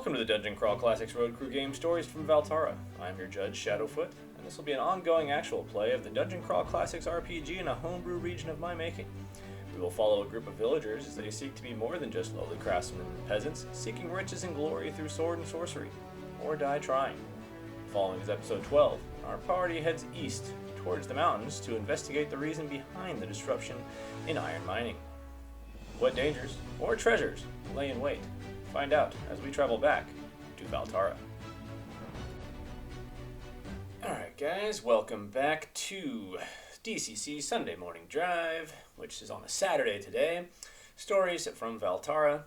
Welcome to the Dungeon Crawl Classics Road Crew game stories from Valtara. I'm your judge, Shadowfoot, and this will be an ongoing actual play of the Dungeon Crawl Classics RPG in a homebrew region of my making. We will follow a group of villagers as they seek to be more than just lowly craftsmen and peasants, seeking riches and glory through sword and sorcery, or die trying. Following is episode 12, our party heads east towards the mountains to investigate the reason behind the disruption in iron mining. What dangers or treasures lay in wait? Find out as we travel back to Valtara. Alright guys, welcome back to DCC Sunday Morning Drive, which is on a Saturday today. Stories from Valtara.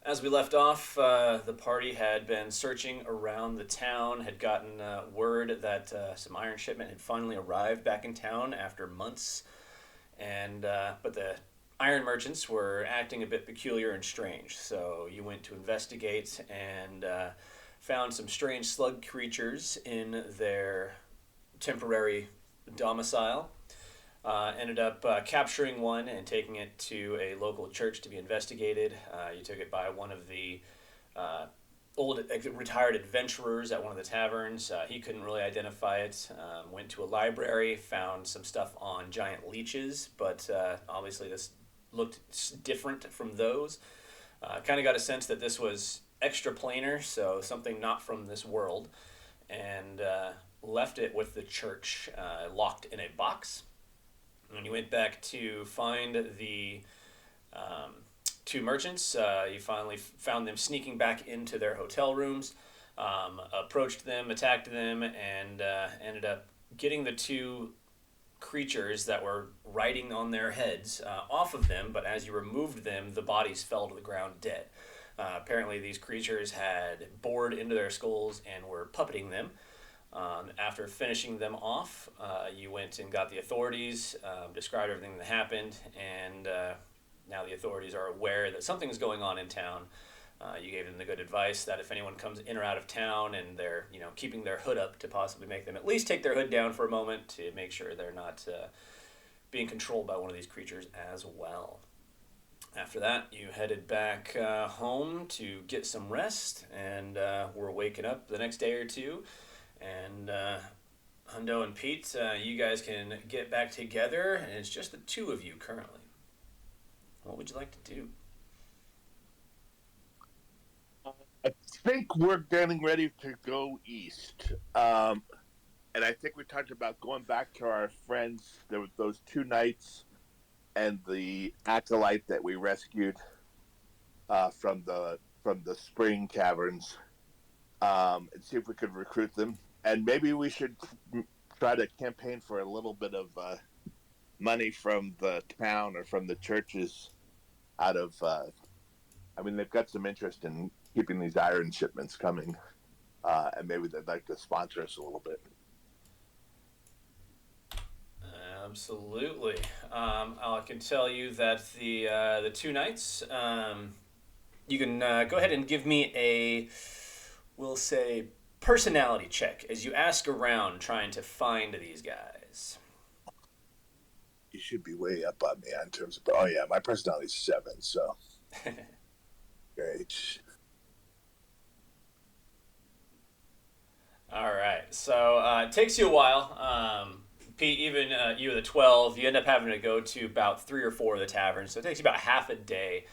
As we left off, the party had been searching around the town, had gotten word that some iron shipment had finally arrived back in town after months, and but the iron merchants were acting a bit peculiar and strange, so you went to investigate and found some strange slug creatures in their temporary domicile. Ended up capturing one and taking it to a local church to be investigated. You took it by one of the old retired adventurers at one of the taverns. He couldn't really identify it. Went to a library, found some stuff on giant leeches, but obviously this looked different from those. Kind of got a sense that this was extra planar, so something not from this world, and left it with the church locked in a box. When you went back to find the two merchants, you finally found them sneaking back into their hotel rooms, approached them, attacked them, and ended up getting the two creatures that were riding on their heads off of them, but as you removed them, the bodies fell to the ground dead. Apparently these creatures had bored into their skulls and were puppeting them. After finishing them off, you went and got the authorities, described everything that happened, and now the authorities are aware that something's going on in town. You gave them the good advice that if anyone comes in or out of town and they're keeping their hood up, to possibly make them at least take their hood down for a moment to make sure they're not being controlled by one of these creatures as well. After that, you headed back home to get some rest, and were waking up the next day or two. And Hundo and Pete, you guys can get back together, and it's just the two of you currently. What would you like to do? I think we're getting ready to go east. And I think we talked about going back to our friends. There were those two knights and the acolyte that we rescued from the spring caverns, and see if we could recruit them. And maybe we should try to campaign for a little bit of money from the town or from the churches out of... they've got some interest in keeping these iron shipments coming, and maybe they'd like to sponsor us a little bit. Absolutely. I can tell you that the two knights, you can go ahead and give me a, we'll say, personality check as you ask around trying to find these guys. You should be way up on me in terms of... Oh, yeah, my personality is 7, so... Great. All right, so it takes you a while. Pete, even you with a 12, you end up having to go to about 3 or 4 of the taverns, so it takes you about half a day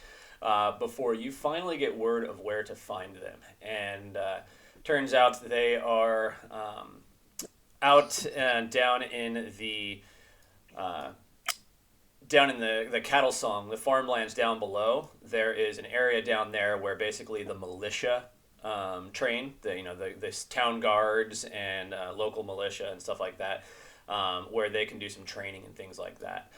before you finally get word of where to find them. And turns out they are out down in the cattle song, the farmlands down below. There is an area down there where basically the militia train, the town guards and local militia and stuff like that, where they can do some training and things like that.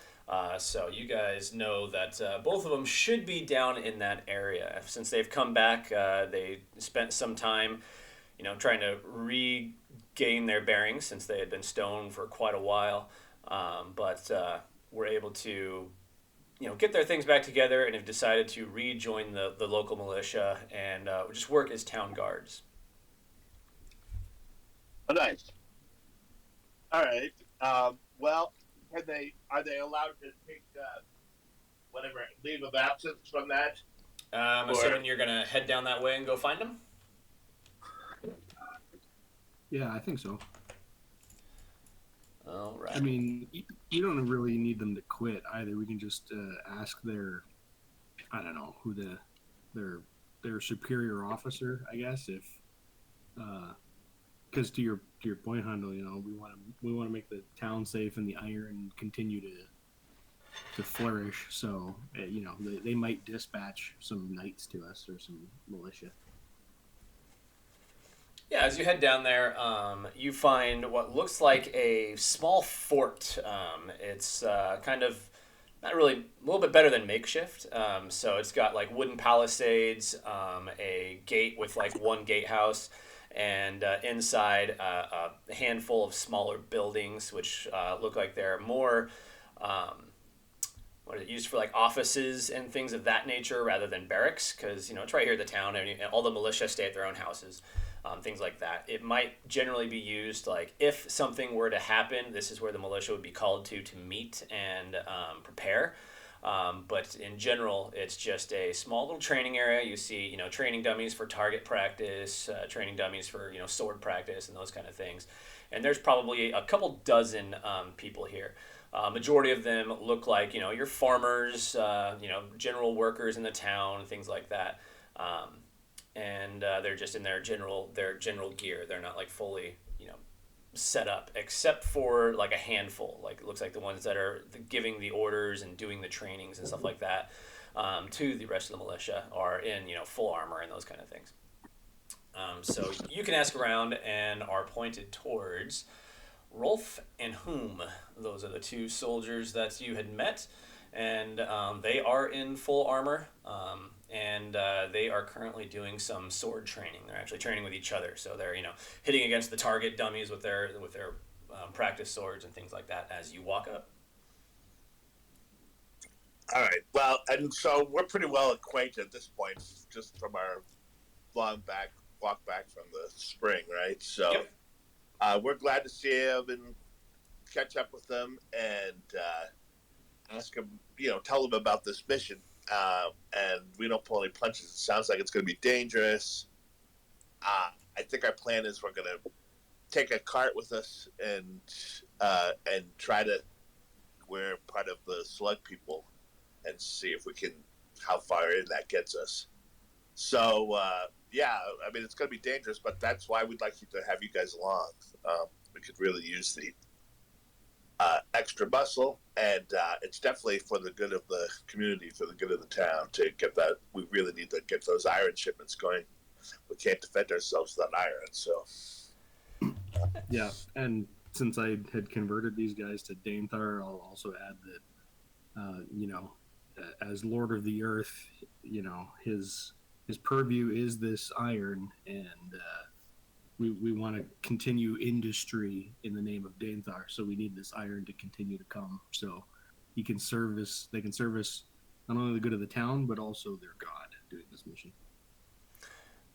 So you guys know that both of them should be down in that area. Since they've come back, they spent some time, trying to regain their bearings since they had been stoned for quite a while. But were able to, get their things back together and have decided to rejoin the local militia and just work as town guards. Oh, nice. All right. Well, are they allowed to take whatever leave of absence from that? I'm assuming you're gonna head down that way and go find him. Yeah, I think so. All right. I mean, you don't really need them to quit either. We can just ask their, I don't know, who their superior officer, I guess, if, because to your point, Handel, you know, we want to make the town safe and the iron continue to flourish. So, you know, they might dispatch some knights to us or some militia. Yeah, as you head down there, you find what looks like a small fort. It's kind of not really a little bit better than makeshift. So it's got like wooden palisades, a gate with like one gatehouse, and inside a handful of smaller buildings, which look like they're more what is it used for, like offices and things of that nature rather than barracks, because you know it's right here in the town, and all the militia stay at their own houses. Things like that. It might generally be used like if something were to happen, this is where the militia would be called to meet and prepare. But in general, it's just a small little training area. You see, you know, training dummies for target practice, training dummies for, you know, sword practice and those kind of things. And there's probably a couple dozen people here. Majority of them look like, you know, your farmers, you know, general workers in the town, things like that. And they're just in their general gear. They're not like fully, you know, set up, except for like a handful. Like it looks like the ones that are giving the orders and doing the trainings and stuff like that to the rest of the militia are in, you know, full armor and those kind of things. So you can ask around and are pointed towards Rolf and Whom. Those are the two soldiers that you had met, and they are in full armor. And they are currently doing some sword training. They're actually training with each other, so they're, you know, hitting against the target dummies with their practice swords and things like that as you walk up. All right. Well, and so we're pretty well acquainted at this point, just from our walk back from the spring, right? So yep. We're glad to see him and catch up with them and ask him, you know, tell them about this mission. And we don't pull any punches. It sounds like it's going to be dangerous. I think our plan is we're going to take a cart with us and try to. We're part of the slug people, and see if we can how far in that gets us. So yeah, I mean it's going to be dangerous, but that's why we'd like to have you guys along. We could really use the extra muscle, and it's definitely for the good of the community, for the good of the town to get that. We really need to get those iron shipments going. We can't defend ourselves without iron, so. Yeah, and since I had converted these guys to Dainthar, I'll also add that, you know, as Lord of the Earth, you know, his purview is this iron, and we want to continue industry in the name of Dainthar, so we need this iron to continue to come, so they can service not only the good of the town, but also their god doing this mission.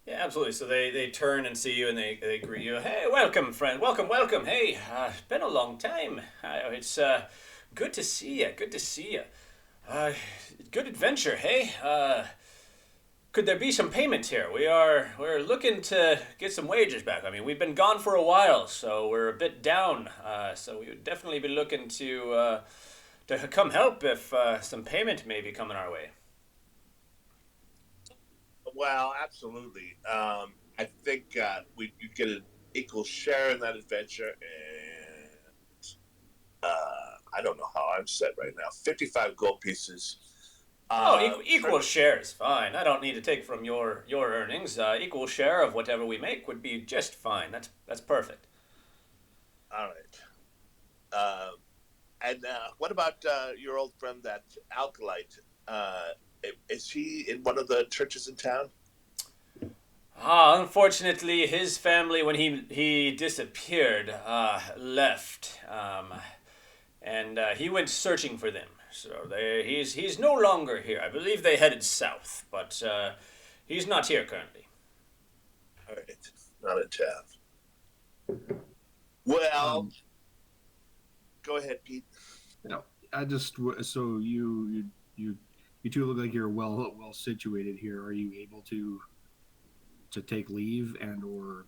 Yeah, absolutely. So they turn and see you, and they greet you. Hey, welcome, friend. Welcome. Hey, been a long time. It's good to see you. Good adventure. Hey, could there be some payment here? We're looking to get some wages back. I mean, we've been gone for a while, so we're a bit down. So we would definitely be looking to come help if some payment may be coming our way. Well, absolutely. I think you get an equal share in that adventure, and I don't know how I'm set right now. 55 gold pieces. Equal share is fine. I don't need to take from your earnings. Equal share of whatever we make would be just fine. That's perfect. All right. And what about your old friend, that Alkalite? Is he in one of the churches in town? Unfortunately, his family, when he disappeared, left, and he went searching for them. So he's no longer here. I believe they headed south, but he's not here currently. All right, not in town. Well, go ahead, Pete. No, I just so you you two look like you're well situated here. Are you able to take leave and or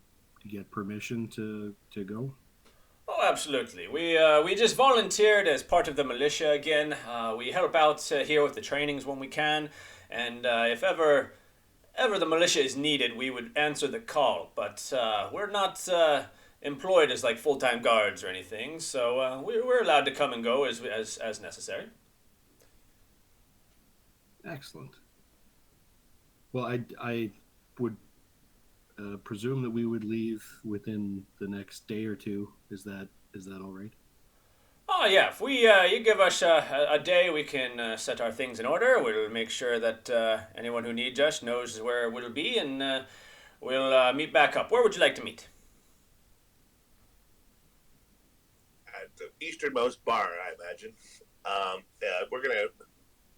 get permission to go? Oh, absolutely. We just volunteered as part of the militia again. We help out here with the trainings when we can, and if ever the militia is needed, we would answer the call. But we're not employed as like full-time guards or anything, so we're allowed to come and go as necessary. Excellent. Well, I would presume that we would leave within the next day or two. Is that all right? Oh yeah, if we you give us a day, we can set our things in order. We'll make sure that anyone who needs us knows where we'll be, and we'll meet back up. Where would you like to meet? At the easternmost bar, I imagine. We're gonna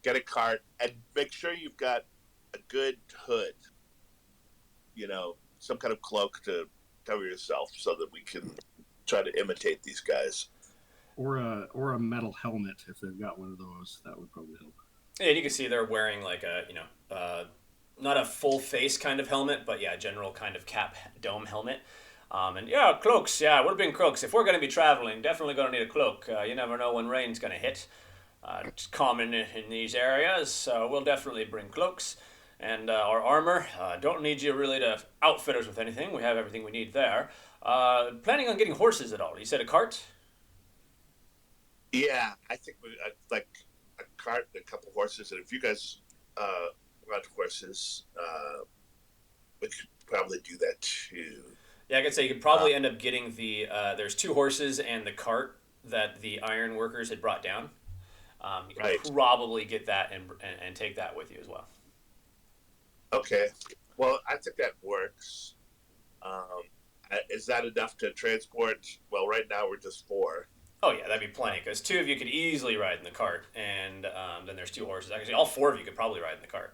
get a cart and make sure you've got a good hood. Some kind of cloak to cover yourself, so that we can try to imitate these guys. Or a metal helmet if they've got one of those. That would probably help. Yeah, and you can see they're wearing like a not a full face kind of helmet, but yeah, general kind of cap dome helmet. And yeah, cloaks. Yeah, we'll bring cloaks. If we're going to be traveling, definitely going to need a cloak. You never know when rain's going to hit. It's common in these areas, so we'll definitely bring cloaks. And our armor, don't need you really to outfit us with anything. We have everything we need there. Planning on getting horses at all? You said a cart? Yeah, I think we like a cart and a couple horses. And if you guys want horses, we could probably do that too. Yeah, I could say you could probably end up getting the... there's 2 horses and the cart that the iron workers had brought down. You can probably get that and take that with you as well. Okay. Well, I think that works. Is that enough to transport? Well, right now we're just 4. Oh, yeah, that'd be plenty, because 2 of you could easily ride in the cart, and then there's 2 horses. Actually, all 4 of you could probably ride in the cart,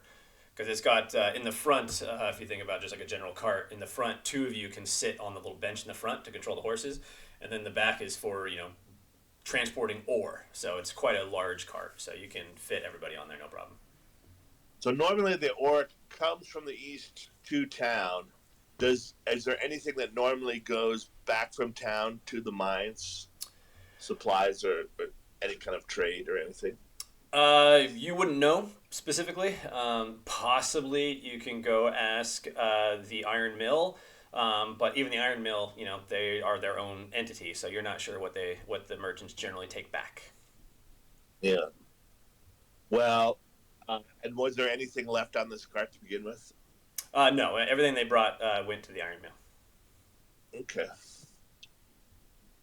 because it's got, in the front, if you think about just like a general cart, in the front, 2 of you can sit on the little bench in the front to control the horses, and then the back is for, transporting ore. So it's quite a large cart, so you can fit everybody on there, no problem. So normally the ore comes from the east to town. Is there anything that normally goes back from town to the mines? Supplies or any kind of trade or anything? You wouldn't know specifically. Possibly you can go ask the iron mill, but even the iron mill, they are their own entity, so you're not sure what the merchants generally take back. Yeah. Well, and was there anything left on this cart to begin with? No, everything they brought went to the iron mill. Okay.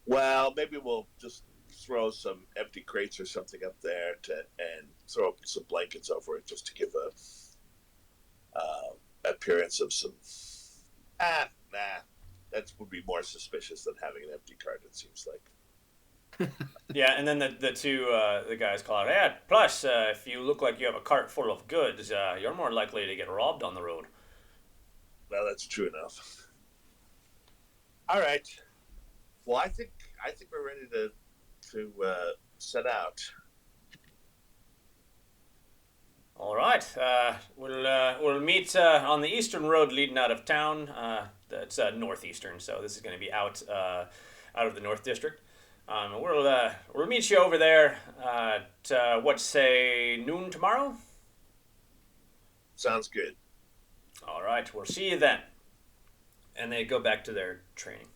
Well, maybe we'll just throw some empty crates or something up there and throw up some blankets over it just to give a appearance of some. That would be more suspicious than having an empty cart. It seems like. Yeah, and then the 2 the guys call out. Yeah, plus if you look like you have a cart full of goods, you're more likely to get robbed on the road. Well, that's true enough. All right. Well, I think we're ready to set out. All right. We'll meet on the eastern road leading out of town. That's northeastern, so this is going to be out of the North District. We'll meet you over there at say noon tomorrow. Sounds good. All right. We'll see you then. And they go back to their training.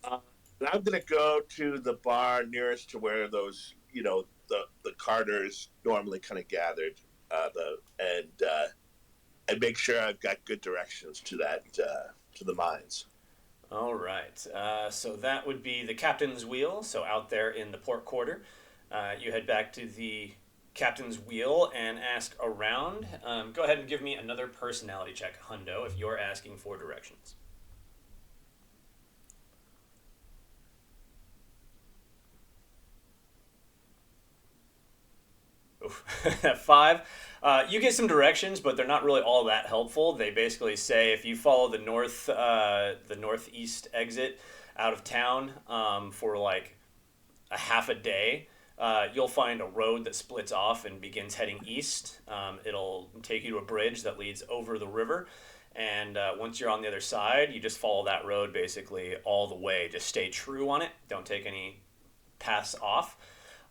I'm going to go to the bar nearest to where those, the carters normally kind of gathered, and make sure I've got good directions to that, to the mines. All right. So that would be the captain's wheel. So out there in the port quarter, you head back to the captain's wheel and ask around. Go ahead and give me another personality check, Hundo, if you're asking for directions. Oof. 5. You get some directions, but they're not really all that helpful. They basically say if you follow the northeast exit out of town for like a half a day, you'll find a road that splits off and begins heading east. It'll take you to a bridge that leads over the river. And once you're on the other side, you just follow that road basically all the way. Just stay true on it. Don't take any paths off.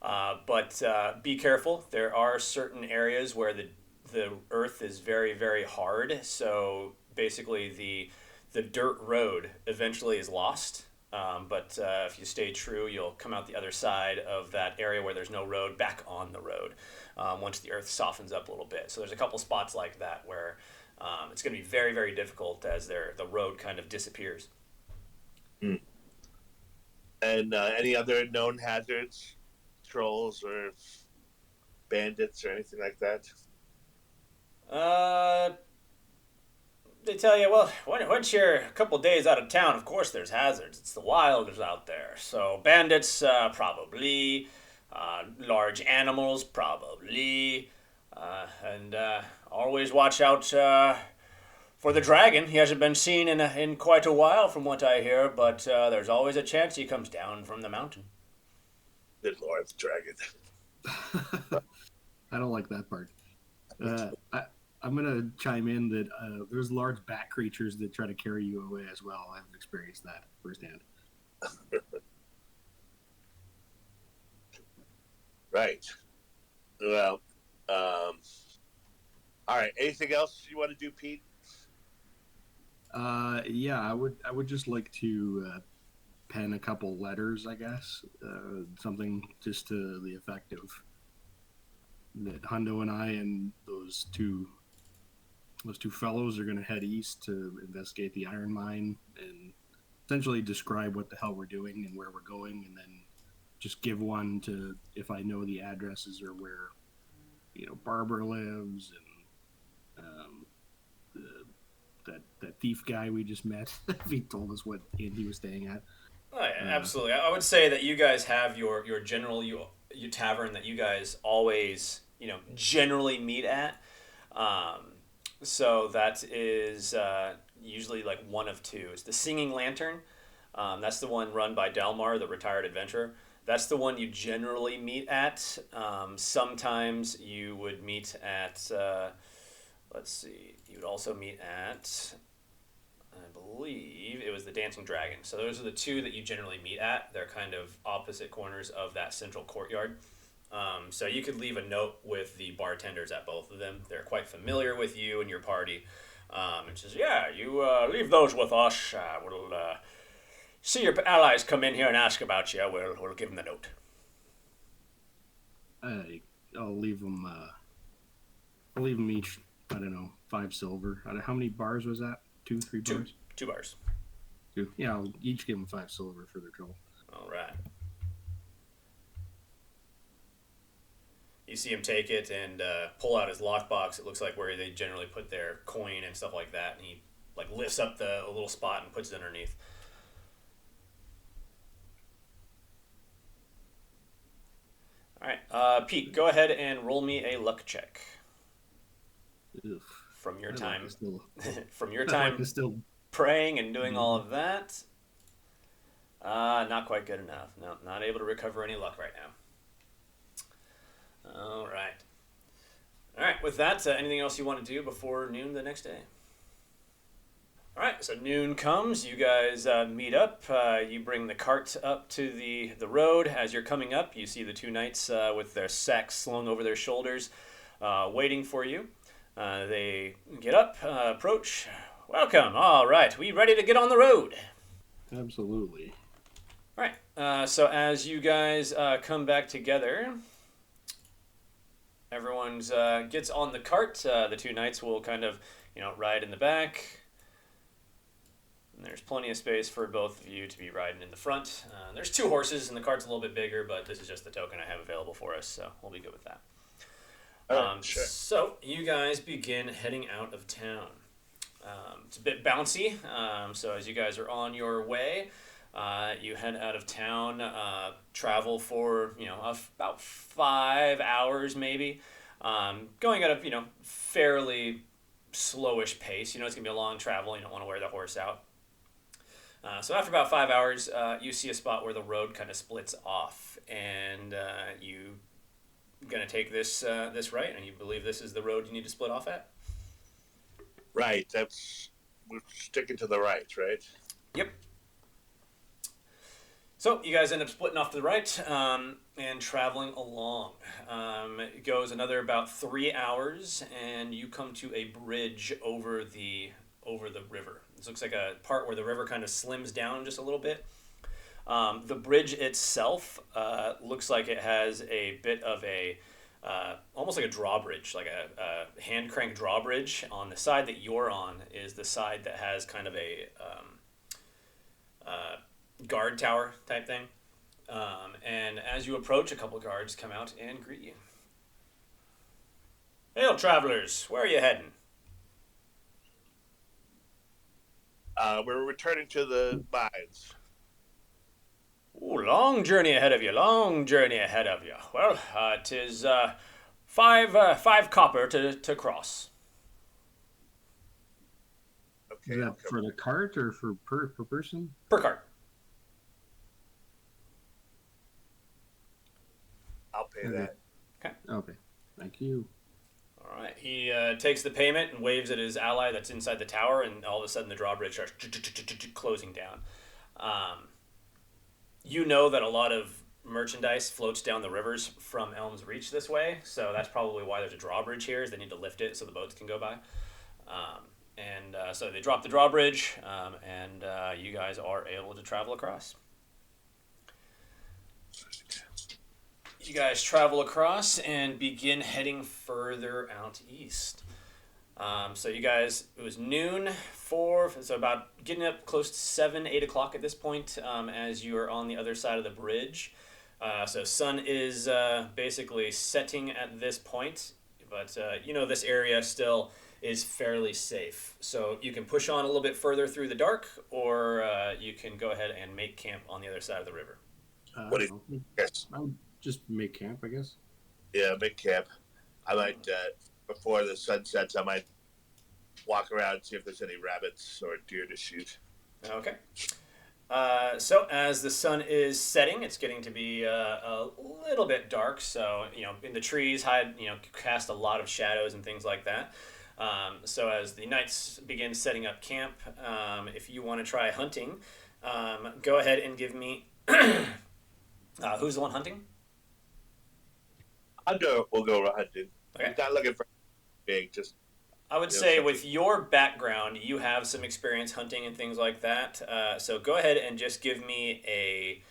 But be careful. There are certain areas where the earth is very, very hard. So basically the dirt road eventually is lost. But if you stay true, you'll come out the other side of that area where there's no road back on the road once the earth softens up a little bit. So there's a couple spots like that where it's going to be very, very difficult as the road kind of disappears. Mm. And any other known hazards, trolls or bandits or anything like that? They tell you, well, once you're a couple days out of town, of course there's hazards. It's the wild out there. So bandits, probably. Large animals, probably. And always watch out for the dragon. He hasn't been seen in quite a while from what I hear, but there's always a chance he comes down from the mountain. Good Lord, the dragon. I don't like that part. I'm going to chime in that there's large bat creatures that try to carry you away as well. I've experienced that firsthand. Right. Well, all right. Anything else you want to do, Pete? Yeah, I would just like to pen a couple letters, I guess. Something just to the effect of that Hundo and I and those two fellows are going to head east to investigate the iron mine and essentially describe what the hell we're doing and where we're going, and then just give one to if I know the addresses or where Barbara lives and that thief guy we just met. If he told us what inn he was staying at. Oh, yeah, absolutely. I would say that you guys have your general tavern that you guys always generally meet at. So that is usually like one of two. It's the Singing Lantern. That's the one run by Delmar, the retired adventurer. That's the one you generally meet at. Sometimes you would meet at, let's see, you would also meet at, I believe it was the Dancing Dragon. So those are the two that you generally meet at. They're kind of opposite corners of that central courtyard. So you could leave a note with the bartenders at both of them. They're quite familiar with you and your party. It says, yeah, you leave those with us. We'll see your allies come in here and ask about you. We'll give them the note. I'll leave them. I'll leave them each. I don't know, 5 silver. How many bars was that? 2, 3 bars? 2 bars. 2. Yeah, I'll each give them 5 silver for their trouble. All right. You see him take it and pull out his lockbox. It looks like where they generally put their coin and stuff like that. And he lifts up a little spot and puts it underneath. All right. Pete, go ahead and roll me a luck check. Ugh. From your time. From your I'd time like to still praying and doing all of that. Not quite good enough. No, not able to recover any luck right now. All right. All right, with that, anything else you want to do before noon the next day? All right, so noon comes. You guys meet up. You bring the cart up to the road. As you're coming up, you see the 2 knights with their sacks slung over their shoulders waiting for you. They get up, approach. Welcome. All right, we ready to get on the road? Absolutely. All right, so as you guys come back together... Everyone gets on the cart. The 2 knights will kind of, ride in the back. And there's plenty of space for both of you to be riding in the front. There's 2 horses, and the cart's a little bit bigger, but this is just the token I have available for us, so we'll be good with that. Sure. So you guys begin heading out of town. It's a bit bouncy, so as you guys are on your way... you head out of town, travel for, about 5 hours maybe, going at a, fairly slowish pace. It's going to be a long travel. You don't want to wear the horse out. So after about 5 hours, you see a spot where the road kind of splits off, and you gonna take this right, and you believe this is the road you need to split off at. Right. We're sticking to the right. Yep. So you guys end up splitting off to the right and traveling along. It goes another about 3 hours, and you come to a bridge over the river. This looks like a part where the river kind of slims down just a little bit. The bridge itself looks like it has a bit of a almost like a drawbridge, like a hand crank drawbridge. On the side that you're on is the side that has kind of a guard tower type thing. And as you approach, a couple guards come out and greet you. Hail, travelers! Where are you heading? We're returning to the mines. Ooh, long journey ahead of you. Long journey ahead of you. Well, 'tis five copper to cross. Okay. Is that for the cart or for per person? Per cart. I'll pay that. Okay. Thank you. All right. He takes the payment and waves at his ally that's inside the tower, and all of a sudden the drawbridge starts closing down. You know that a lot of merchandise floats down the rivers from Elm's Reach this way, so that's probably why there's a drawbridge here, is they need to lift it so the boats can go by. So they drop the drawbridge, and you guys are able to travel across. You guys travel across and begin heading further out east. So you guys, it was noon, so about getting up close to 7, 8 o'clock at this point, as you are on the other side of the bridge. So sun is basically setting at this point, but this area still is fairly safe. So you can push on a little bit further through the dark, or you can go ahead and make camp on the other side of the river. What do you guess? I would just make camp, I guess. Yeah, make camp. I might, before the sun sets, I might walk around and see if there's any rabbits or deer to shoot. Okay. So as the sun is setting, it's getting to be a little bit dark. So, in the trees cast a lot of shadows and things like that. So as the knights begin setting up camp, if you want to try hunting, go ahead and give me... who's the one hunting? We'll go hunting. Okay. Not looking for big, just... I would say with your background, you have some experience hunting and things like that. So go ahead and just give me a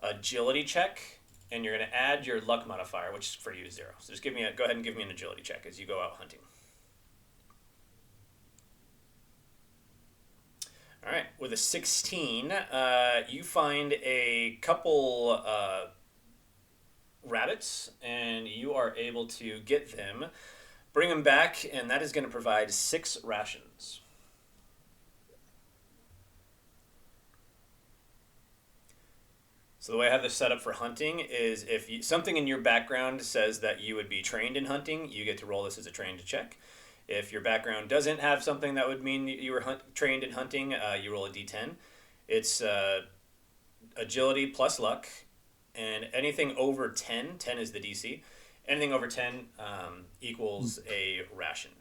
agility check, and you're going to add your luck modifier, which for you is 0. So just go ahead and give me an agility check as you go out hunting. All right, with a 16, you find a couple rabbits, and you are able to get them, bring them back, and that is going to provide 6 rations. So the way I have this set up for hunting is if something in your background says that you would be trained in hunting, you get to roll this as a trained check. If your background doesn't have something that would mean you were trained in hunting, you roll a d10. It's agility plus luck, and anything over 10 is the DC. Anything over 10 equals a ration.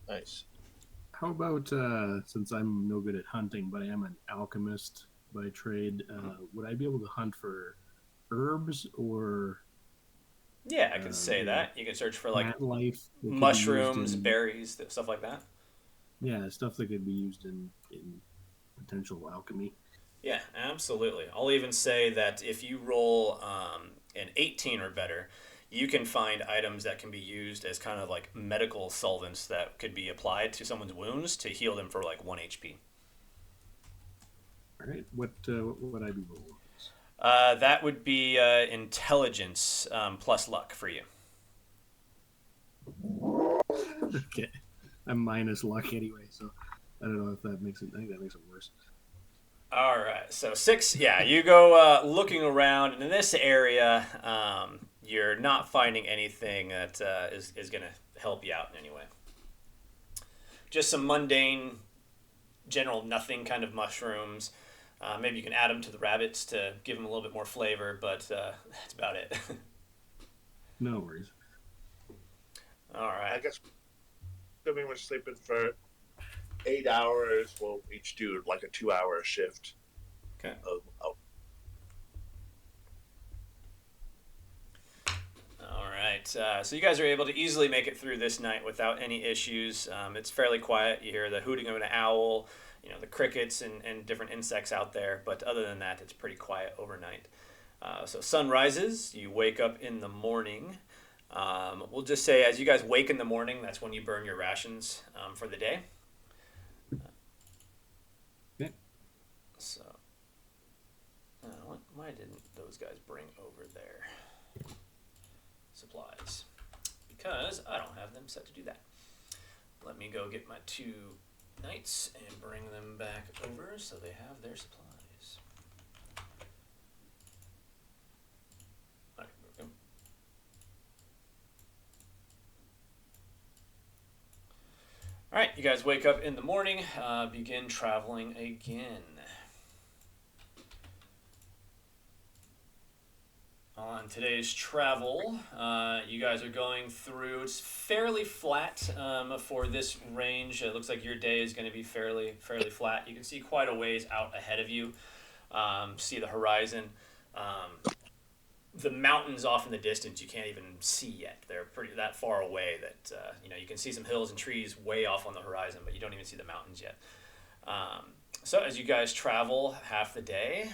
Nice. How about, since I'm no good at hunting, but I am an alchemist by trade, would I be able to hunt for herbs or... Yeah, I could say that. You can search for life mushrooms, berries, stuff like that. Yeah, stuff that could be used in potential alchemy. Yeah, absolutely. I'll even say that if you roll an 18 or better, you can find items that can be used as kind of like medical solvents that could be applied to someone's wounds to heal them for 1 HP. All right. What would I be rolling? That would be intelligence plus luck for you. Okay. I'm minus luck anyway, so I don't know if that makes it... I think that makes it worse. All right. So 6, yeah, you go looking around, and in this area, you're not finding anything that is going to help you out in any way. Just some mundane general nothing kind of mushrooms. Maybe you can add them to the rabbits to give them a little bit more flavor, but that's about it. No worries. All right. I guess assuming we're sleeping for 8 hours, we'll each do like a 2-hour shift. Okay. All right. So you guys are able to easily make it through this night without any issues. It's fairly quiet. You hear the hooting of an owl, the crickets and different insects out there. But other than that, it's pretty quiet overnight. So sun rises. You wake up in the morning. We'll just say as you guys wake in the morning, that's when you burn your rations for the day. So, why didn't those guys bring over their supplies? Because I don't have them set to do that. Let me go get my 2 knights and bring them back over so they have their supplies. All right, here we go. All right, you guys wake up in the morning, begin traveling again. On today's travel, you guys are going through, it's fairly flat for this range. It looks like your day is going to be fairly flat. You can see quite a ways out ahead of you, see the horizon. The mountains off in the distance you can't even see yet. They're that far away that you can see some hills and trees way off on the horizon, but you don't even see the mountains yet. So as you guys travel half the day,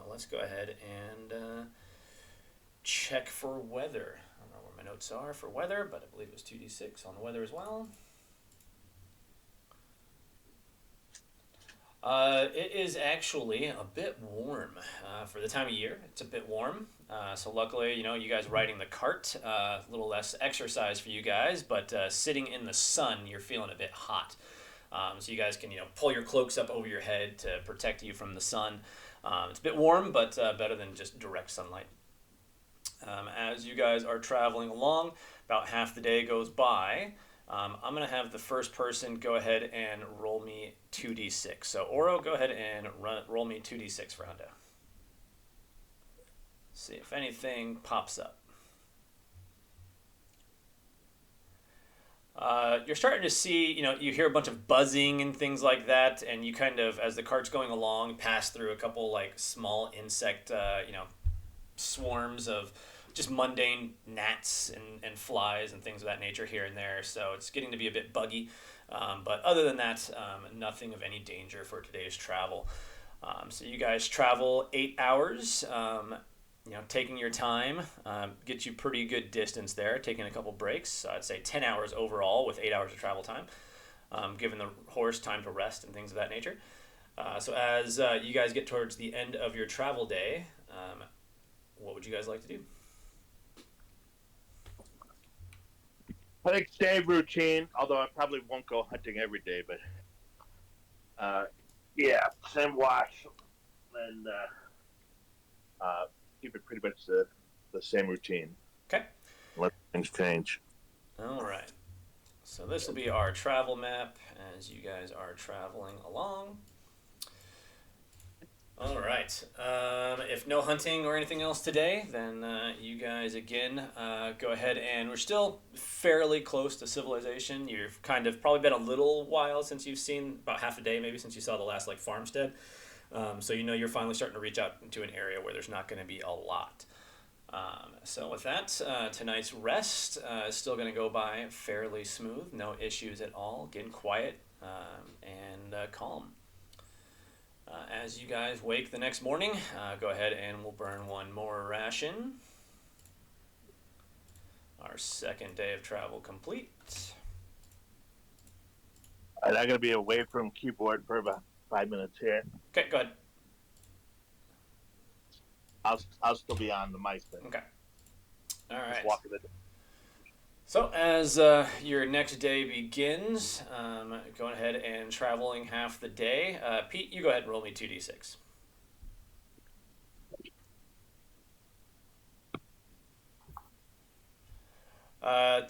let's go ahead and check for weather. I don't know where my notes are for weather, but I believe it was 2d6 on the weather as well. It is actually a bit warm for the time of year. It's a bit warm. So luckily, you guys riding the cart, a little less exercise for you guys, but sitting in the sun, you're feeling a bit hot. So you guys can, pull your cloaks up over your head to protect you from the sun. It's a bit warm, but better than just direct sunlight. As you guys are traveling along, about half the day goes by. I'm going to have the first person go ahead and roll me 2d6. So, Oro, go ahead and roll me 2d6 for Hundo. See if anything pops up. You're starting to see, you hear a bunch of buzzing and things like that, and you kind of, as the cart's going along, pass through a couple, small insect, swarms of just mundane gnats and flies and things of that nature here and there. So it's getting to be a bit buggy. But other than that, nothing of any danger for today's travel. So you guys travel 8 hours, taking your time, gets you pretty good distance there, taking a couple breaks. So I'd say 10 hours overall with 8 hours of travel time, giving the horse time to rest and things of that nature. So as you guys get towards the end of your travel day, what would you guys like to do? I think same routine, although I probably won't go hunting every day, but same watch and keep it pretty much the same routine. Okay. Unless things change. All right. So this will be our travel map as you guys are traveling along. All right. If no hunting or anything else today, then you guys again go ahead, and we're still fairly close to civilization. You've kind of probably been a little while since you've seen, about half a day maybe since you saw the last farmstead. So you're finally starting to reach out into an area where there's not going to be a lot. So with that, tonight's rest is still going to go by fairly smooth. No issues at all. Getting quiet and calm. As you guys wake the next morning, go ahead and we'll burn one more ration. Our second day of travel complete. I'm going to be away from keyboard for about 5 minutes here. Okay, go ahead. I'll still be on the mic then. Okay. All right. Just walking it. So as your next day begins, going ahead and traveling half the day. Pete, you go ahead and roll me 2d6.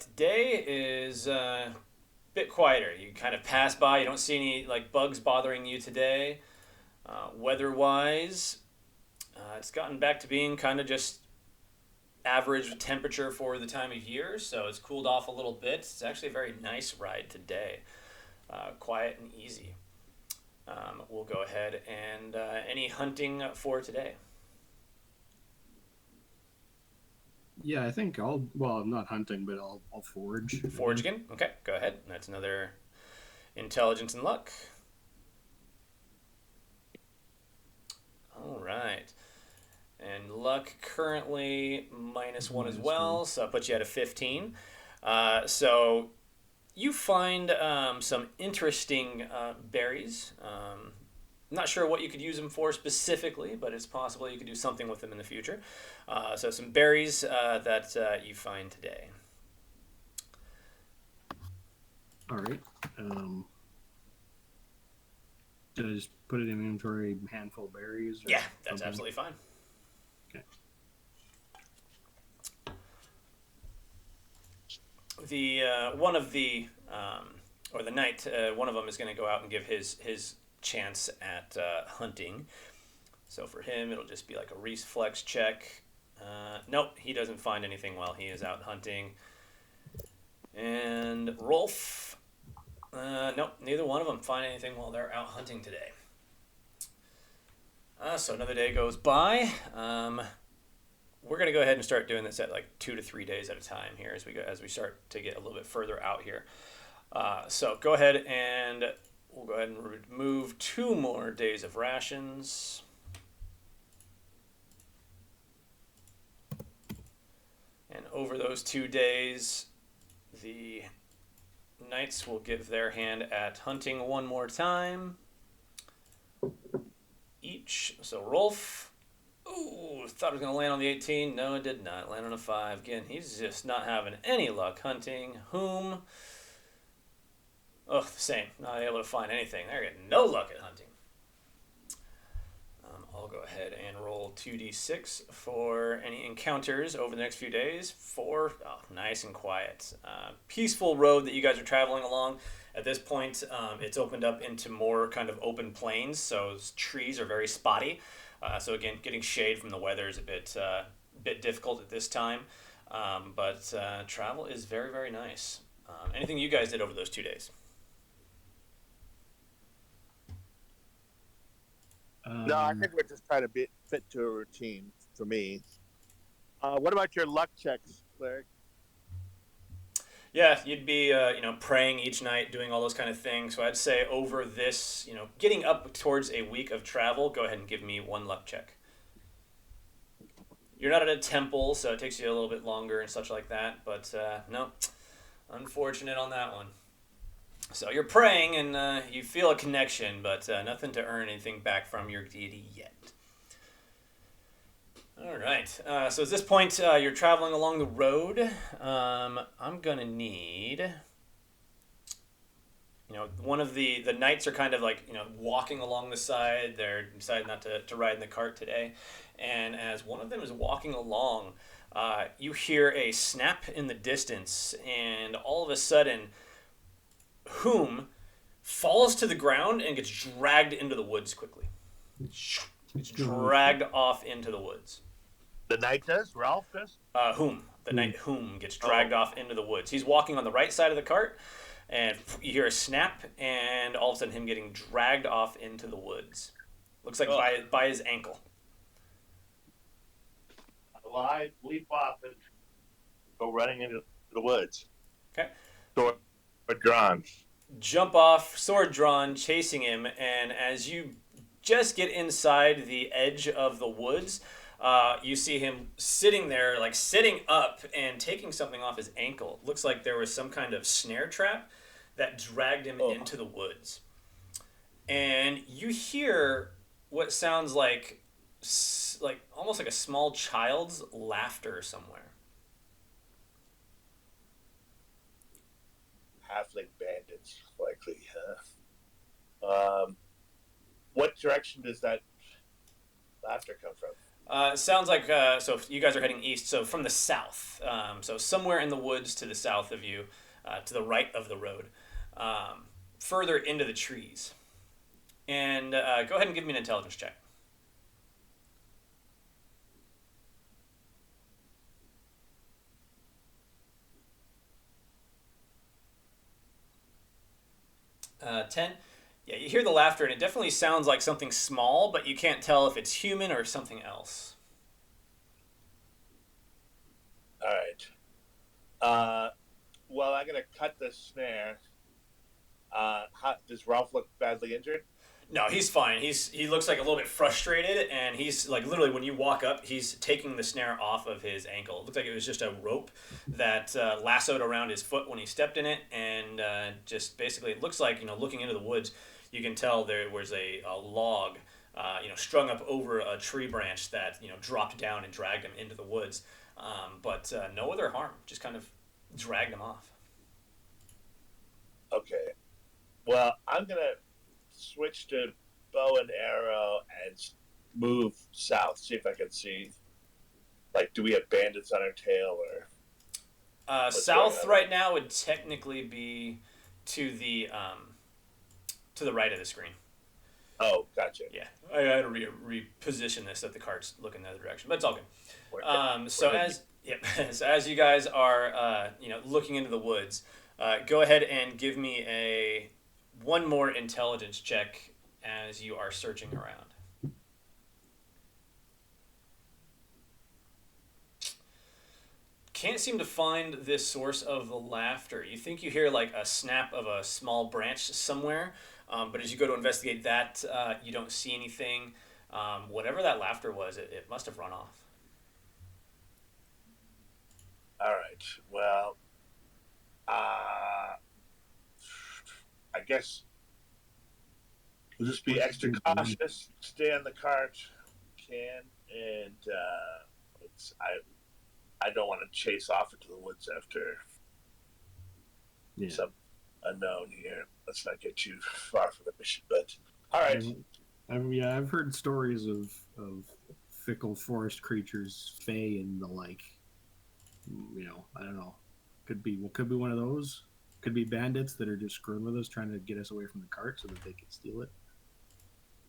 Today is bit quieter. You kind of pass by. You don't see any like bugs bothering you today. Weather-wise, it's gotten back to being kind of just average temperature for the time of year, so it's cooled off a little bit. It's actually a very nice ride today. Quiet and easy. We'll go ahead and any hunting for today? Yeah, I think I'm not hunting, but I'll forage. Forage again? Okay, go ahead. That's another intelligence and luck. All right. And luck currently -1 as well, so that puts you at a 15. So you find some interesting berries. Not sure what you could use them for specifically, but it's possible you could do something with them in the future. So some berries that you find today. All right. Did I just put it in inventory, handful of berries? Yeah, that's absolutely fine. Okay. The one of the or the knight, one of them is going to go out and give his chance at hunting. So for him, it'll just be like a reflex check. Nope, he doesn't find anything while he is out hunting. And Rolf, nope, neither one of them find anything while they're out hunting today. So another day goes by. We're going to go ahead and start doing this at like 2 to 3 days at a time here as we start to get a little bit further out here. So go ahead and we'll go ahead and remove 2 more days of rations. And over those 2 days, the knights will give their hand at hunting one more time. Each. So Rolf, ooh, thought it was going to land on the 18. No, it did not. Land on a 5. Again, he's just not having any luck hunting. Whom? Oh, the same. Not able to find anything. They're getting no luck at hunting. I'll go ahead and roll 2d6 for any encounters over the next few days. 4. Oh, nice and quiet. Peaceful road that you guys are traveling along. At this point, it's opened up into more kind of open plains, so trees are very spotty. So again, getting shade from the weather is a bit difficult at this time. But travel is very, very nice. Anything you guys did over those 2 days? No, I think we're just trying to fit to a routine for me. What about your luck checks, Cleric? Yeah, you'd be praying each night, doing all those kind of things. So I'd say over this, getting up towards a week of travel, go ahead and give me 1 luck check. You're not at a temple, so it takes you a little bit longer and such like that. But no, unfortunate on that one. So you're praying and you feel a connection, but nothing to earn anything back from your deity yet. All right. So at this point, you're traveling along the road. I'm going to need... one of the knights are kind of like, walking along the side. They're decided not to ride in the cart today. And as one of them is walking along, you hear a snap in the distance, and all of a sudden... Whom falls to the ground and gets dragged into the woods quickly. Gets dragged off into the woods. The knight does? Ralph does? The knight Whom gets dragged off into the woods. He's walking on the right side of the cart, and you hear a snap, and all of a sudden him getting dragged off into the woods. Looks like by his ankle. I leap off and go running into the woods. Okay. Sword drawn. Jump off, sword drawn, chasing him, and as you just get inside the edge of the woods, you see him sitting there, like sitting up and taking something off his ankle. Looks like there was some kind of snare trap that dragged him into the woods. And you hear what sounds like almost like a small child's laughter somewhere. Halfling bandits, likely. What direction does that laughter come from? It sounds like, so you guys are heading east, so from the south. So somewhere in the woods to the south of you, to the right of the road. further into the trees. And go ahead and give me an intelligence check. Ten. Yeah, you hear the laughter, and it definitely sounds like something small, but you can't tell if it's human or something else. All right. Well, I'm gonna cut the snare. Does Ralph look badly injured? No, he's fine. He looks like a little bit frustrated, and he's like literally when you walk up, he's taking the snare off of his ankle. It looked like it was just a rope that lassoed around his foot when he stepped in it, and just basically it looks like looking into the woods, you can tell there was a log, strung up over a tree branch that dropped down and dragged him into the woods, but no other harm, just kind of dragged him off. Okay. Well, I'm gonna switch to bow and arrow and move south. See if I can see. Like, do we have bandits on our tail or? South right now would technically be to the right of the screen. Oh, gotcha. Yeah, I had to reposition this so that the cart's looking the other direction, but it's all good. So as you guys are looking into the woods, go ahead and give me one more intelligence check as you are searching around. Can't seem to find this source of the laughter. You think you hear like a snap of a small branch somewhere, but as you go to investigate that, you don't see anything. Whatever that laughter was, it must have run off. All right. Well, I guess we'll just be extra cautious, stay on the cart, and I don't want to chase off into the woods after some unknown here. Let's not get too far from the mission, but all right. I've heard stories of fickle forest creatures, fae and the like. I don't know. Could be one of those. Could be bandits that are just screwing with us, trying to get us away from the cart so that they can steal it.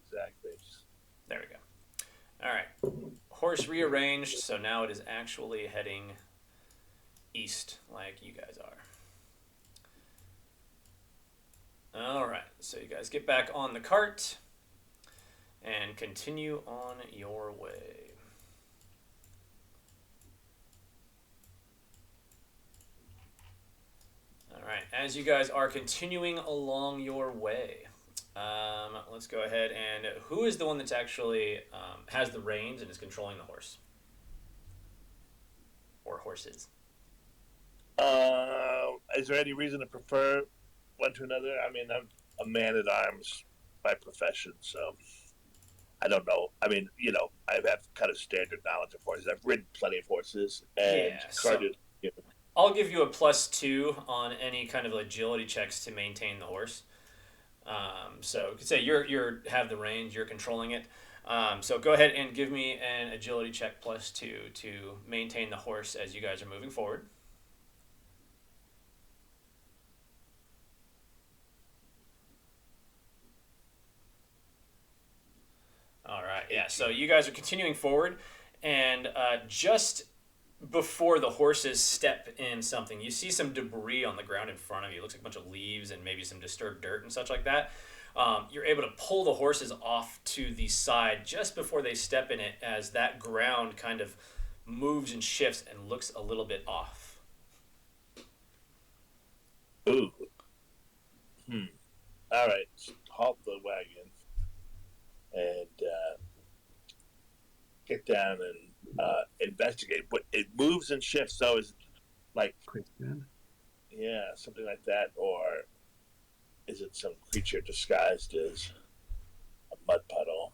Exactly. There we go. All right. Horse rearranged, so now it is actually heading east, like you guys are. All right. So you guys get back on the cart and continue on your way. All right, as you guys are continuing along your way, let's go ahead and who is the one that's actually has the reins and is controlling the horse? Or horses? Is there any reason to prefer one to another? I mean, I'm a man at arms by profession, so I don't know. I mean, I have kind of standard knowledge of horses. I've ridden plenty of horses and carted. I'll give you a +2 on any kind of agility checks to maintain the horse. So you could say you have the reins, you're controlling it. So go ahead and give me an agility check +2 to maintain the horse as you guys are moving forward. All right, yeah. So you guys are continuing forward, and just before the horses step in something, you see some debris on the ground in front of you. It looks like a bunch of leaves and maybe some disturbed dirt and such like that. You're able to pull the horses off to the side just before they step in it, as that ground kind of moves and shifts and looks a little bit off. Ooh. All right. Halt the wagon and get down and investigate. But it moves and shifts, so is like quicksand. Yeah, something like that, or is it some creature disguised as a mud puddle?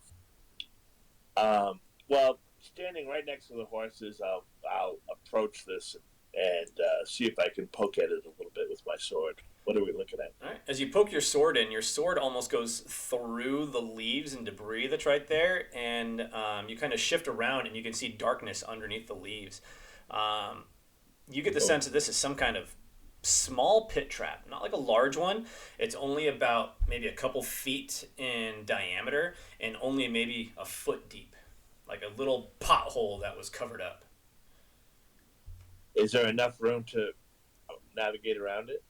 Well, standing right next to the horses, I'll approach this and see if I can poke at it a little bit with my sword. What are we looking at? All right. As you poke your sword in, your sword almost goes through the leaves and debris that's right there, and you kind of shift around and you can see darkness underneath the leaves. You get the sense that this is some kind of small pit trap, not like a large one. It's only about maybe a couple feet in diameter and only maybe a foot deep, like a little pothole that was covered up. Is there enough room to navigate around it?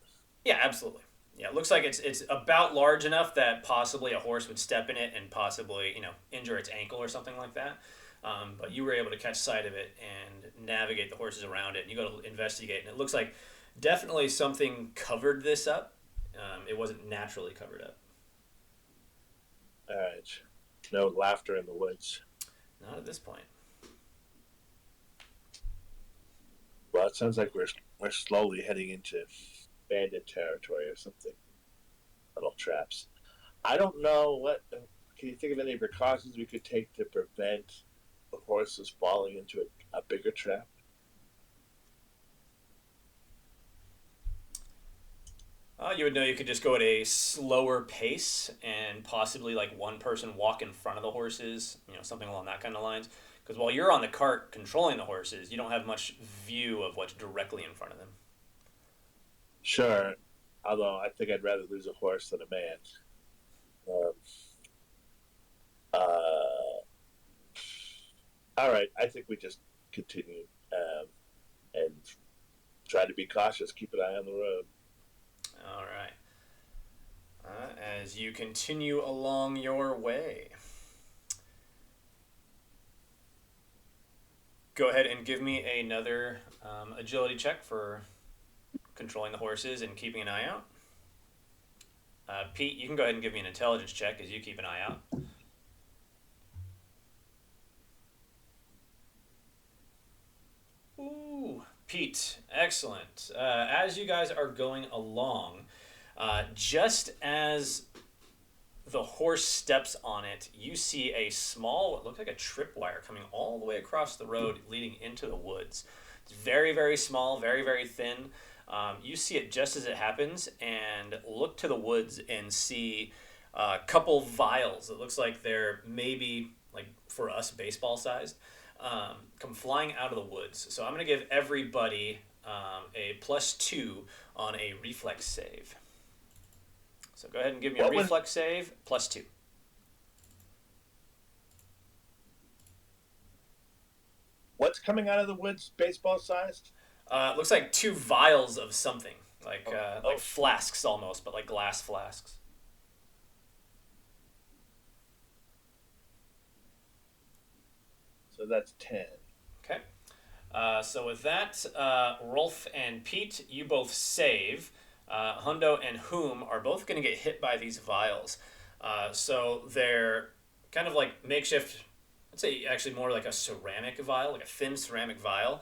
Yeah, absolutely. Yeah, it looks like it's about large enough that possibly a horse would step in it and possibly injure its ankle or something like that. But you were able to catch sight of it and navigate the horses around it. And you go to investigate, and it looks like definitely something covered this up. It wasn't naturally covered up. All right. No laughter in the woods. Not at this point. Well, it sounds like we're slowly heading into bandit territory or something. Little traps. I don't know what. Can you think of any precautions we could take to prevent the horses falling into a bigger trap? You would know you could just go at a slower pace and possibly like one person walk in front of the horses, something along that kind of lines. Because while you're on the cart controlling the horses, you don't have much view of what's directly in front of them. Sure, although I think I'd rather lose a horse than a man. All right, I think we just continue and try to be cautious, keep an eye on the road. All right. As you continue along your way, go ahead and give me another agility check for controlling the horses and keeping an eye out. Pete, you can go ahead and give me an intelligence check as you keep an eye out. Ooh, Pete, excellent. As you guys are going along, just as the horse steps on it, you see a small, what looks like a tripwire coming all the way across the road leading into the woods. It's very, very small, very, very thin. You see it just as it happens and look to the woods and see a couple vials. It looks like they're maybe, like for us, baseball sized, come flying out of the woods. So I'm going to give everybody a +2 on a reflex save. So go ahead and give me a reflex save, +2. What's coming out of the woods, baseball sized? Looks like 2 vials of something, like flasks almost, but like glass flasks. So that's 10. Okay. So with that, Rolf and Pete, you both save. Hundo and Whom are both going to get hit by these vials. So they're kind of like makeshift, I'd say actually more like a ceramic vial, like a thin ceramic vial.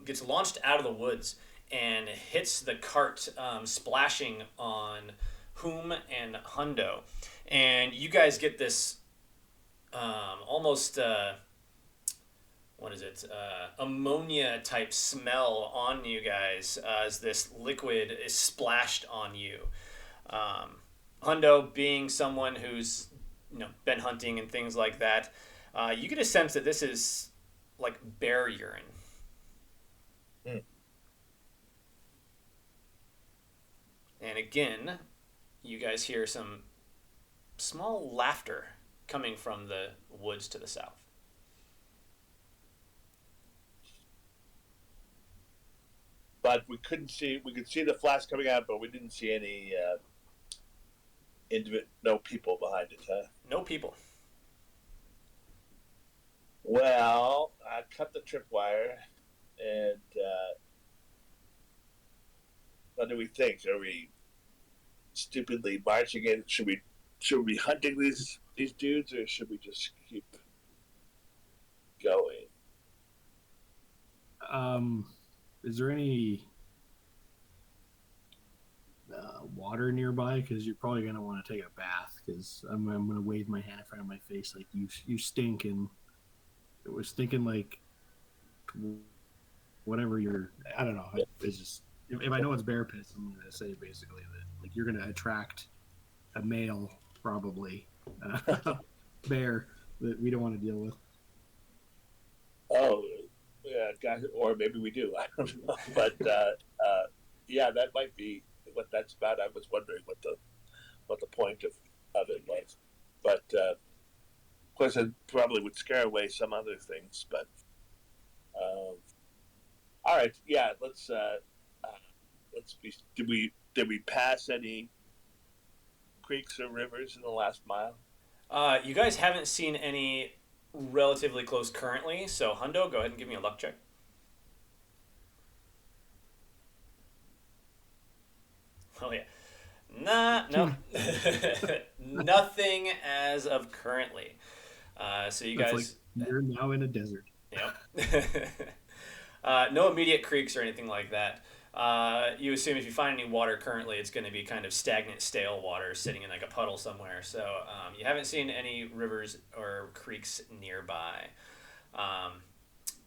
Gets launched out of the woods and hits the cart, splashing on Whom and Hundo. And you guys get this almost... what is it? Ammonia type smell on you guys as this liquid is splashed on you. Hundo, being someone who's been hunting and things like that, you get a sense that this is like bear urine. Mm. And again, you guys hear some small laughter coming from the woods to the south. But we could see the flash coming out, but we didn't see any no people behind it, huh? No people. Well, I cut the tripwire, and what do we think? Are we stupidly marching in? Should we be hunting these dudes, or should we just keep going? Is there any water nearby? Because you're probably going to want to take a bath, because I'm going to wave my hand in front of my face like you stink, and it was thinking like whatever I don't know. It's just, if I know it's bear piss, I'm going to say basically that like you're going to attract a male, probably, bear that we don't want to deal with. Oh, yeah, or maybe we do. I don't know. But yeah, that might be what that's about. I was wondering what the point of it was, but of course, it probably would scare away some other things. But all right, yeah, let's be. Did we pass any creeks or rivers in the last mile? You guys haven't seen any relatively close currently, so Hundo, go ahead and give me a luck check. Oh yeah. No. Nothing as of currently. So you It's guys... like you're now in a desert. Yep. No immediate creeks or anything like that. You assume if you find any water currently, it's going to be kind of stagnant, stale water sitting in like a puddle somewhere. So you haven't seen any rivers or creeks nearby.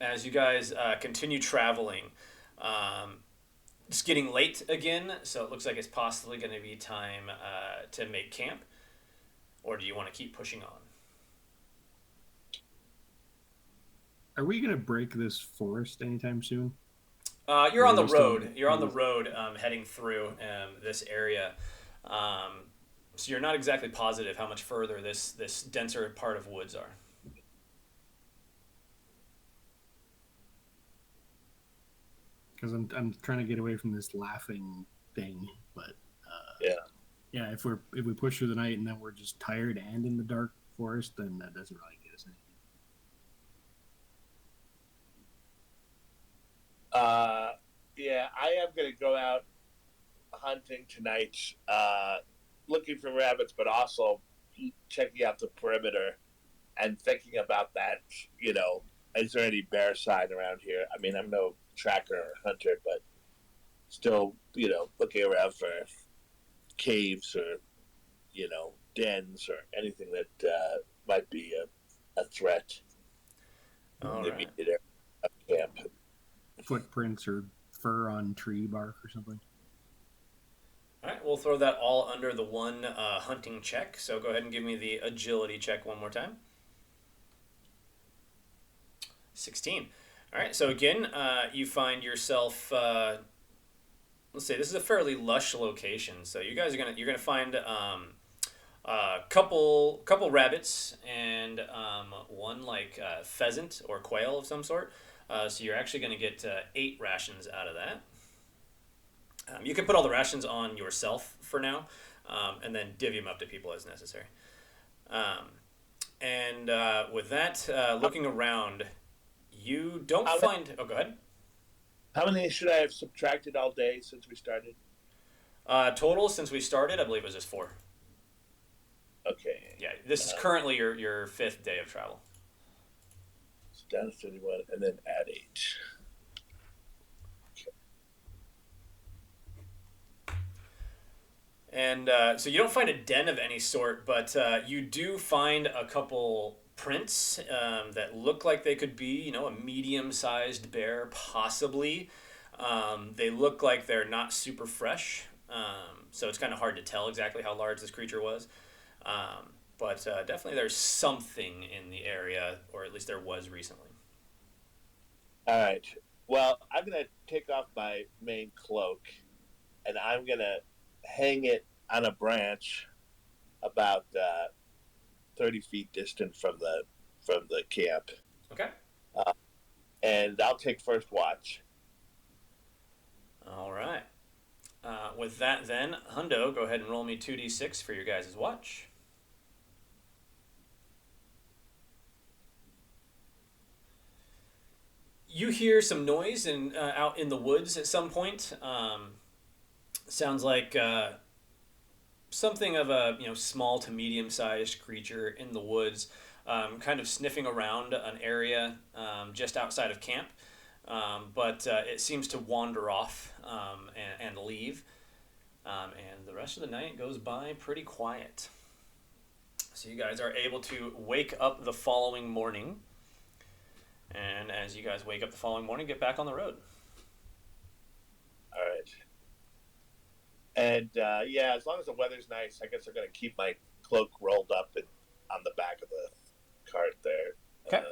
As you guys continue traveling, it's getting late again, so it looks like it's possibly going to be time to make camp. Or do you want to keep pushing on? Are we gonna break this forest anytime soon? You're Or on are the we still- road. You're on the road heading through this area. So you're not exactly positive how much further this denser part of woods are. Because I'm trying to get away from this laughing thing, but yeah. If we push through the night and then we're just tired and in the dark forest, then that doesn't really get us anything. Yeah, I am going to go out hunting tonight, looking for rabbits, but also checking out the perimeter and thinking about that. Is there any bear sign around here? I mean, I'm no tracker or hunter, but still, looking around for caves or, dens or anything that might be a threat. All in the right. immediate area of camp. Footprints or fur on tree bark or something. All right, we'll throw that all under the one hunting check. So go ahead and give me the agility check one more time. 16. All right, so again, you find yourself. Let's say this is a fairly lush location. So you guys you're gonna find a couple rabbits and one like pheasant or quail of some sort. So you're actually going to get 8 rations out of that. You can put all the rations on yourself for now, and then divvy them up to people as necessary. And with that, looking around, you don't find... Oh, go ahead. How many should I have subtracted all day since we started? Total, since we started, I believe it was just 4. Okay. Yeah, this is currently your 5th day of travel. So down to 31, and then add 8. And so you don't find a den of any sort, but you do find a couple prints that look like they could be, a medium-sized bear, possibly. They look like they're not super fresh, so it's kind of hard to tell exactly how large this creature was. But definitely there's something in the area, or at least there was recently. All right. Well, I'm going to take off my main cloak, and I'm going to hang it on a branch about 30 feet distant from the camp. Okay. And I'll take first watch. All right. With that then, Hundo, go ahead and roll me 2d6 for your guys' watch. You hear some noise out in the woods at some point. Sounds like something of a small to medium-sized creature in the woods, kind of sniffing around an area just outside of camp. But it seems to wander off and leave. And the rest of the night goes by pretty quiet. So you guys are able to wake up the following morning. And as you guys wake up the following morning, get back on the road. All right. And yeah, as long as the weather's nice, I guess I'm going to keep my cloak rolled up and on the back of the cart there. Okay.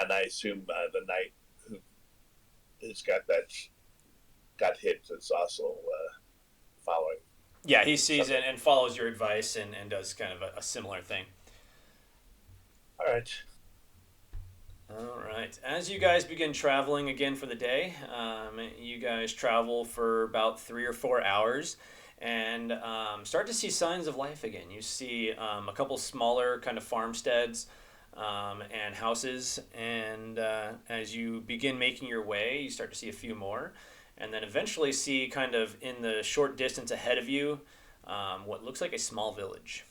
And I assume the night who's got hit that's also following. Yeah, he sees it and follows your advice and does kind of a similar thing. All right. All right. As you guys begin traveling again for the day, you guys travel for about 3 or 4 hours and start to see signs of life again. You see a couple smaller kind of farmsteads and houses, and as you begin making your way, you start to see a few more, and then eventually see kind of in the short distance ahead of you what looks like a small village.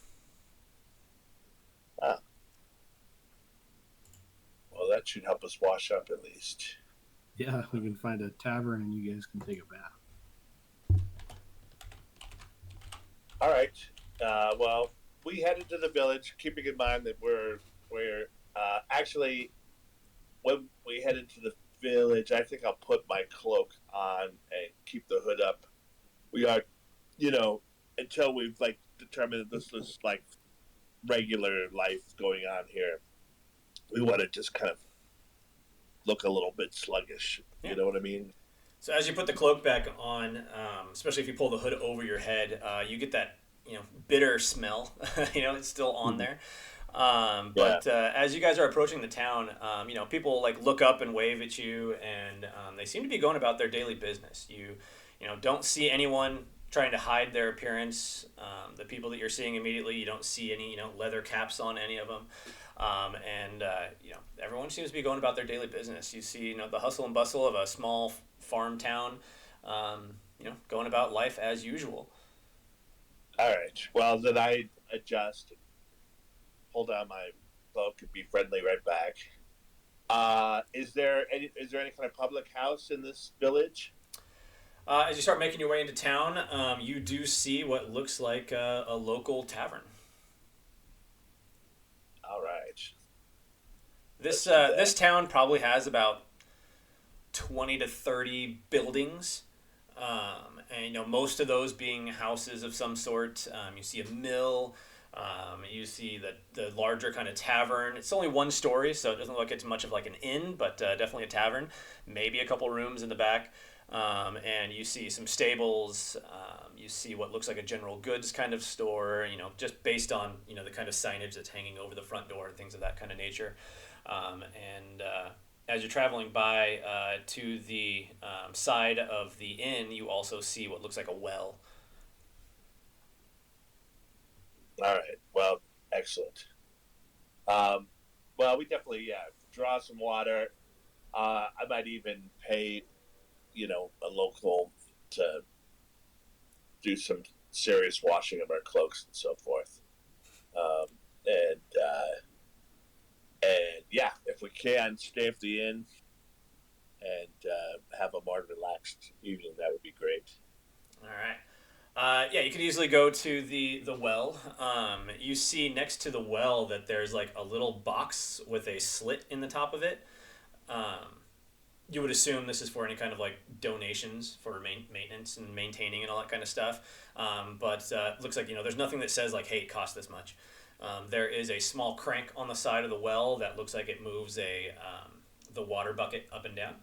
Ah. Well, that should help us wash up at least. Yeah, we can find a tavern and you guys can take a bath. All right. Well, we headed to the village, keeping in mind that we're actually, when we head into the village, I think I'll put my cloak on and keep the hood up. We are, until we've determined that this is regular life going on here, we want to just kind of look a little bit sluggish. Yeah. You know what I mean? So as you put the cloak back on, especially if you pull the hood over your head, you get that bitter smell. It's still on there. But as you guys are approaching the town, people look up and wave at you, and they seem to be going about their daily business. You don't see anyone trying to hide their appearance. The people that you're seeing immediately, you don't see any leather caps on any of them. Everyone seems to be going about their daily business. You see, the hustle and bustle of a small farm town, going about life as usual. All right. Well, then I adjust, pull down my cloak, and be friendly right back. Is there any kind of public house in this village? As you start making your way into town, you do see what looks like a local tavern. All right. This town probably has about 20 to 30 buildings, and most of those being houses of some sort. You see a mill, you see the larger kind of tavern. It's only one story, so it doesn't look like it's much of an inn, but definitely a tavern. Maybe a couple rooms in the back, and you see some stables. You see what looks like a general goods kind of store. Just based on the kind of signage that's hanging over the front door and things of that kind of nature. As you're traveling by to the side of the inn, you also see what looks like a well. All right. Well, excellent. Well, we definitely draw some water. I might even pay, a local to do some serious washing of our cloaks and so forth. And if we can, stay at the inn and have a more relaxed evening, that would be great. All right. You could easily go to the well. You see next to the well that there's a little box with a slit in the top of it. You would assume this is for any kind of donations for maintenance and maintaining and all that kind of stuff. But it looks like there's nothing that says hey, it costs this much. There is a small crank on the side of the well that looks like it moves the water bucket up and down.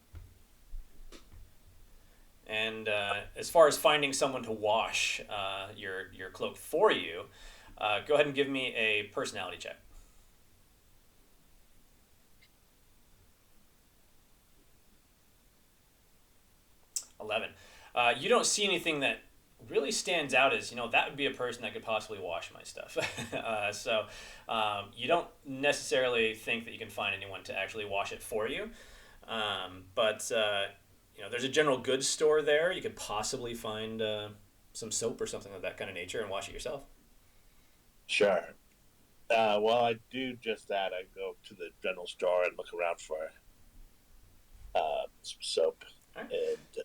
And as far as finding someone to wash your cloak for you, go ahead and give me a personality check. 11. You don't see anything that really stands out as, that would be a person that could possibly wash my stuff. So you don't necessarily think that you can find anyone to actually wash it for you. But there's a general goods store there. You could possibly find some soap or something of that kind of nature and wash it yourself. Sure. Well, I do just that. I go to the general store and look around for some soap. Right. And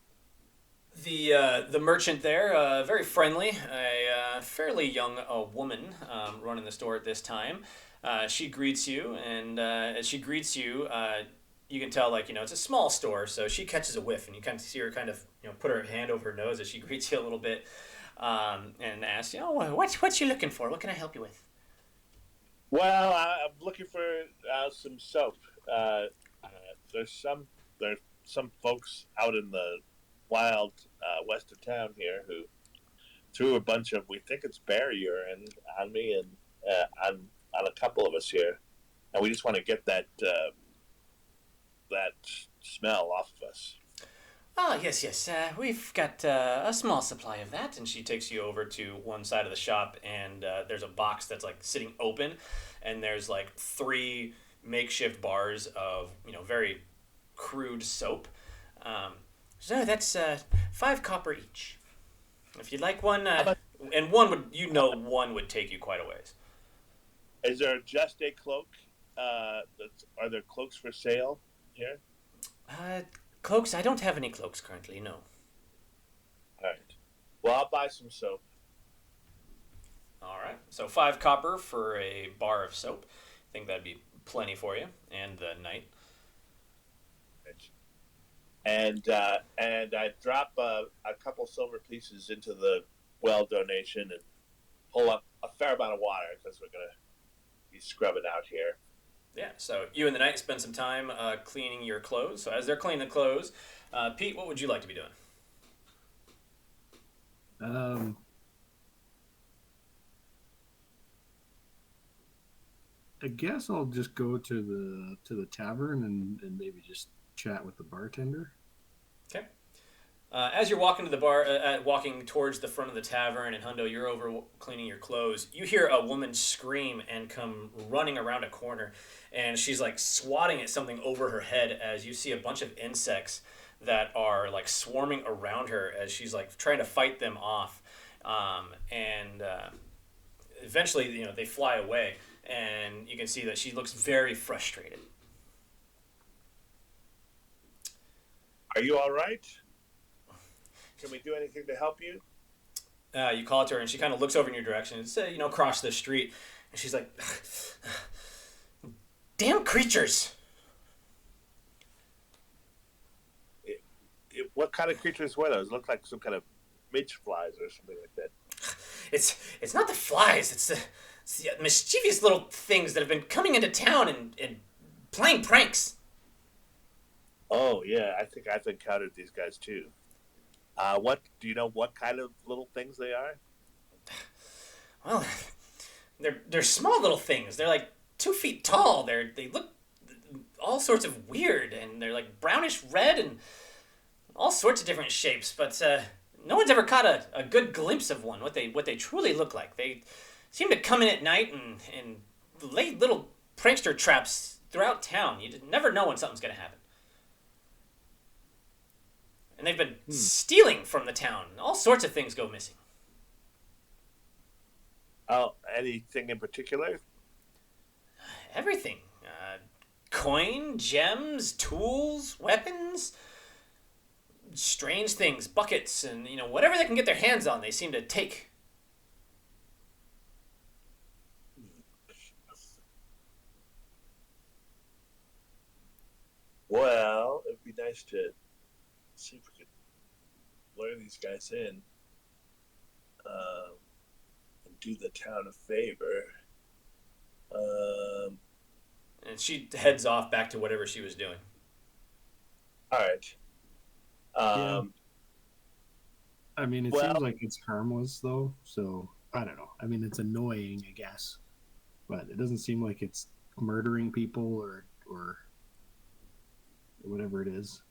the merchant there, very friendly, a fairly young woman running the store at this time. She greets you, and as she greets you, you can tell it's a small store, so she catches a whiff, and you kind of see her kind of put her hand over her nose as she greets you a little bit, and asks, what you looking for? What can I help you with? Well, I'm looking for some soap. There's some folks out in the wild west of town here who threw a bunch of, we think it's bear urine on me and on a couple of us here, and we just want to get that smell off of us. Ah, yes. We've got a small supply of that. And she takes you over to one side of the shop, and there's a box that's like sitting open, and there's like 3 makeshift bars of, very crude soap. So that's 5 copper each. If you'd like one, and one would take you quite a ways. Is there just a cloak? Are there cloaks for sale here? Cloaks? I don't have any cloaks currently, no. All right. Well, I'll buy some soap. All right. So 5 copper for a bar of soap. I think that'd be plenty for you and the night. And I drop a couple silver pieces into the well donation and pull up a fair amount of water because we're gonna be scrubbing out here. Yeah, so you and the knight spend some time cleaning your clothes. So as they're cleaning the clothes, Pete, what would you like to be doing? I guess I'll just go to the tavern and maybe just chat with the bartender. Okay. As you're walking to the bar, walking towards the front of the tavern, and Hundo, you're over cleaning your clothes, you hear a woman scream and come running around a corner, and she's like swatting at something over her head as you see a bunch of insects that are like swarming around her as she's like trying to fight them off, and eventually, they fly away, and you can see that she looks very frustrated. Are you all right? Can we do anything to help you? You call to her, and she kind of looks over in your direction. It's across the street, and she's like, "Damn creatures!" What kind of creatures were those? Look like some kind of midge flies or something like that. It's not the flies. It's the mischievous little things that have been coming into town and playing pranks. Oh yeah, I think I've encountered these guys too. What do you know? What kind of little things they are? Well, they're small little things. They're like 2 feet tall. They look all sorts of weird, and they're like brownish red and all sorts of different shapes. But no one's ever caught a good glimpse of one. What they truly look like. They seem to come in at night and lay little prankster traps throughout town. You never know when something's gonna happen. And they've been stealing from the town. All sorts of things go missing. Oh, anything in particular? Everything. Coin, gems, tools, weapons, strange things, buckets, and whatever they can get their hands on, they seem to take. Well, it'd be nice to see if we could lure these guys in and do the town a favor. And she heads off back to whatever she was doing. All right. Yeah. I mean, it seems like it's harmless, though, so I don't know. I mean, it's annoying, I guess, but it doesn't seem like it's murdering people or whatever it is.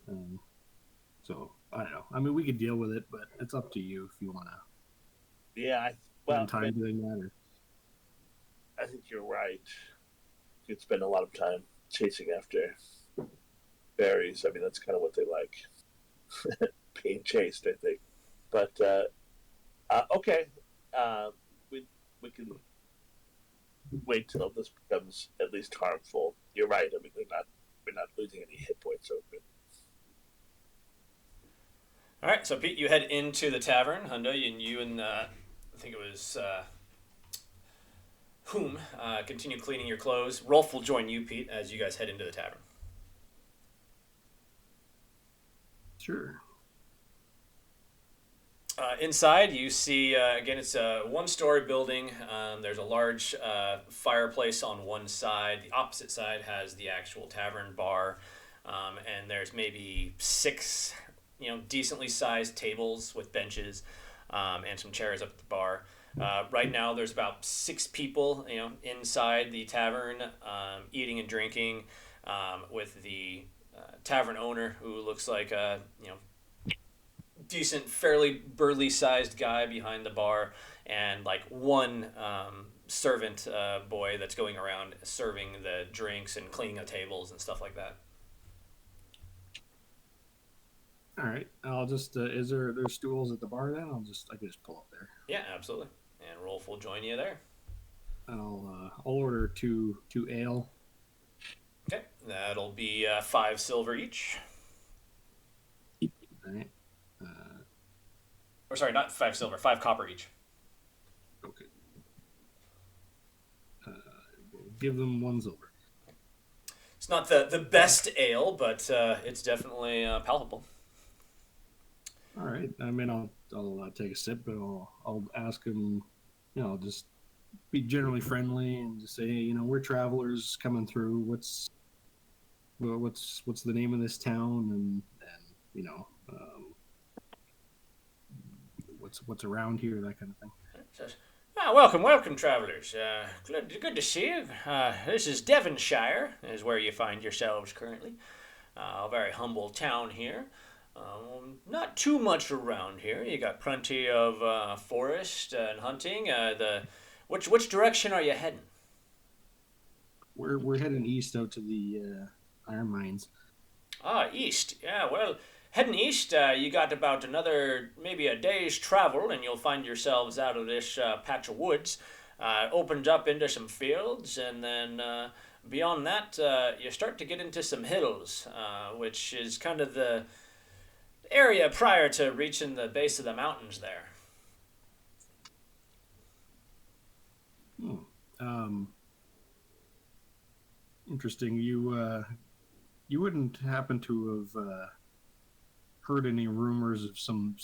So I don't know. I mean, we could deal with it, but it's up to you if you want to. Yeah, time doing that. Or... I think you're right. You could spend a lot of time chasing after berries. I mean, that's kind of what they like, being chased, I think. But okay, we can wait till this becomes at least harmful. You're right. I mean, we're not losing any hit points over it. All right, so Pete, you head into the tavern. Hundo, you and I think it was continue cleaning your clothes. Rolf will join you, Pete, as you guys head into the tavern. Sure. Inside, you see, again, it's a one-story building. There's a large fireplace on one side. The opposite side has the actual tavern bar. and there's maybe 6, decently sized tables with benches, and some chairs up at the bar. Right now, there's about 6 people, inside the tavern, eating and drinking, with the tavern owner, who looks like a decent, fairly burly-sized guy behind the bar, and like one servant boy that's going around serving the drinks and cleaning the tables and stuff like that. All right, I'll just is there's stools at the bar then? I can just pull up there. Yeah, absolutely. And Rolf will join you there. I'll order two ale. Okay, that'll be 5 silver each. All right. Or sorry, not 5 silver, 5 copper each. Okay. We'll give them 1 silver. It's not the best ale, but it's definitely palpable. All right. I mean, I'll take a sip, but I'll ask him. I'll just be generally friendly and just say, hey, we're travelers coming through. What's the name of this town, and what's around here, that kind of thing. Welcome, travelers. Good to see you. This is Devonshire, is where you find yourselves currently. A very humble town here. Not too much around here. You got plenty of forest and hunting. Which direction are you heading? We're heading east out to the iron mines. East. Yeah, well, heading east, you got about maybe a day's travel, and you'll find yourselves out of this patch of woods. Opened up into some fields, and then beyond that, you start to get into some hills, which is kind of the area prior to reaching the base of the mountains there. Interesting. You wouldn't happen to have heard any rumors of some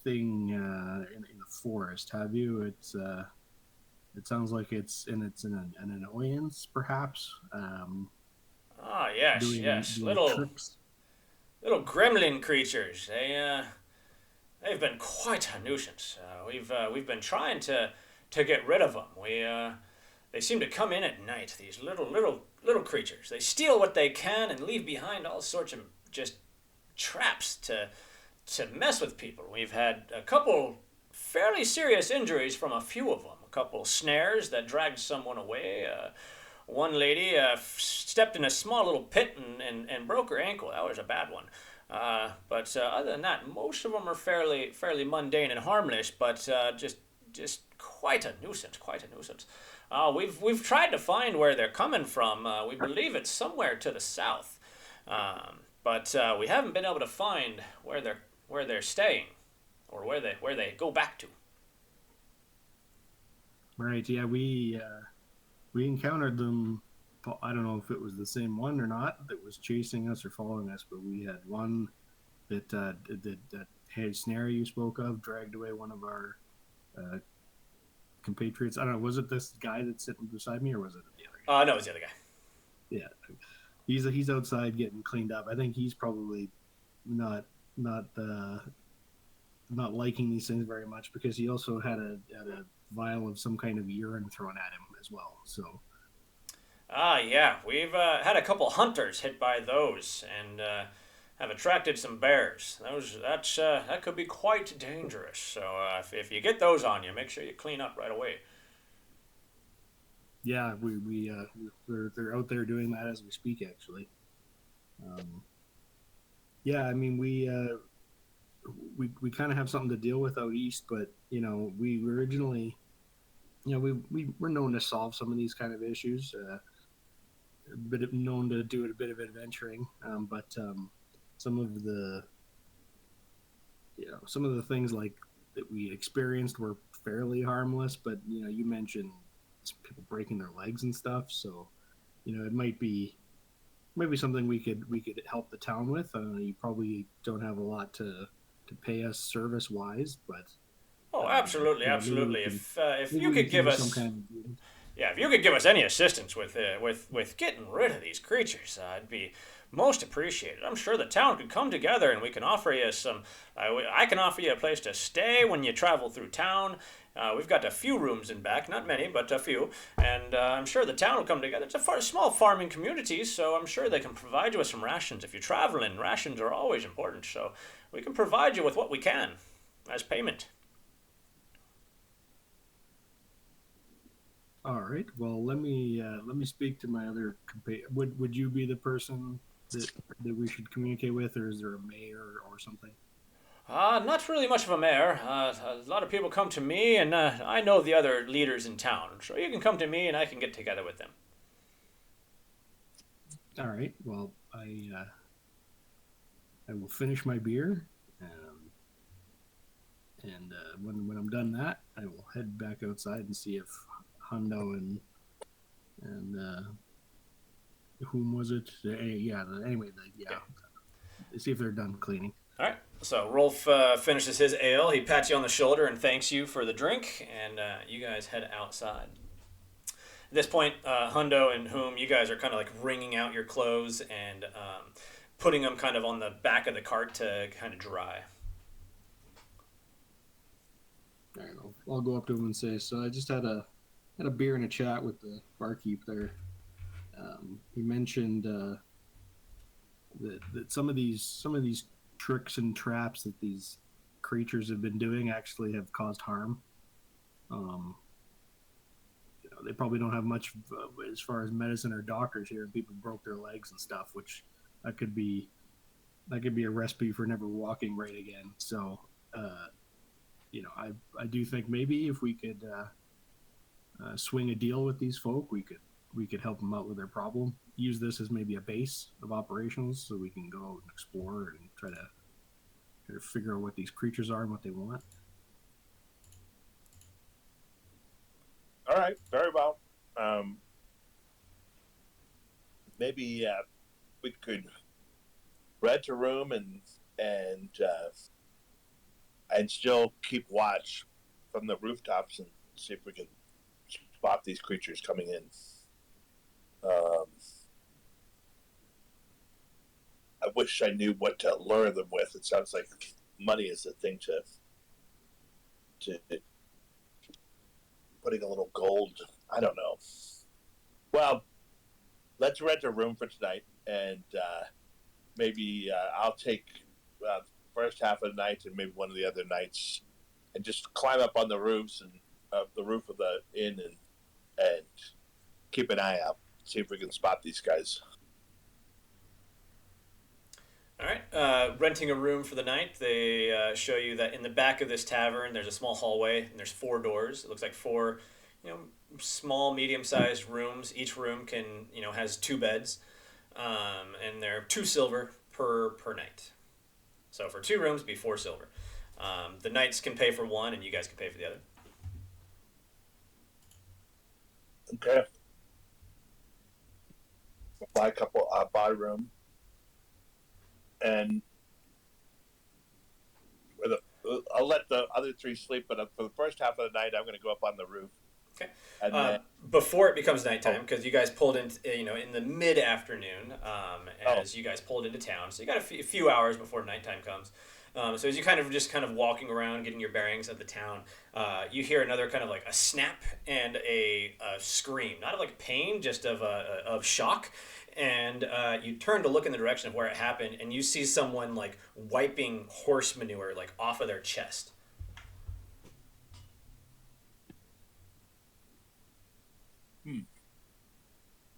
thing in the forest, have you? It sounds like it's an annoyance, perhaps. Yes. Little gremlin creatures. They've been quite a nuisance. We've been trying to get rid of them. They seem to come in at night. These little creatures. They steal what they can and leave behind all sorts of just traps to mess with people. We've had a couple fairly serious injuries from a few of them. A couple snares that dragged someone away. One lady stepped in a small little pit and broke her ankle. That was a bad one. But other than that, most of them are fairly mundane and harmless, but just quite a nuisance. We've tried to find where they're coming from. We believe it's somewhere to the south, but we haven't been able to find where they're staying, or where they go back to. Right. Yeah. We encountered them. I don't know if it was the same one or not that was chasing us or following us, but we had one that had snare you spoke of dragged away one of our compatriots. I don't know. Was it this guy that's sitting beside me, or was it the other guy? No, it was the other guy. Yeah, he's outside getting cleaned up. I think he's probably not liking these things very much, because he also had a vial of some kind of urine thrown at him as well. So. Yeah, we've had a couple hunters hit by those, and have attracted some bears. That could be quite dangerous. So if you get those on you, make sure you clean up right away. Yeah, they're out there doing that as we speak, actually. Yeah, I mean we kind of have something to deal with out east, but we originally, we were known to solve some of these kind of issues. But known to do a bit of adventuring, but some of the things like that we experienced were fairly harmless. But you mentioned people breaking their legs and stuff, so it might be something we could help the town with. You probably don't have a lot to pay us service wise, but absolutely. If you could give us some kind of... Yeah, if you could give us any assistance with getting rid of these creatures, I'd be most appreciated. I'm sure the town could come together and we can offer you some. I can offer you a place to stay when you travel through town. We've got a few rooms in back, not many, but a few. And I'm sure the town will come together. It's a small farming community, so I'm sure they can provide you with some rations. If you're traveling, rations are always important, so we can provide you with what we can as payment. All right. Well, let me speak to my other Would you be the person that we should communicate with, or is there a mayor or something? Not really much of a mayor. A lot of people come to me, and I know the other leaders in town. So you can come to me, and I can get together with them. All right. Well, I will finish my beer, and when I'm done that, I will head back outside and see if Hundo and whom was it? See if they're done cleaning. All right. So Rolf finishes his ale. He pats you on the shoulder and thanks you for the drink, and you guys head outside. At this point, Hundo and whom, you guys are kind of like wringing out your clothes and putting them kind of on the back of the cart to kind of dry. All right, I'll go up to him and say, so I just had a beer and a chat with the barkeep there. He mentioned that some of these tricks and traps that these creatures have been doing actually have caused harm. They probably don't have much as far as medicine or doctors here, and people broke their legs and stuff, which that could be a recipe for never walking right again. So, I do think maybe if we could swing a deal with these folk, we could help them out with their problem. Use this as maybe a base of operations, so we can go and explore and try to figure out what these creatures are and what they want. All right, very well. Maybe we could rent a room and still keep watch from the rooftops and see if we can spot these creatures coming in. I wish I knew what to lure them with. It sounds like money is the thing to putting a little gold. I don't know. Well, let's rent a room for tonight, and maybe I'll take the first half of the night and maybe one of the other nights, and just climb up on the roofs and the roof of the inn and keep an eye out, see if we can spot these guys. All right. Renting a room for the night, they show you that in the back of this tavern, there's a small hallway, and there's 4 doors. It looks like 4, small, medium-sized rooms. Each room has 2 beds, and they're 2 silver per night. So for 2 rooms, it'd be 4 silver. The knights can pay for 1, and you guys can pay for the other. Okay. Buy a room. And I'll let the other 3 sleep, but for the first half of the night, I'm going to go up on the roof. Okay. And then, before it becomes nighttime, because you guys pulled in, in the mid-afternoon, as you guys pulled into town, so you got a few hours before nighttime comes. So as you kind of walking around, getting your bearings of the town, you hear another kind of like a snap and a scream, not of like pain, just of shock. And you turn to look in the direction of where it happened, and you see someone like wiping horse manure like off of their chest.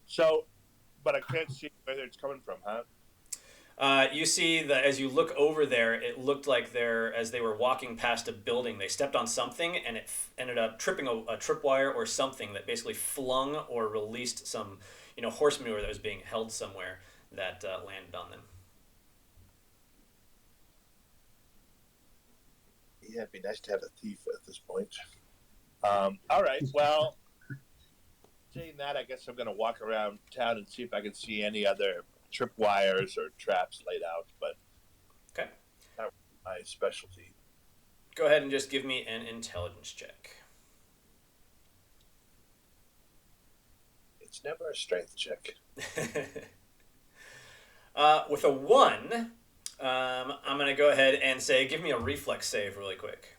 So, but I can't see where it's coming from, huh? You see that as you look over there, it looked like as they were walking past a building, they stepped on something, and it ended up tripping a tripwire or something that basically flung or released some horse manure that was being held somewhere that landed on them. Yeah, it'd be nice to have a thief at this point. All right, well, saying that, I guess I'm going to walk around town and see if I can see any other tripwires or traps laid out, but okay, not my specialty. Go ahead and just give me an intelligence check. It's never a strength check. With a 1, I'm going to go ahead and say, give me a reflex save really quick.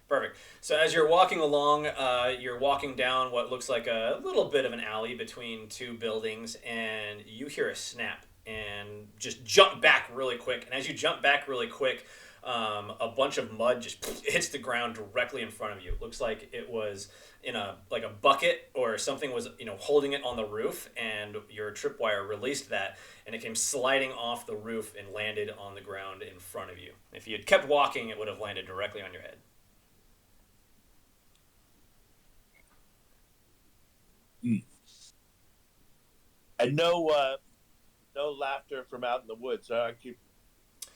Perfect. So as you're walking along, you're walking down what looks like a little bit of an alley between 2 buildings, and you hear a snap and just jump back really quick. And as you jump back really quick, a bunch of mud just hits the ground directly in front of you. It looks like it was in a bucket or something was holding it on the roof, and your tripwire released that, and it came sliding off the roof and landed on the ground in front of you. If you had kept walking, it would have landed directly on your head. And no laughter from out in the woods. I keep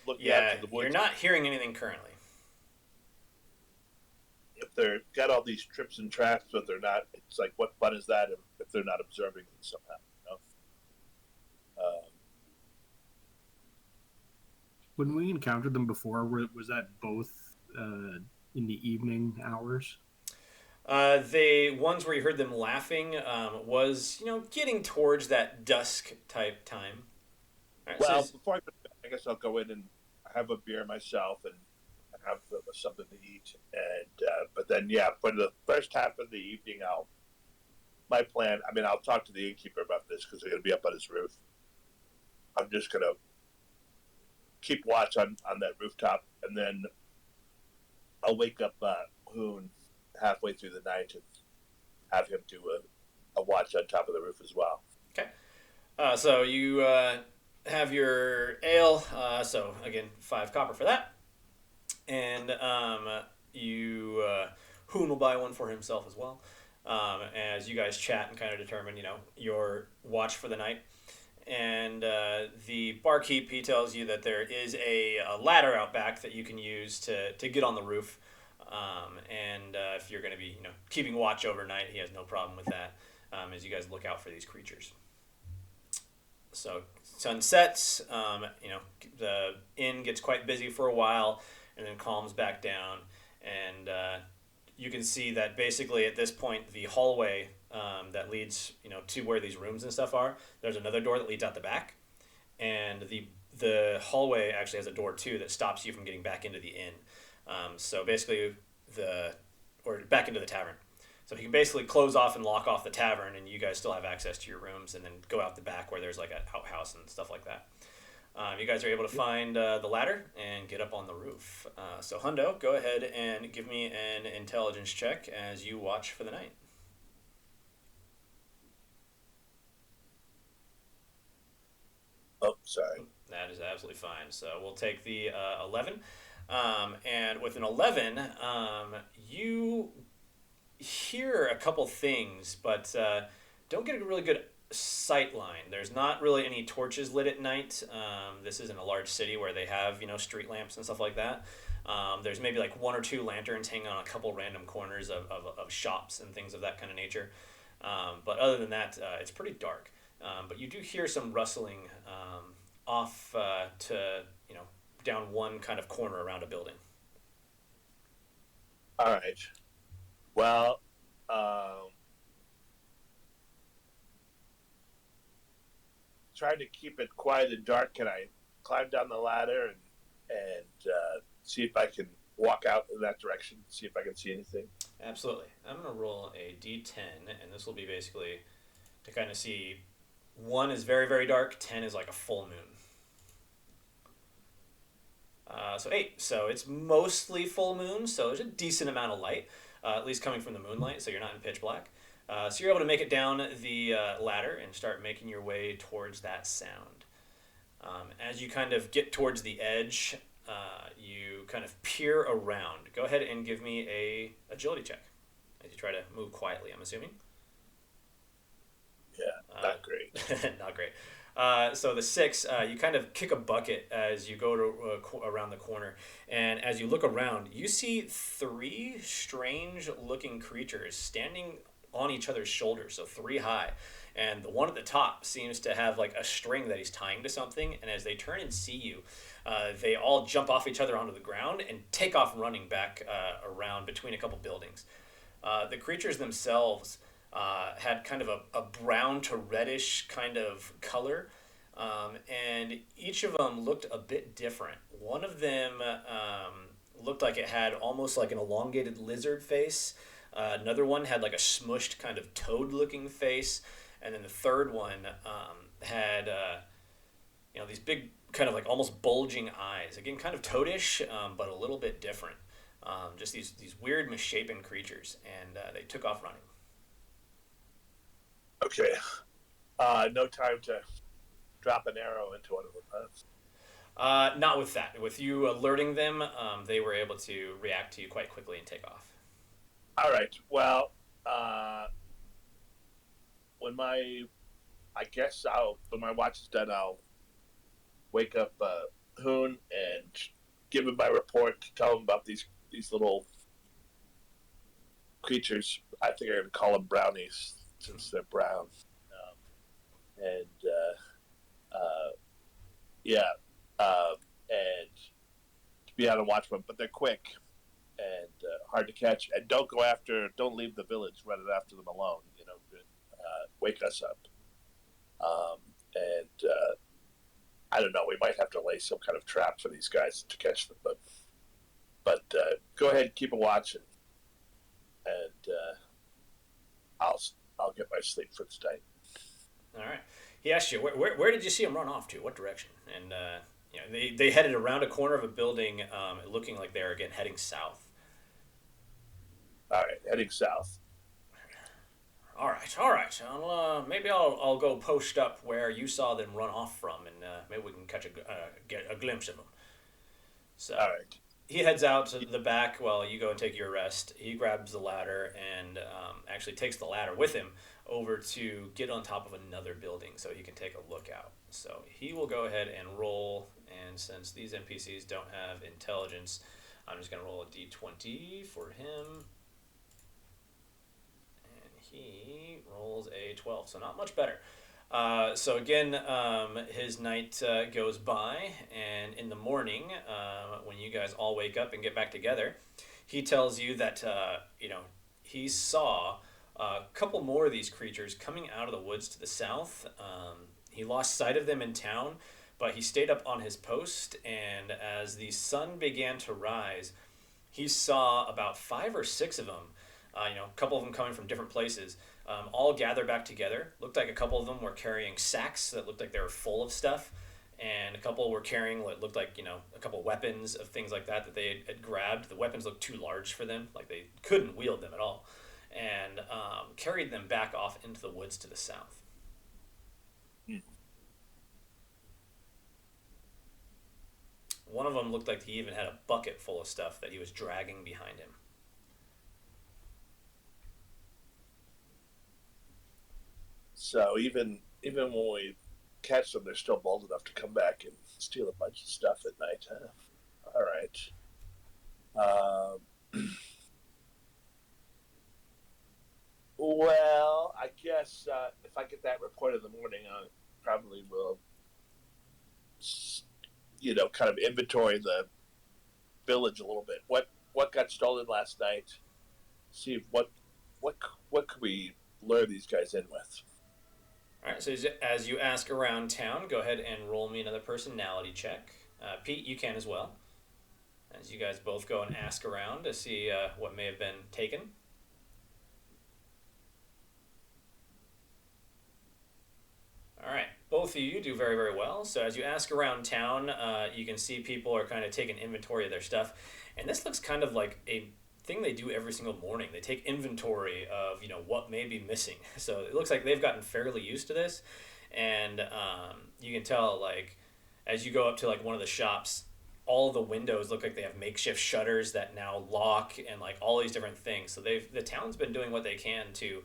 looking out to the woods. You're not hearing anything currently. If they're got all these trips and traps, but they're not, it's like, what fun is that if they're not observing them somehow? When we encountered them before, was that both in the evening hours? The ones where you heard them laughing was, getting towards that dusk type time. Right, well, before I guess I'll go in and have a beer myself and have something to eat. And but then, for the first half of the evening, my plan, I'll talk to the innkeeper about this because they're going to be up on his roof. I'm just going to keep watch on that rooftop, and then I'll wake up Hoon halfway through the night and have him do a watch on top of the roof as well. Okay. So you have your ale. So again, 5 copper for that. And Hoon will buy one for himself as well. As you guys chat and kind of determine, your watch for the night. And the barkeep, he tells you that there is a ladder out back that you can use to get on the roof. And if you're going to be, keeping watch overnight, he has no problem with that as you guys look out for these creatures. So sun sets, the inn gets quite busy for a while and then calms back down. And you can see that basically at this point, the hallway that leads, to where these rooms and stuff are, there's another door that leads out the back. And the hallway actually has a door too that stops you from getting back into the inn. So basically or back into the tavern. So he can basically close off and lock off the tavern, and you guys still have access to your rooms, and then go out the back where there's like an outhouse and stuff like that. You guys are able to find the ladder and get up on the roof. So Hundo, go ahead and give me an intelligence check as you watch for the night. Oh, sorry. That is absolutely fine. So we'll take the 11. And with an 11, you hear a couple things, but don't get a really good sight line. There's not really any torches lit at night. This isn't a large city where they have, street lamps and stuff like that. There's maybe like 1 or 2 lanterns hanging on a couple random corners of shops and things of that kind of nature. But other than that, it's pretty dark. But you do hear some rustling off to, down one kind of corner around a building. All right. Well, trying to keep it quiet and dark, can I climb down the ladder and see if I can walk out in that direction, see if I can see anything? Absolutely. I'm going to roll a d10, and this will be basically to kind of see. 1 is very, very dark. 10 is like a full moon. So 8. So it's mostly full moon, so there's a decent amount of light, at least coming from the moonlight, so you're not in pitch black. So you're able to make it down the ladder and start making your way towards that sound. As you kind of get towards the edge, you kind of peer around. Go ahead and give me a agility check as you try to move quietly, I'm assuming. Yeah, not great. Not great. So the 6, you kind of kick a bucket as you go to around the corner, and as you look around, you see 3 strange-looking creatures standing on each other's shoulders, so 3 high, and the one at the top seems to have like a string that he's tying to something, and as they turn and see you, they all jump off each other onto the ground and take off running back around between a couple buildings. The creatures themselves had kind of a brown to reddish kind of color, and each of them looked a bit different. One of them looked like it had almost like an elongated lizard face. Another one had like a smushed kind of toad-looking face, and then the third one had these big kind of like almost bulging eyes. Again, kind of toadish, but a little bit different. Just these weird misshapen creatures, and they took off running. Okay. No time to drop an arrow into one of them, huh? Not with that. With you alerting them, they were able to react to you quite quickly and take off. All right. Well, when my watch is done, I'll wake up Hoon and give him my report, tell him about these little creatures. I think I'm going to call them brownies since they're brown. And to be on a watch for them, but they're quick and hard to catch. And don't leave the village running after them alone. Wake us up. I don't know. We might have to lay some kind of trap for these guys to catch them, but go ahead and keep a watch, and I'll get my sleep for tonight. All right. He asked you, where did you see him run off to? What direction? And they headed around a corner of a building, looking like they were again heading south. All right, heading south. All right. Maybe I'll go post up where you saw them run off from, and maybe we can get a glimpse of them. So all right. He heads out to the back while you go and take your rest. He grabs the ladder and actually takes the ladder with him over to get on top of another building so he can take a look out. So he will go ahead and roll, and since these NPCs don't have intelligence, I'm just going to roll a d20 for him. He rolls a 12, so not much better. So again, his night goes by, and in the morning, when you guys all wake up and get back together, he tells you that he saw a couple more of these creatures coming out of the woods to the south. He lost sight of them in town, but he stayed up on his post, and as the sun began to rise, he saw about 5 or 6 of them. A couple of them coming from different places, all gather back together. Looked like a couple of them were carrying sacks that looked like they were full of stuff, and a couple were carrying what looked like, a couple weapons of things like that they had grabbed. The weapons looked too large for them, like they couldn't wield them at all, and carried them back off into the woods to the south. One of them looked like he even had a bucket full of stuff that he was dragging behind him. So even when we catch them, they're still bold enough to come back and steal a bunch of stuff at night, huh? All right. Well, I guess if I get that report in the morning, I probably will, kind of inventory the village a little bit. What got stolen last night? See what could we lure these guys in with? All right, so as you ask around town, go ahead and roll me another personality check. Pete, you can as well. As you guys both go and ask around to see what may have been taken. All right, both of you do very, very well. So as you ask around town, you can see people are kind of taking inventory of their stuff. And this looks kind of like a thing they do every single morning. They take inventory of what may be missing. So it looks like they've gotten fairly used to this, and you can tell, like, as you go up to like one of the shops, all the windows look like they have makeshift shutters that now lock, and like all these different things. So the town's been doing what they can to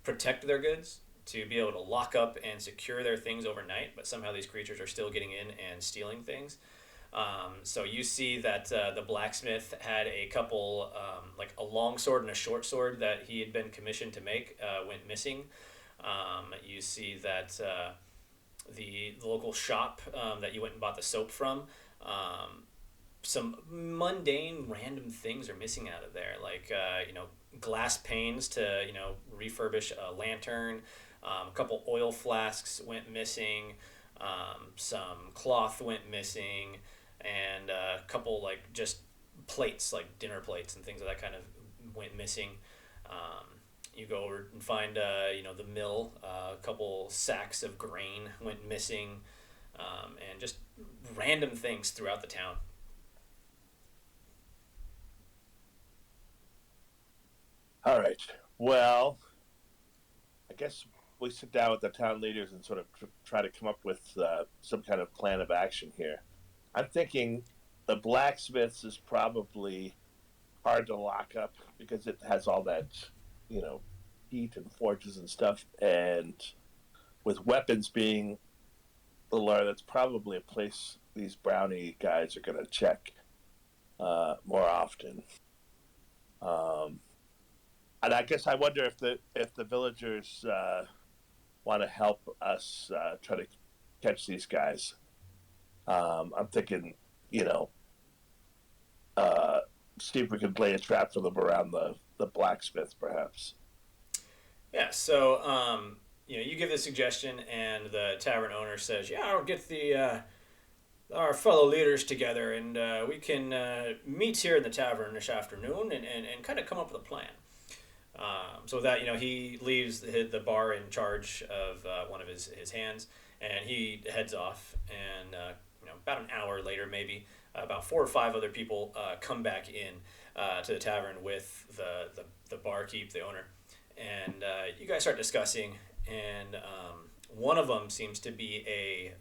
protect their goods, to be able to lock up and secure their things overnight, but somehow these creatures are still getting in and stealing things. So you see that the blacksmith had a couple, like a long sword and a short sword that he had been commissioned to make went missing. You see that the local shop that you went and bought the soap from some mundane, random things are missing out of there, like glass panes to refurbish a lantern. A couple oil flasks went missing. Some cloth went missing, and a couple like just plates, like dinner plates and things of that kind of went missing. You go over and find the mill. A couple sacks of grain went missing, and just random things throughout the town. All right. Well, I guess we sit down with the town leaders and sort of try to come up with some kind of plan of action here. I'm thinking the blacksmiths is probably hard to lock up because it has all that, heat and forges and stuff. And with weapons being the lure, that's probably a place these brownie guys are going to check more often. And I guess I wonder if the villagers want to help us try to catch these guys. I'm thinking, see if we can lay a trap for them around the blacksmith, perhaps. Yeah, so you give the suggestion, and the tavern owner says, "Yeah, I'll get our fellow leaders together, and we can meet here in the tavern this afternoon and kind of come up with a plan." So that he leaves the bar in charge of one of his hands, and he heads off. And about an hour later, maybe about 4 or 5 other people come back in to the tavern with the barkeep, the owner, and you guys start discussing. And one of them seems to be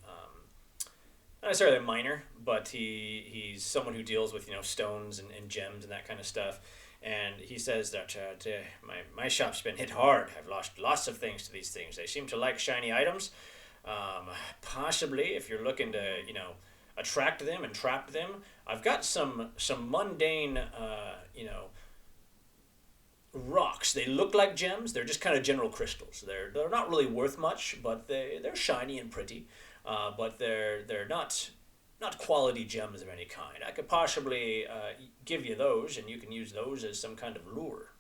not necessarily a miner, but he's someone who deals with stones and gems and that kind of stuff. And he says that my shop's been hit hard. I've lost lots of things to these things. They seem to like shiny items. Possibly, if you're looking to attract them and trap them, I've got some mundane rocks. They look like gems. They're just kind of general crystals. They're not really worth much, but they're shiny and pretty. But they're not quality gems of any kind. I could possibly give you those, and you can use those as some kind of lure.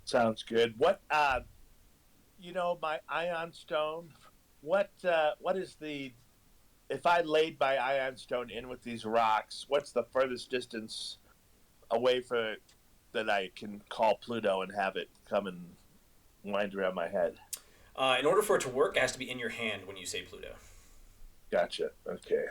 Sounds good. What my ion stone? What is the if I laid my ion stone in with these rocks? What's the furthest distance away that I can call Pluto and have it come and wind around my head? In order for it to work, it has to be in your hand when you say Pluto. Gotcha. Okay.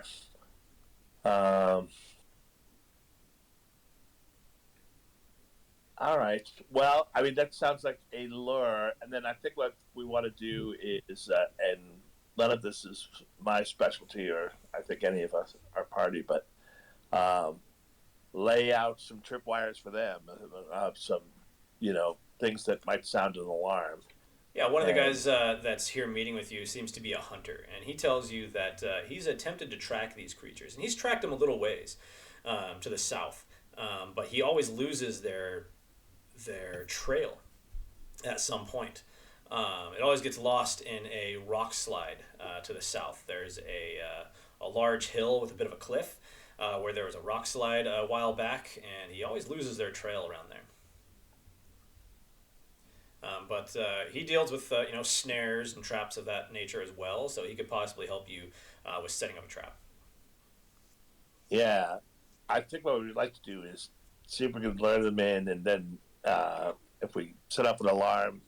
All right. Well, I mean, that sounds like a lure. And then I think what we want to do is, and none of this is my specialty, or I think any of us, our party, but lay out some tripwires for them, some, things that might sound an alarm. Yeah, one of the guys that's here meeting with you seems to be a hunter, and he tells you that he's attempted to track these creatures, and he's tracked them a little ways to the south, but he always loses their trail at some point. It always gets lost in a rock slide to the south. There's a large hill with a bit of a cliff where there was a rock slide a while back, and he always loses their trail around there. But he deals with snares and traps of that nature as well, so he could possibly help you with setting up a trap. Yeah, I think what we'd like to do is see if we can lure them in, and then if we set up an alarm,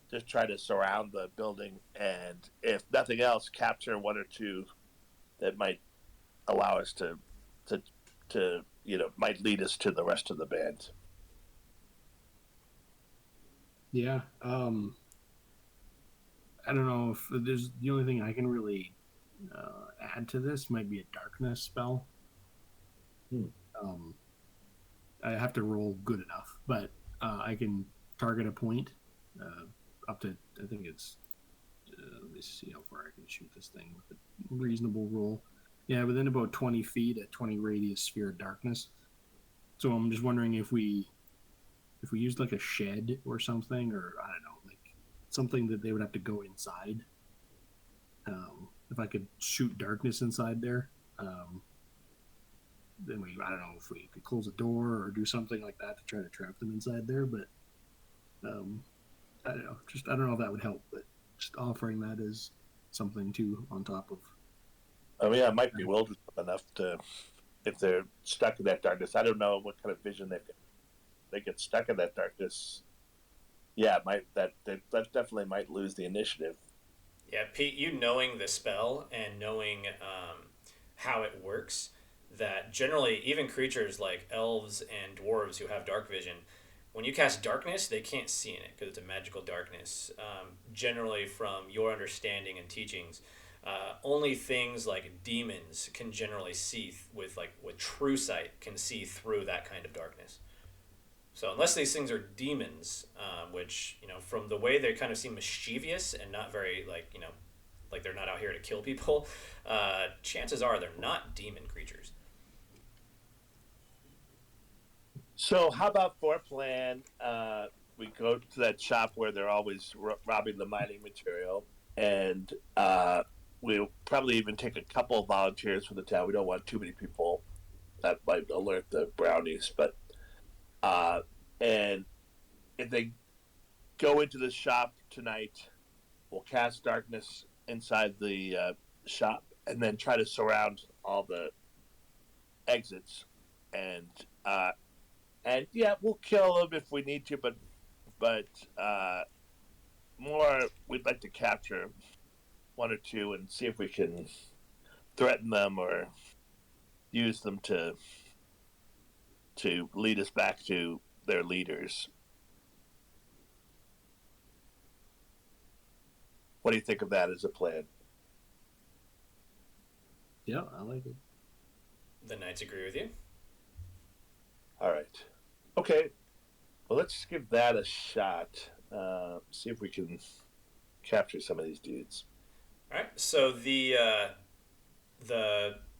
just try to surround the building, and if nothing else, capture 1 or 2 that might allow us to might lead us to the rest of the band. Yeah. I don't know if there's the only thing I can really add to this might be a darkness spell. I have to roll good enough, but I can target a point up to, I think it's, let me see how far I can shoot this thing with a reasonable roll. Yeah, within about 20 feet at 20 radius sphere of darkness. So I'm just wondering if we used like a shed or something, or I don't know, like something that they would have to go inside. If I could shoot darkness inside there. Then I don't know if we could close a door or do something like that to try to trap them inside there. But I don't know. I don't know if that would help. But just offering that as something too on top of. I mean, it might be wilderness enough to, if they're stuck in that darkness. I don't know what kind of vision they get stuck in that darkness. Yeah, that definitely might lose the initiative. Yeah, Pete, you knowing the spell and knowing how it works, that generally even creatures like elves and dwarves who have dark vision, when you cast darkness, they can't see in it because it's a magical darkness. Generally, from your understanding and teachings, only things like demons can generally see with true sight can see through that kind of darkness. So unless these things are demons, which from the way they kind of seem mischievous and not very like they're not out here to kill people, chances are they're not demon creatures. So how about for plan? We go to that shop where they're always robbing the mining material, and we'll probably even take a couple of volunteers for the town. We don't want too many people. That might alert the brownies, but and if they go into the shop tonight, we'll cast darkness inside the shop and then try to surround all the exits, and yeah, we'll kill them if we need to, but more we'd like to capture one or two and see if we can threaten them or use them to lead us back to their leaders. What do you think of that as a plan? Yeah, I like it. The knights agree with you. All right. Okay. Well, let's give that a shot. See if we can capture some of these dudes. All right. So the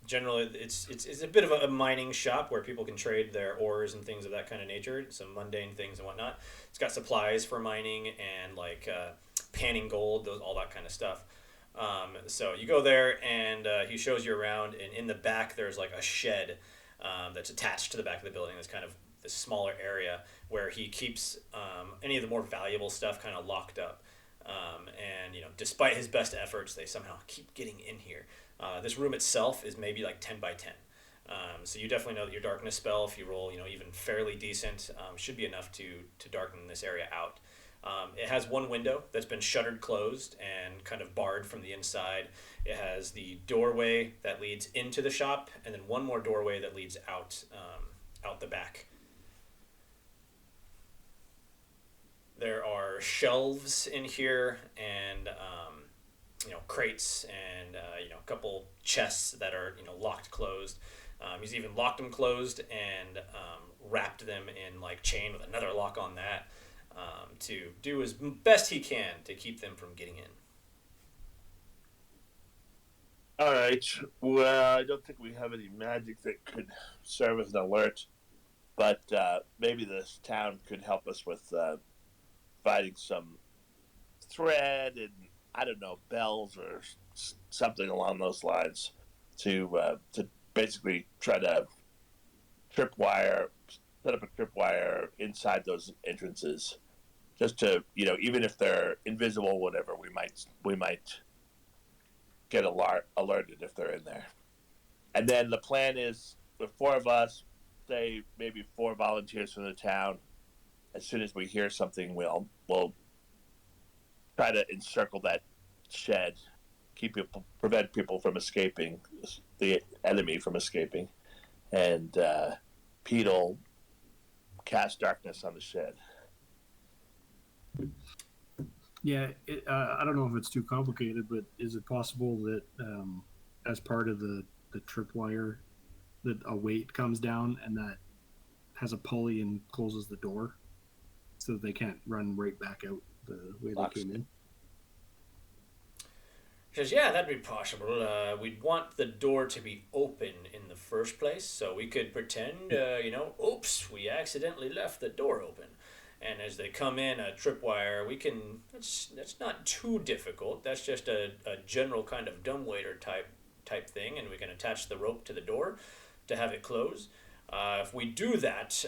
generally it's a bit of a mining shop where people can trade their ores and things of that kind of nature, some mundane things and whatnot. It's got supplies for mining and panning gold, all that kind of stuff. So you go there and he shows you around, and in the back there's like a shed that's attached to the back of the building. That's kind of this smaller area where he keeps any of the more valuable stuff kind of locked up. And despite his best efforts, they somehow keep getting in here. This room itself is maybe like 10 by 10. So you definitely know that your darkness spell, if you roll, even fairly decent, should be enough to darken this area out. It has one window that's been shuttered closed and kind of barred from the inside. It has the doorway that leads into the shop, and then one more doorway that leads out the back. There are shelves in here and crates and a couple chests that are locked closed. He's even locked them closed and wrapped them in chain with another lock on that to do as best he can to keep them from getting in. All right. Well, I don't think we have any magic that could serve as an alert, but maybe this town could help us with finding some thread and, I don't know, bells or something along those lines to basically try to set up a tripwire inside those entrances, just to even if they're invisible, whatever, we might get alerted if they're in there. And then the plan is the four of us, say maybe 4 volunteers from the town. As soon as we hear something, we'll try to encircle that shed, prevent people from escaping, the enemy from escaping, and Pete will cast darkness on the shed. Yeah, I don't know if it's too complicated, but is it possible that as part of the tripwire, that a weight comes down and that has a pulley and closes the door, so that they can't run right back out the way they came in? He says, yeah, that'd be possible. We'd want the door to be open in the first place, so we could pretend, oops, we accidentally left the door open. And as they come in, a tripwire, that's not too difficult. That's just a general kind of dumbwaiter type type thing, and we can attach the rope to the door to have it close. If we do that,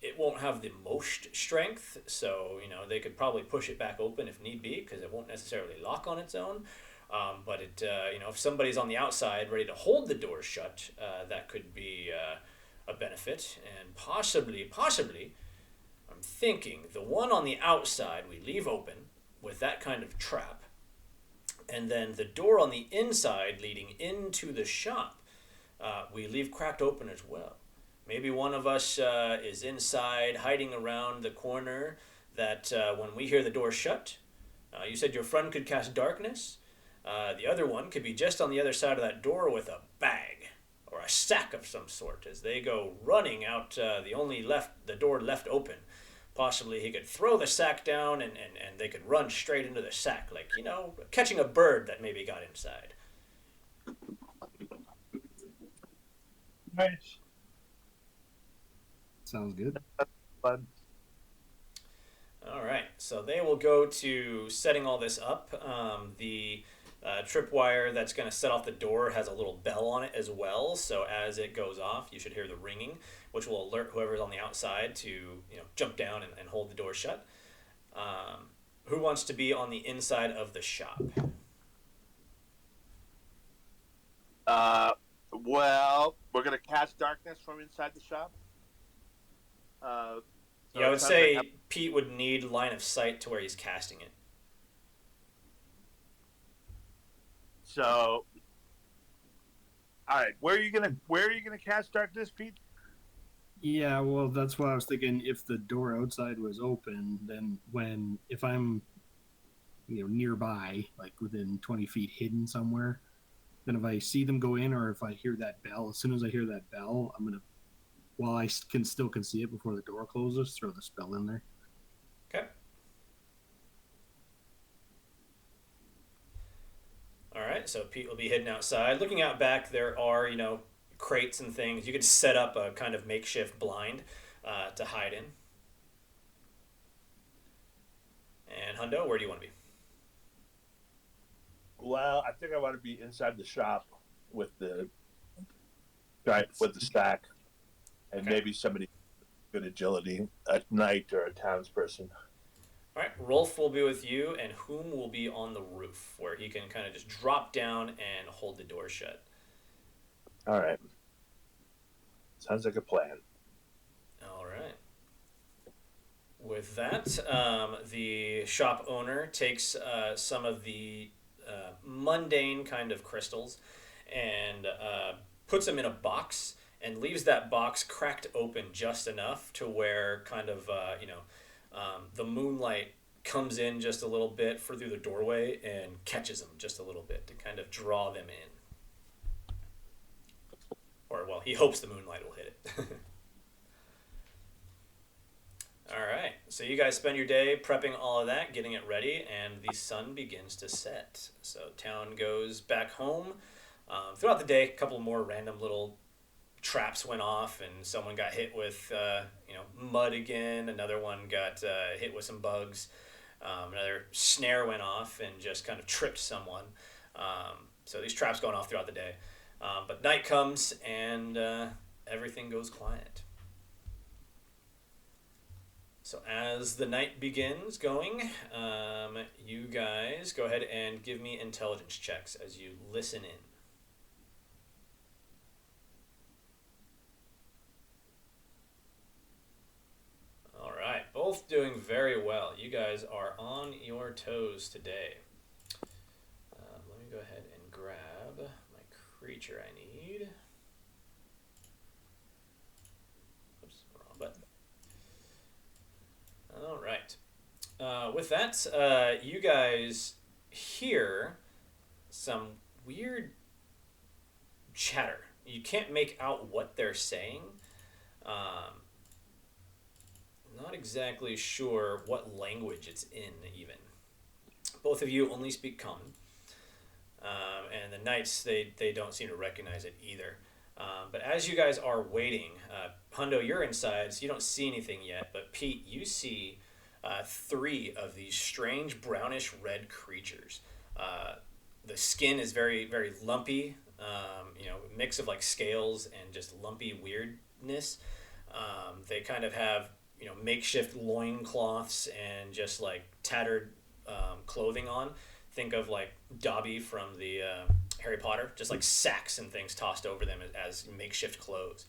it won't have the most strength, so, they could probably push it back open if need be, because it won't necessarily lock on its own. But if somebody's on the outside ready to hold the door shut, that could be a benefit. And possibly, I'm thinking the one on the outside we leave open with that kind of trap, and then the door on the inside leading into the shop, we leave cracked open as well. Maybe one of us is inside hiding around the corner that when we hear the door shut, you said your friend could cast darkness. The other one could be just on the other side of that door with a bag or a sack of some sort as they go running out the door left open. Possibly he could throw the sack down and they could run straight into the sack, like, catching a bird that maybe got inside. Nice. Sounds good. Fun. All right, so they will go to setting all this up. The tripwire that's going to set off the door has a little bell on it as well, so as it goes off, you should hear the ringing, which will alert whoever's on the outside to jump down and hold the door shut. Who wants to be on the inside of the shop? Well, we're going to cast darkness from inside the shop. I would say Pete would need line of sight to where he's casting it. So, all right, where are you gonna cast darkness, Pete? Yeah, well, that's why I was thinking. If the door outside was open, then if I'm, nearby, like within 20 feet, hidden somewhere, then if I see them go in, or if I hear that bell, as soon as I hear that bell, I'm gonna, while I can see it before the door closes, throw the spell in there. Okay. All right, so Pete will be hidden outside. Looking out back, there are, crates and things. You could set up a kind of makeshift blind to hide in. And Hundo, where do you want to be? Well, I think I want to be inside the shop with the stack, and maybe somebody with good agility, a knight or a townsperson. All right, Rolf will be with you, and Whom will be on the roof, where he can kind of just drop down and hold the door shut. All right. Sounds like a plan. All right. With that, the shop owner takes some of the mundane kind of crystals and puts them in a box and leaves that box cracked open just enough to where kind of, the moonlight comes in just a little bit through the doorway and catches them just a little bit to kind of draw them in. Or, well, he hopes the moonlight will hit it. All right, so you guys spend your day prepping all of that, getting it ready, and the sun begins to set. So town goes back home. Throughout the day, a couple more random little traps went off, and someone got hit with mud again. Another one got hit with some bugs. Another snare went off and just kind of tripped someone. So these traps going off throughout the day. But night comes and everything goes quiet. So as the night begins going, you guys go ahead and give me intelligence checks as you listen in. All right, both doing very well. You guys are on your toes today. Let me go ahead and grab my creature I need. Oops, wrong button. All right. With that, you guys hear some weird chatter. You can't make out what they're saying. Not exactly sure what language it's in, even. Both of you only speak common. And the knights, they don't seem to recognize it either. But as you guys are waiting, Hundo, you're inside, so you don't see anything yet. But Pete, you see 3 of these strange brownish red creatures the skin is very, very lumpy, mix of like scales and just lumpy weirdness. They kind of have, makeshift loincloths and just like tattered clothing on. Think of like Dobby from the Harry Potter, just like sacks and things tossed over them as makeshift clothes.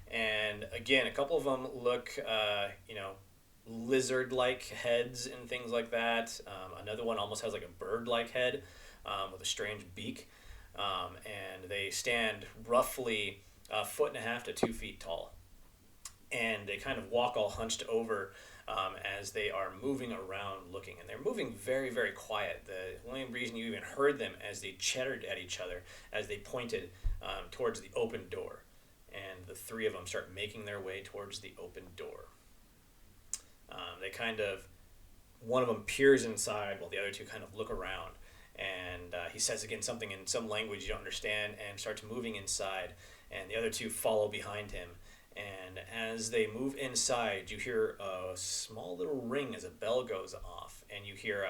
And again, a couple of them look, lizard-like heads and things like that. Another one almost has like a bird-like head with a strange beak. And they stand roughly 1.5 to 2 feet tall. And they kind of walk all hunched over as they are moving around looking. And they're moving very, very quiet. The only reason you even heard them as they chattered at each other as they pointed towards the open door. And the three of them start making their way towards the open door. They kind of, one of them peers inside while the other two kind of look around. And he says again something in some language you don't understand and starts moving inside. And the other two follow behind him. And as they move inside, you hear a small little ring as a bell goes off, and you hear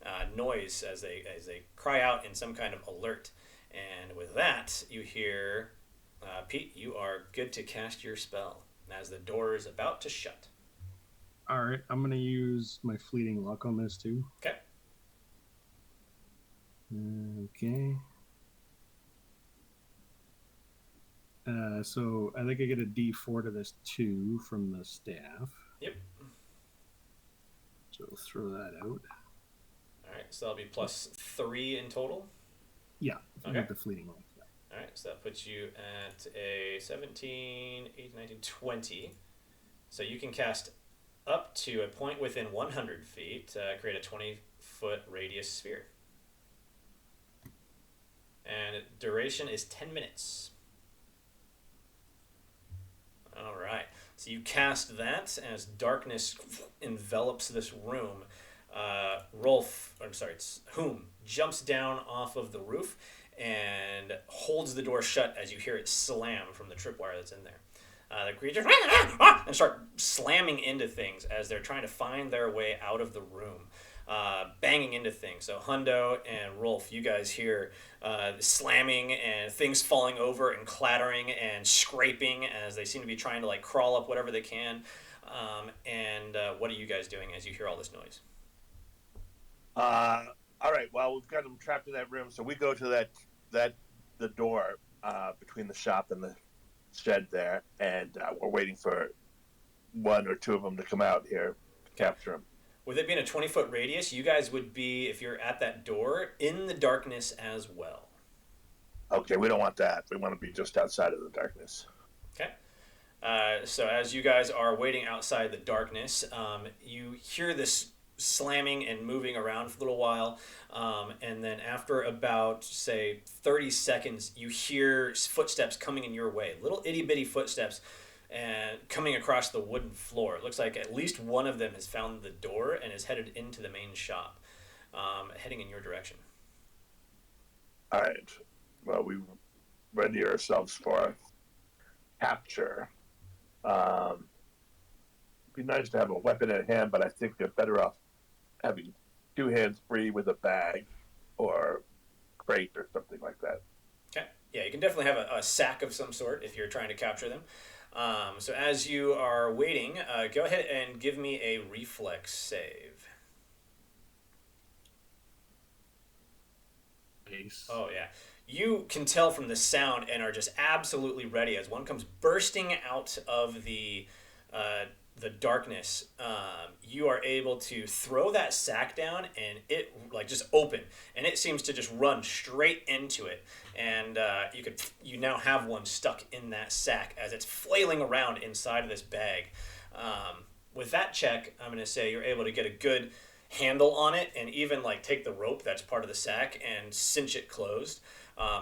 a noise as they cry out in some kind of alert. And with that, you hear, Pete, you are good to cast your spell as the door is about to shut. All right, I'm gonna use my fleeting luck on this too. Okay. Okay. So I think I get a D4 to this 2 from the staff. Yep. So we'll throw that out. All right, so that'll be +3 in total. Yeah, I Okay. got the fleeting luck. Yeah. All right, so that puts you at a 17, 18, 19, 20. So you can cast up to a point within 100 feet, create a 20-foot radius sphere. And duration is 10 minutes. All right. So you cast that as darkness envelops this room. Whom jumps down off of the roof and holds the door shut as you hear it slam from the tripwire that's in there. The creatures and start slamming into things as they're trying to find their way out of the room. Banging into things. So Hundo and Rolf, you guys hear slamming and things falling over and clattering and scraping as they seem to be trying to like crawl up whatever they can. And what are you guys doing as you hear all this noise? All right. Well, we've got them trapped in that room, so we go to the door between the shop and the shed there, and we're waiting for one or two of them to come out here to capture them. With it being a 20-foot radius, you guys would be, if you're at that door, in the darkness as well. Okay, we don't want that. We want to be just outside of the darkness. Okay. So as you guys are waiting outside the darkness, you hear this slamming and moving around for a little while, and then after about, say, 30 seconds, you hear footsteps coming in your way. Little itty-bitty footsteps and coming across the wooden floor. It looks like at least one of them has found the door and is headed into the main shop, heading in your direction. All right. Well, we ready ourselves for capture. It'd be nice to have a weapon at hand, but I think they're better off having two hands free with a bag or crate or something like that. Okay. Yeah, you can definitely have a sack of some sort if you're trying to capture them. So as you are waiting, go ahead and give me a reflex save. Ace. Oh, yeah. You can tell from the sound and are just absolutely ready as one comes bursting out of the darkness. You are able to throw that sack down and it like just open, and it seems to just run straight into it. And you now have one stuck in that sack as it's flailing around inside of this bag. With that check, I'm going to say you're able to get a good handle on it and even like take the rope that's part of the sack and cinch it closed.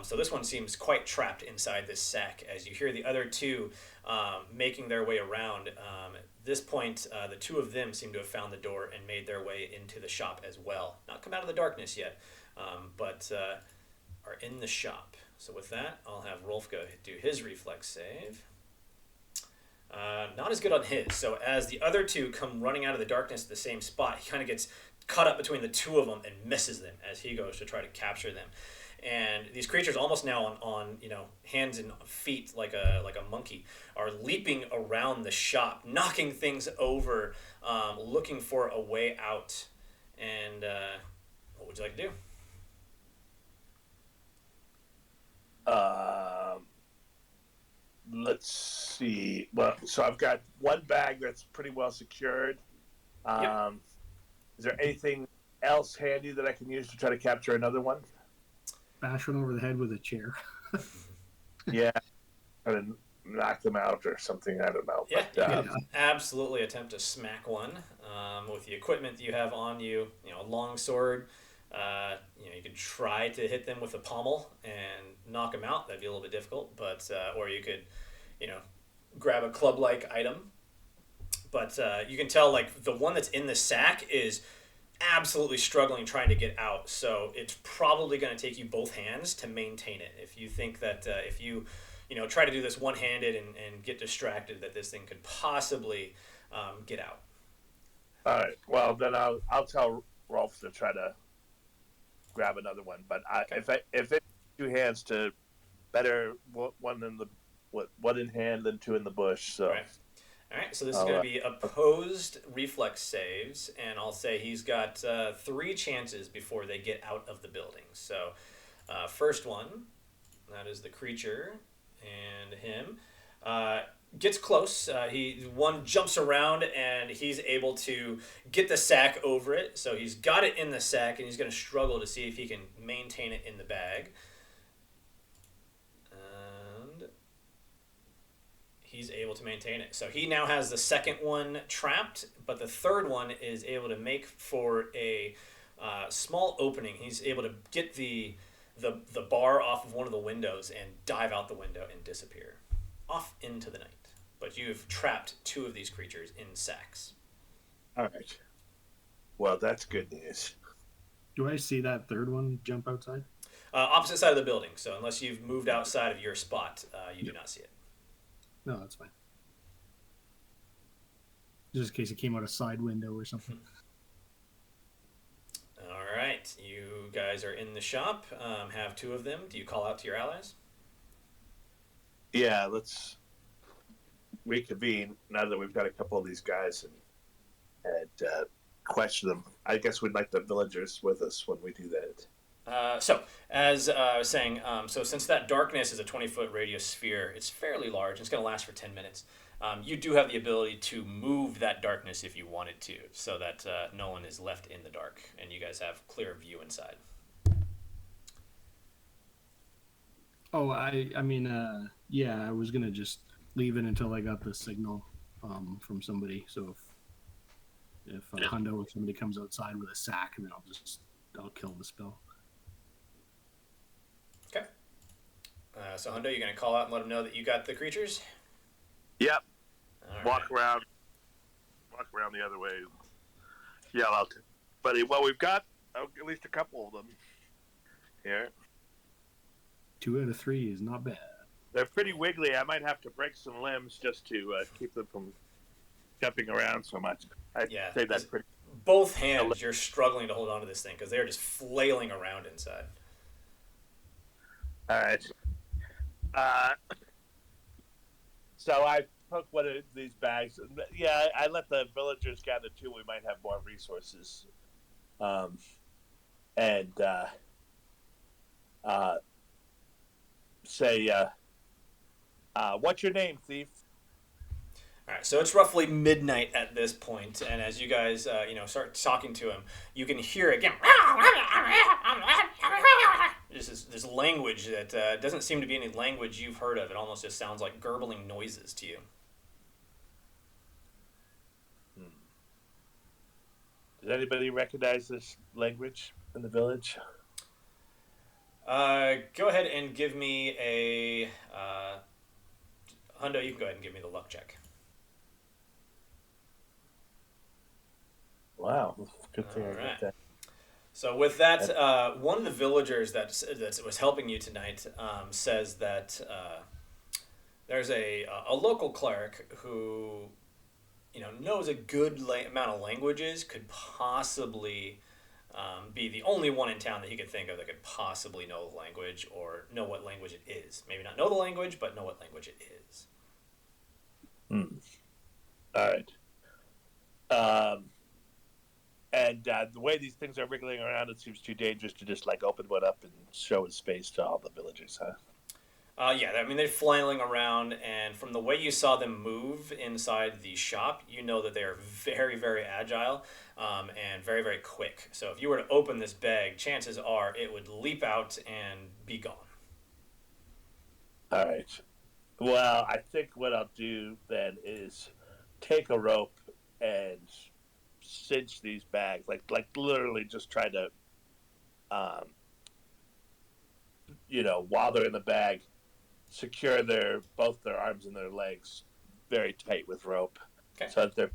So this one seems quite trapped inside this sack as you hear the other two making their way around. At this point, the two of them seem to have found the door and made their way into the shop as well. Not come out of the darkness yet, but are in the shop. So with that, I'll have Rolf go do his reflex save. Not as good on his. So as the other two come running out of the darkness at the same spot, he kind of gets caught up between the two of them and misses them as he goes to try to capture them. And these creatures, almost now on hands and feet like a monkey, are leaping around the shop, knocking things over, looking for a way out. And what would you like to do? Let's see. Well, so I've got one bag that's pretty well secured. Yep. Is there anything else handy that I can use to try to capture another one? Bash one over the head with a chair. Yeah. Try to knock them out or something. I don't know. Yeah, But, you can absolutely attempt to smack one with the equipment that you have on you. A long sword. You can try to hit them with a pommel and knock them out. That'd be a little bit difficult, but or you could, grab a club-like item. But you can tell, like, the one that's in the sack is absolutely struggling trying to get out. So it's probably going to take you both hands to maintain it. If you think that if you try to do this one-handed and get distracted, that this thing could possibly get out. all right. Well, then I'll tell Rolf to try to grab another one. But Okay. if it's two hands, to better one in hand than two in the bush. So. All right, so this is going to be opposed reflex saves, and I'll say he's got 3 chances before they get out of the building. So first one, that is the creature, and him. Gets close. One jumps around, and he's able to get the sack over it. So he's got it in the sack, and he's going to struggle to see if he can maintain it in the bag. And he's able to maintain it. So he now has the second one trapped, but the third one is able to make for a small opening. He's able to get the bar off of one of the windows and dive out the window and disappear off into the night. But you've trapped 2 of these creatures in sacks. All right. Well, that's good news. Do I see that third one jump outside? Opposite side of the building. So unless you've moved outside of your spot, you do not see it. No, that's fine. Just in case it came out a side window or something. All right. You guys are in the shop. Have 2 of them. Do you call out to your allies? Yeah, let's reconvene now that we've got a couple of these guys and question them. I guess we'd like the villagers with us when we do that. So, as I was saying, so since that darkness is a 20-foot radius sphere, it's fairly large. It's going to last for 10 minutes. You do have the ability to move that darkness if you wanted to, so that no one is left in the dark, and you guys have clear view inside. Oh, I mean, yeah, I was going to just leave it until I got the signal from somebody. So if Hundo or somebody comes outside with a sack, then I'll kill the spell. Okay. So Hundo, you're going to call out and let them know that you got the creatures? Yep. All Walk around the other way. Yell out to buddy. Well, we've got at least a couple of them here. 2 out of 3 is not bad. They're pretty wiggly. I might have to break some limbs just to keep them from jumping around so much. I'd say that's pretty. Both hands, you're struggling to hold on to this thing because they're just flailing around inside. All right. So I took one of these bags. Yeah, I let the villagers gather too. We might have more resources. Say, what's your name, thief? All right, so it's roughly midnight at this point, and as you guys, start talking to him, you can hear it again. This language that doesn't seem to be any language you've heard of. It almost just sounds like gurgling noises to you. Does anybody recognize this language in the village? Go ahead and give me a... Hundo, you can go ahead and give me the luck check. Wow, good thing I got that. So with that, one of the villagers that was helping you tonight says that there's a local cleric who, knows a good amount of languages, could possibly be the only one in town that he could think of that could possibly know the language or know what language it is. Maybe not know the language, but know what language it is. All right. And the way these things are wriggling around, it seems too dangerous to just like open one up and show its face to all the villagers, huh? Yeah, I mean, they're flailing around, and from the way you saw them move inside the shop, you know that they are very, very agile and very, very quick. So if you were to open this bag, chances are it would leap out and be gone. All right. Well, I think what I'll do then is take a rope and cinch these bags, like literally just try to, while they're in the bag, secure both their arms and their legs very tight with rope, Okay. so that they're.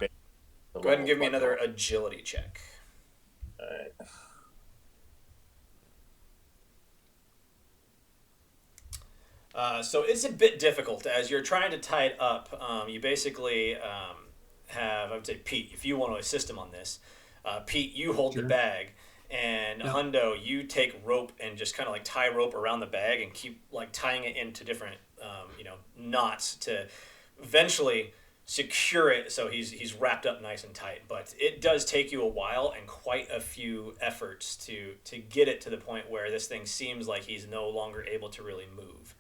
Go ahead and give me another agility check. All right. So it's a bit difficult as you're trying to tie it up. You basically have, I would say, Pete, if you want to assist him on this. Pete, you hold the bag, and Hundo, you take rope and just kind of like tie rope around the bag and keep like tying it into different, knots to eventually secure it so he's wrapped up nice and tight. But it does take you a while and quite a few efforts to get it to the point where this thing seems like he's no longer able to really move.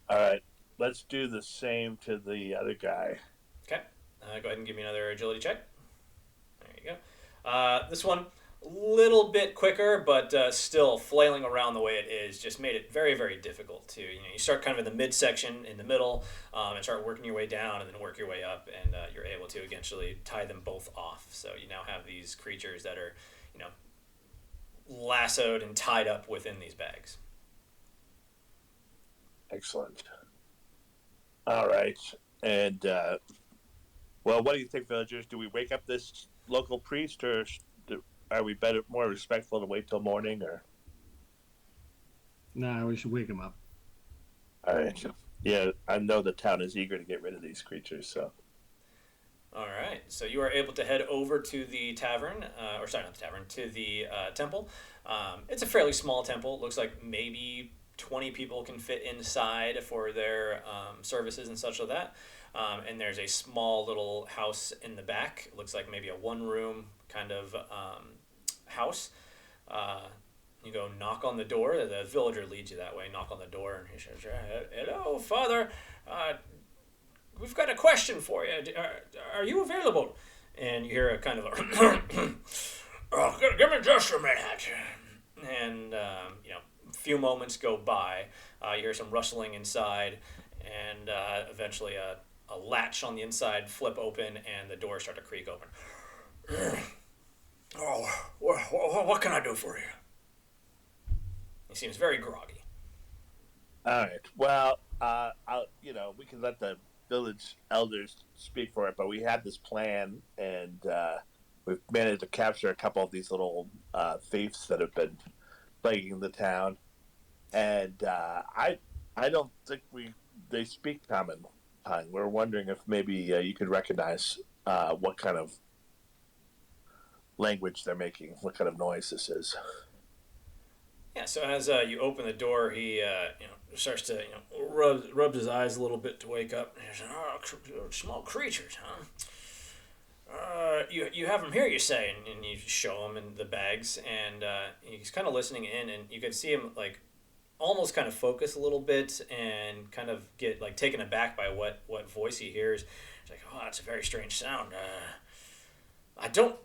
All right, let's do the same to the other guy. Okay, go ahead and give me another agility check. There you go. This one, a little bit quicker, but still flailing around the way it is, just made it very, very difficult to, you start kind of in the midsection, in the middle, and start working your way down, and then work your way up, and you're able to eventually tie them both off. So you now have these creatures that are, lassoed and tied up within these bags. Excellent. All right. And, well, what do you think, villagers? Do we wake up this local priest, or are we more respectful to wait till morning? Or Nah, we should wake him up. All right. Yeah, I know the town is eager to get rid of these creatures, so. All right. So you are able to head over to the tavern, to the temple. It's a fairly small temple. It looks like maybe 20 people can fit inside for their services and such like that. And there's a small little house in the back. It looks like maybe a one-room kind of house. You go knock on the door. The villager leads you that way. Knock on the door, and he says, "Hello, Father. We've got a question for you. Are you available?" And you hear a kind of a, "Oh, give me just a minute." And, a few moments go by. You hear some rustling inside, and eventually a latch on the inside flip open, and the doors start to creak open. "Oh, what can I do for you?" He seems very groggy. All right. Well, we can let the village elders speak for it, but we had this plan, and we've managed to capture a couple of these little thieves that have been plaguing the town, and I don't think they speak common tongue. We're wondering if maybe you could recognize what kind of language they're making, what kind of noise this is. Yeah, so as you open the door, he starts to rub his eyes a little bit to wake up. He says, "Oh, small creatures, huh? You have them here, you say?" And you show him in the bags, and he's kind of listening in, and you can see him like almost kind of focus a little bit and kind of get like taken aback by what voice he hears. He's like, "Oh, that's a very strange sound. I don't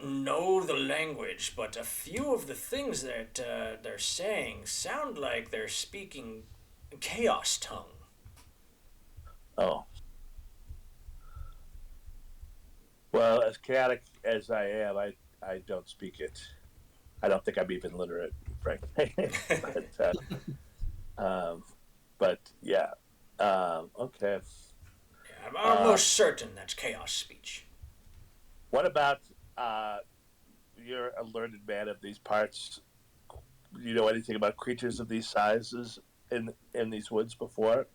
know the language, but a few of the things that they're saying sound like they're speaking chaos tongue." Oh. Well, as chaotic as I am, I don't speak it. I don't think I'm even literate, frankly. But yeah. Okay. Yeah, I'm almost certain that's chaos speech. What about you're a learned man of these parts? Do you know anything about creatures of these sizes in these woods before?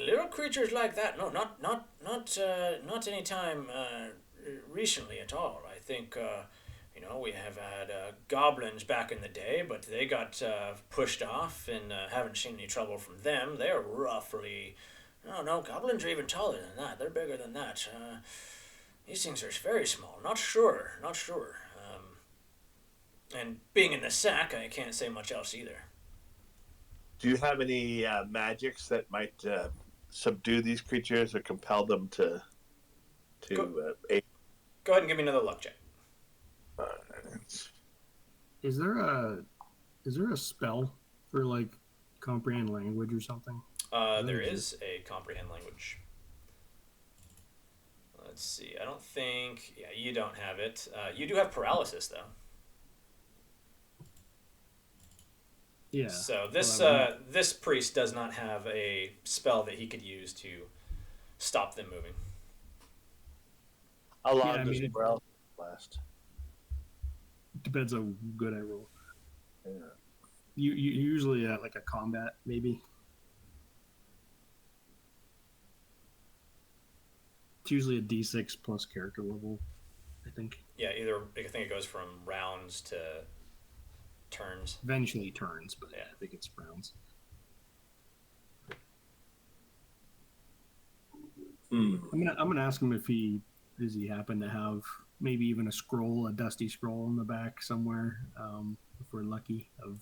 Little creatures like that. No, not any time recently at all. I think we have had goblins back in the day, but they got pushed off, and haven't seen any trouble from them. They're roughly, no, goblins are even taller than that. They're bigger than that. These things are very small. Not sure. And being in the sack, I can't say much else either. Do you have any magics that might subdue these creatures or compel them to aid? Go ahead and give me another luck check. Is there a spell for like comprehend language or something? There is a comprehend language. Let's see. I don't think. Yeah, you don't have it. You do have paralysis though. Yeah. So this priest does not have a spell that he could use to stop them moving. How long does the paralysis last? Depends how good I roll. Yeah. You usually at like a combat maybe. It's usually a D6 plus character level, I think. Yeah, I think it goes from rounds to turns. Eventually turns, but yeah, I think it's rounds. I'm gonna ask him if does he happen to have maybe even a dusty scroll in the back somewhere, if we're lucky, of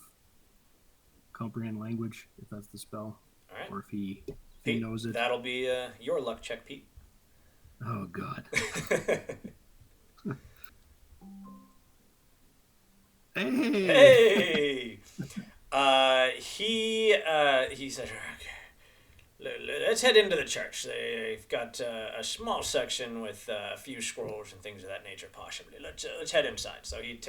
comprehend language, if that's the spell. All right. Or if he Pete, knows it. That'll be your luck check, Pete. Oh God. Hey! He said, okay, let's head into the church. They've got a small section with a few scrolls and things of that nature, possibly. Let's head inside. So he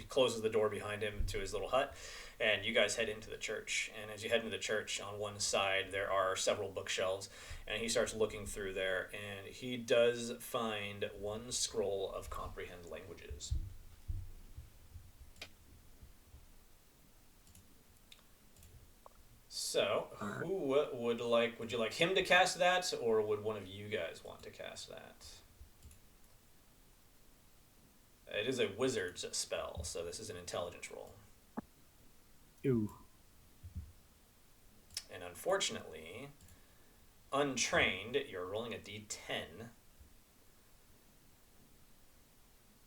closes the door behind him to his little hut, and you guys head into the church. And as you head into the church, on one side there are several bookshelves, and he starts looking through there, and he does find one scroll of comprehend languages. So, would you like him to cast that, or would one of you guys want to cast that? It is a wizard's spell, so this is an intelligence roll. Ooh. And unfortunately, untrained, you're rolling a d10.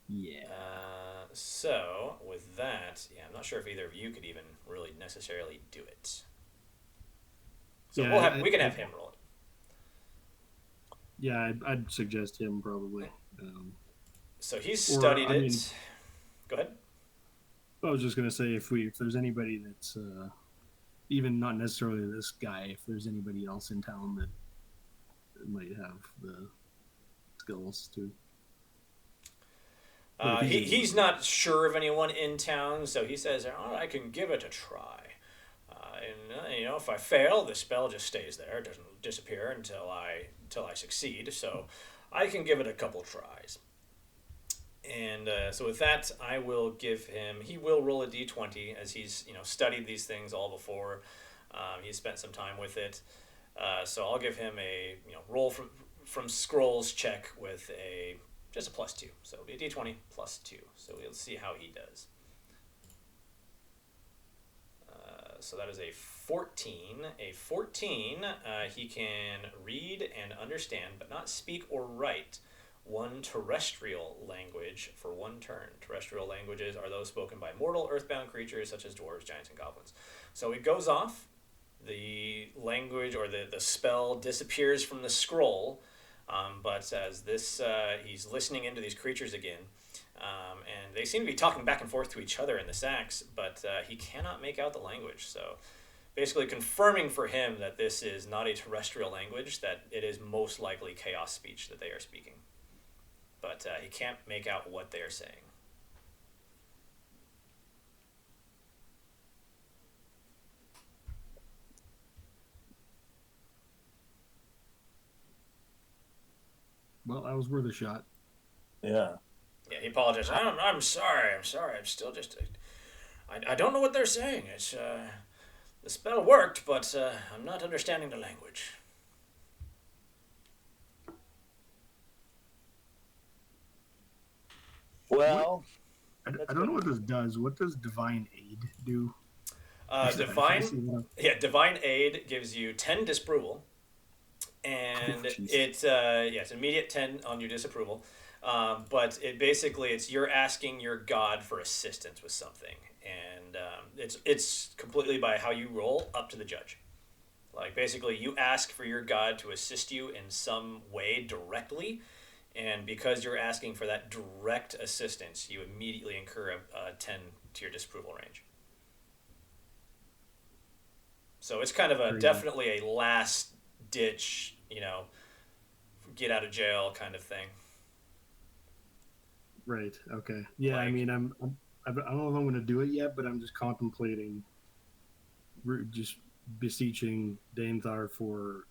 Yeah. So, with that, I'm not sure if either of you could even really necessarily do it. So we can have him roll it. Yeah, I'd suggest him probably. So he's studied it. Go ahead. I was just gonna say if there's anybody that's even not necessarily this guy, if there's anybody else in town that might have the skills to. He's not sure of anyone in town, so he says, I can give it a try. And if I fail, the spell just stays there. It doesn't disappear until I succeed. So I can give it a couple tries. And so with that, I will give him. He will roll a d20 as he's studied these things all before. He's spent some time with it. So I'll give him a roll from scrolls check with just a +2. So it'll be a d20 +2. So we'll see how he does. So that is a 14. A 14, he can read and understand, but not speak or write one terrestrial language for one turn. Terrestrial languages are those spoken by mortal, earthbound creatures such as dwarves, giants, and goblins. So it goes off. The language or the spell disappears from the scroll, but as he's listening into these creatures again, and they seem to be talking back and forth to each other in the sacks, but he cannot make out the language. So basically confirming for him that this is not a terrestrial language, that it is most likely chaos speech that they are speaking. But he can't make out what they are saying. Well, that was worth a shot. Yeah. Yeah, he apologized. I'm sorry. I'm still just. I don't know what they're saying. It's The spell worked, but I'm not understanding the language. Well, I don't know what this does. What does divine aid do? Divine aid gives you 10 disapproval, and it's immediate 10 on your disapproval. But it's you're asking your god for assistance with something, and it's completely by how you roll up to the judge. Like basically, you ask for your god to assist you in some way directly, and because you're asking for that direct assistance, you immediately incur a 10 to your disapproval range. So it's kind of definitely a last ditch, get out of jail kind of thing. Right. Okay. Yeah. I mean, I don't know if I'm going to do it yet, but I'm just contemplating, just beseeching Dainthar for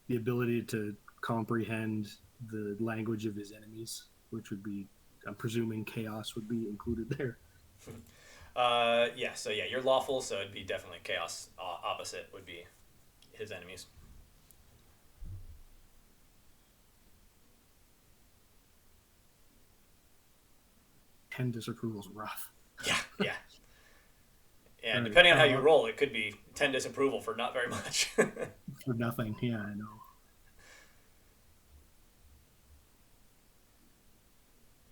the ability to comprehend the language of his enemies, which would be, I'm presuming, chaos would be included there. You're lawful, so it'd be definitely chaos. Opposite would be his enemies. Ten disapproval's rough. Yeah. And depending on how you roll, it could be 10 disapproval for not very much. For nothing. Yeah, I know.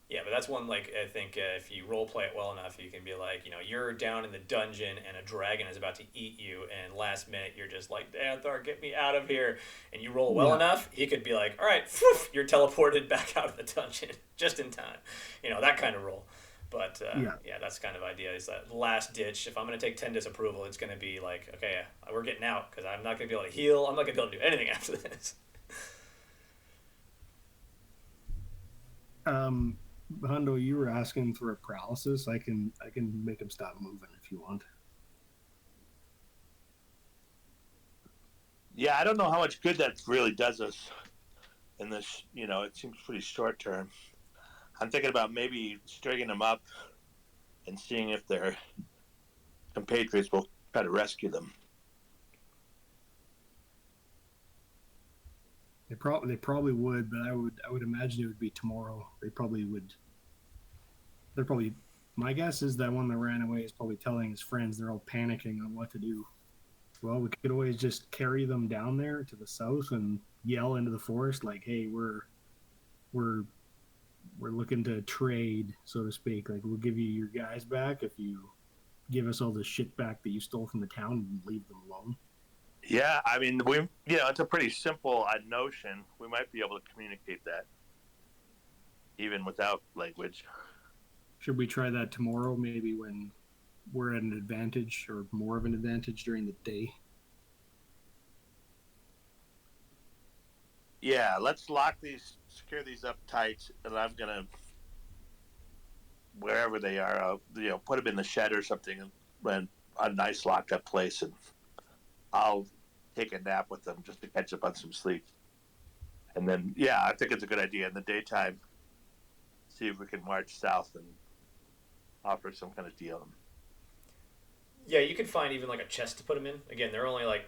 Yeah, but that's one, I think if you role play it well enough, you can be like, you're down in the dungeon and a dragon is about to eat you, and last minute you're just like, Danthar, get me out of here. And you roll well enough, he could be like, all right, you're teleported back out of the dungeon just in time. That kind of roll. But that's kind of idea is that last ditch. If I'm going to take 10 disapproval, it's going to be like, okay, we're getting out because I'm not going to be able to heal. I'm not going to be able to do anything after this. Hundo, you were asking for a paralysis. I can make him stop moving if you want. Yeah, I don't know how much good that really does us in this. It seems pretty short term. I'm thinking about maybe stringing them up and seeing if their compatriots will try to rescue them. They probably would, but I would imagine it would be tomorrow. They probably would. My guess is that one that ran away is probably telling his friends. They're all panicking on what to do. Well, we could always just carry them down there to the south and yell into the forest like, "Hey, we're looking to trade, so to speak. Like, we'll give you your guys back if you give us all the shit back that you stole from the town and leave them alone." Yeah, I mean, it's a pretty simple notion. We might be able to communicate that even without language. Should we try that tomorrow, maybe when we're at an advantage or more of an advantage during the day? Yeah, let's secure these up tight, and I'm going to, wherever they are, put them in the shed or something, and a nice locked up place, and I'll take a nap with them just to catch up on some sleep. And then, I think it's a good idea in the daytime, see if we can march south and offer some kind of deal. Yeah, you could find even like a chest to put them in. Again, they're only like,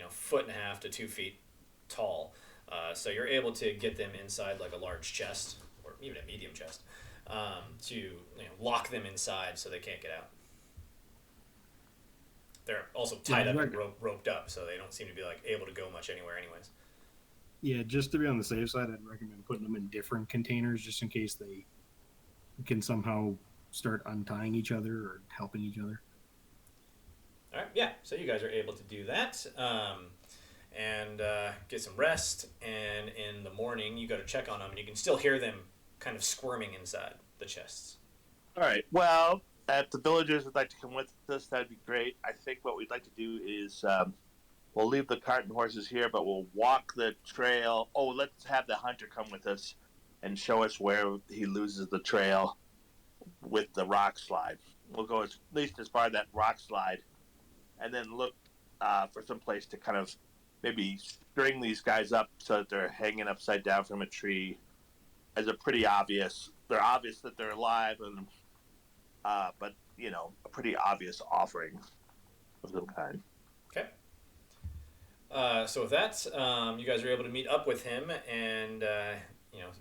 foot and a half to 2 feet tall. So you're able to get them inside like a large chest or even a medium chest to lock them inside so they can't get out. They're also tied up and roped up, so they don't seem to be like able to go much anywhere anyways. Yeah, just to be on the safe side, I'd recommend putting them in different containers just in case they can somehow start untying each other or helping each other. All right, yeah. So you guys are able to do that and get some rest. And in the morning, you go to check on them, and you can still hear them kind of squirming inside the chests. All right. Well, if the villagers would like to come with us, that'd be great. I think what we'd like to do is we'll leave the cart and horses here, but we'll walk the trail. Oh, let's have the hunter come with us and show us where he loses the trail with the rock slide. We'll go at least as far as that rock slide and then look for some place to kind of maybe string these guys up so that they're hanging upside down from a tree as a pretty obvious. They're obvious that they're alive, and but a pretty obvious offering. of some kind. Okay. So with that, you guys are able to meet up with him, and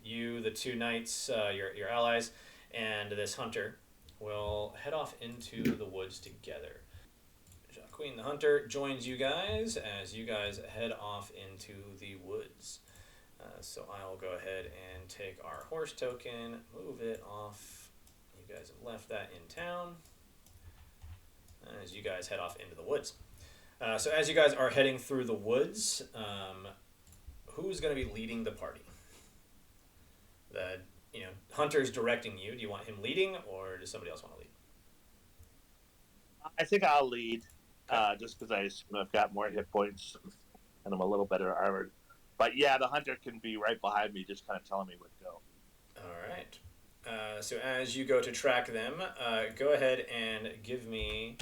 you, the two knights, your allies, and this hunter will head off into the woods together. Queen the hunter joins you guys as you guys head off into the woods. So I will go ahead and take our horse token, move it off. You guys have left that in town as you guys head off into the woods. So as you guys are heading through the woods, who's going to be leading the party? The hunter's directing you. Do you want him leading, or does somebody else want to lead? I think I'll lead, just because I assume I've got more hit points and I'm a little better armored. But yeah, the hunter can be right behind me, just kind of telling me where to go. All right. So as you go to track them, go ahead and give me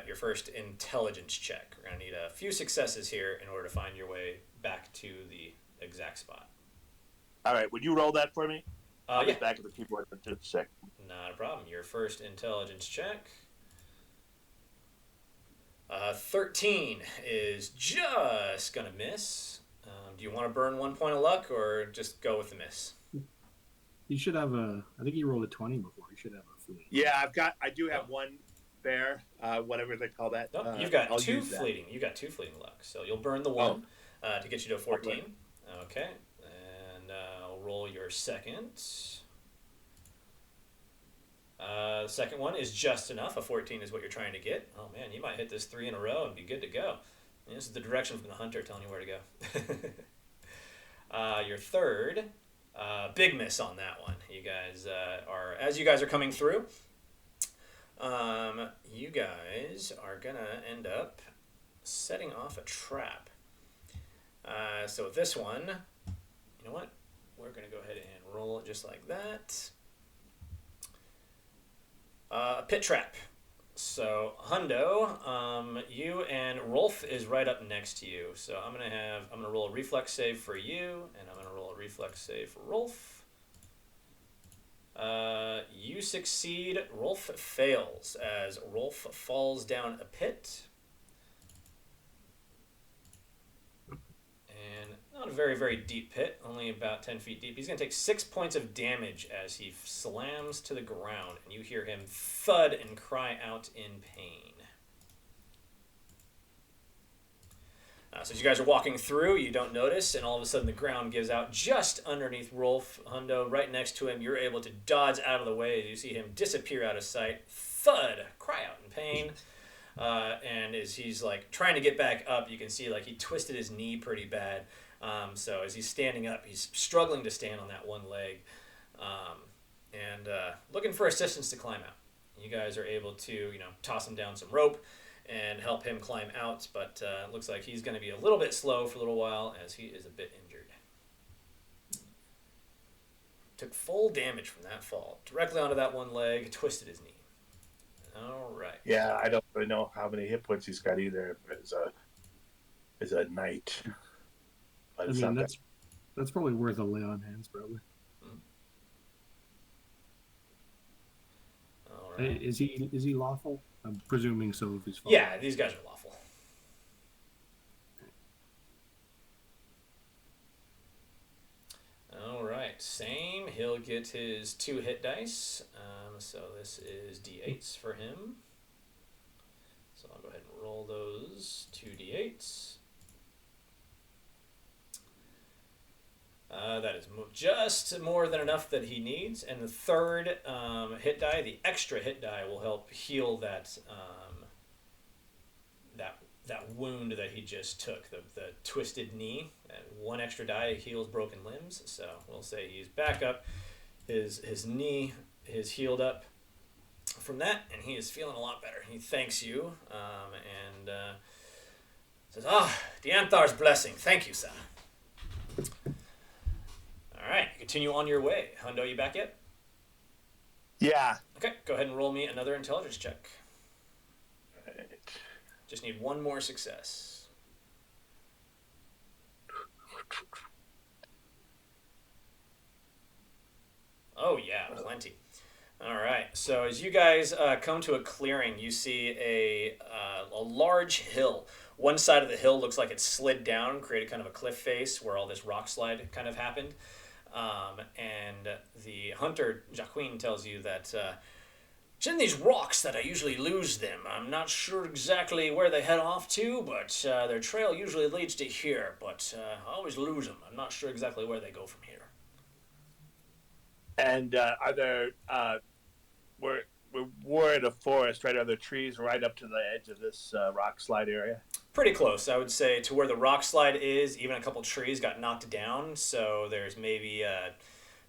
your first intelligence check. We're going to need a few successes here in order to find your way back to the exact spot. All right, would you roll that for me? I'll Yeah. get back at the keyboard in just a sec. Not a problem. Your first intelligence check. 13 is just going to miss. Do you want to burn 1 point of luck or just go with the miss? You should have I think you rolled a 20 before. You should have a fleeting. Yeah, I do have one bear, whatever they call that. Nope, you've got two fleeting. You got 2 fleeting luck. So you'll burn the one to get you to a 14. Okay. And I'll roll your second. The second one is just enough. A 14 is what you're trying to get. Oh man, you might hit this 3 in a row and be good to go. And this is the direction from the hunter telling you where to go. Your third, big miss on that one. You guys as you guys are coming through, you guys are gonna end up setting off a trap. So this one, you know what? We're gonna go ahead and roll it just like that. Pit trap. So Hundo, you and Rolf is right up next to you. So I'm gonna roll a reflex save for you, and I'm gonna roll a reflex save for Rolf. You succeed. Rolf fails as Rolf falls down a pit. And not a very, very deep pit, only about 10 feet deep. He's going to take 6 points of damage as he slams to the ground, and you hear him thud and cry out in pain. So as you guys are walking through, you don't notice, and all of a sudden the ground gives out just underneath Rolf. Hundo, right next to him, you're able to dodge out of the way as you see him disappear out of sight. Thud! Cry out in pain. And as he's like trying to get back up, you can see like he twisted his knee pretty bad. So as he's standing up, he's struggling to stand on that one leg, and looking for assistance to climb out. You guys are able to, toss him down some rope and help him climb out, but it looks like he's going to be a little bit slow for a little while as he is a bit injured. Took full damage from that fall. Directly onto that one leg, twisted his knee. All right. Yeah, I don't really know how many hit points he's got either. As a knight. But I mean, that's probably worth a lay on hands, probably. All right. Is he lawful? I'm presuming so if he's Yeah, these guys are lawful. All right, same. He'll get his 2 hit dice. So this is d8s for him. So I'll go ahead and roll those 2 d8s. That is just more than enough that he needs. And the third hit die, the extra hit die, will help heal that that wound that he just took, the twisted knee. And 1 extra die heals broken limbs. So we'll say he's back up. His knee is healed up from that, and he is feeling a lot better. He thanks you and says, Dianthar's blessing. Thank you, sir. All right, continue on your way. Hundo, you back yet? Yeah. Okay, go ahead and roll me another intelligence check. Right. Just need 1 more success. Oh, yeah, plenty. All right. So as you guys come to a clearing, you see a large hill. One side of the hill looks like it slid down, created kind of a cliff face where all this rock slide kind of happened. And the hunter, Jacqueline, tells you that it's in these rocks that I usually lose them. I'm not sure exactly where they head off to, but their trail usually leads to here. But I always lose them. I'm not sure exactly where they go from here. And are there we're in a forest, right? Are there trees right up to the edge of this rock slide area? Pretty close, I would say, to where the rock slide is. Even a couple trees got knocked down, so there's maybe a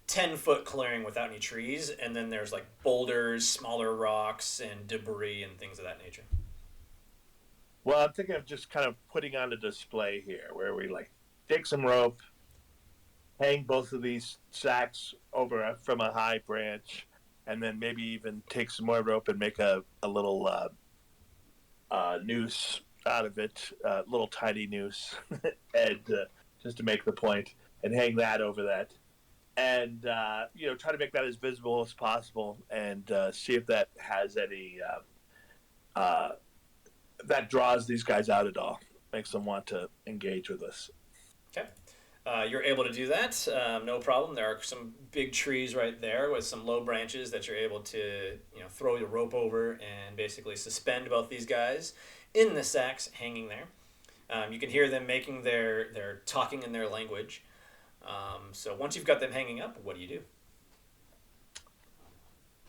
10-foot clearing without any trees, and then there's like boulders, smaller rocks, and debris and things of that nature. Well, I'm thinking of just kind of putting on a display here, where we like take some rope, hang both of these sacks over from a high branch, and then maybe even take some more rope and make a little noose out of it, little tiny noose, and just to make the point, and hang that over that, and try to make that as visible as possible, and see if that has any that draws these guys out at all, makes them want to engage with us. Okay. You're able to do that, no problem. There are some big trees right there with some low branches that you're able to, throw your rope over and basically suspend both these guys in the sacks hanging there. You can hear them making their talking in their language. So once you've got them hanging up, what do you do?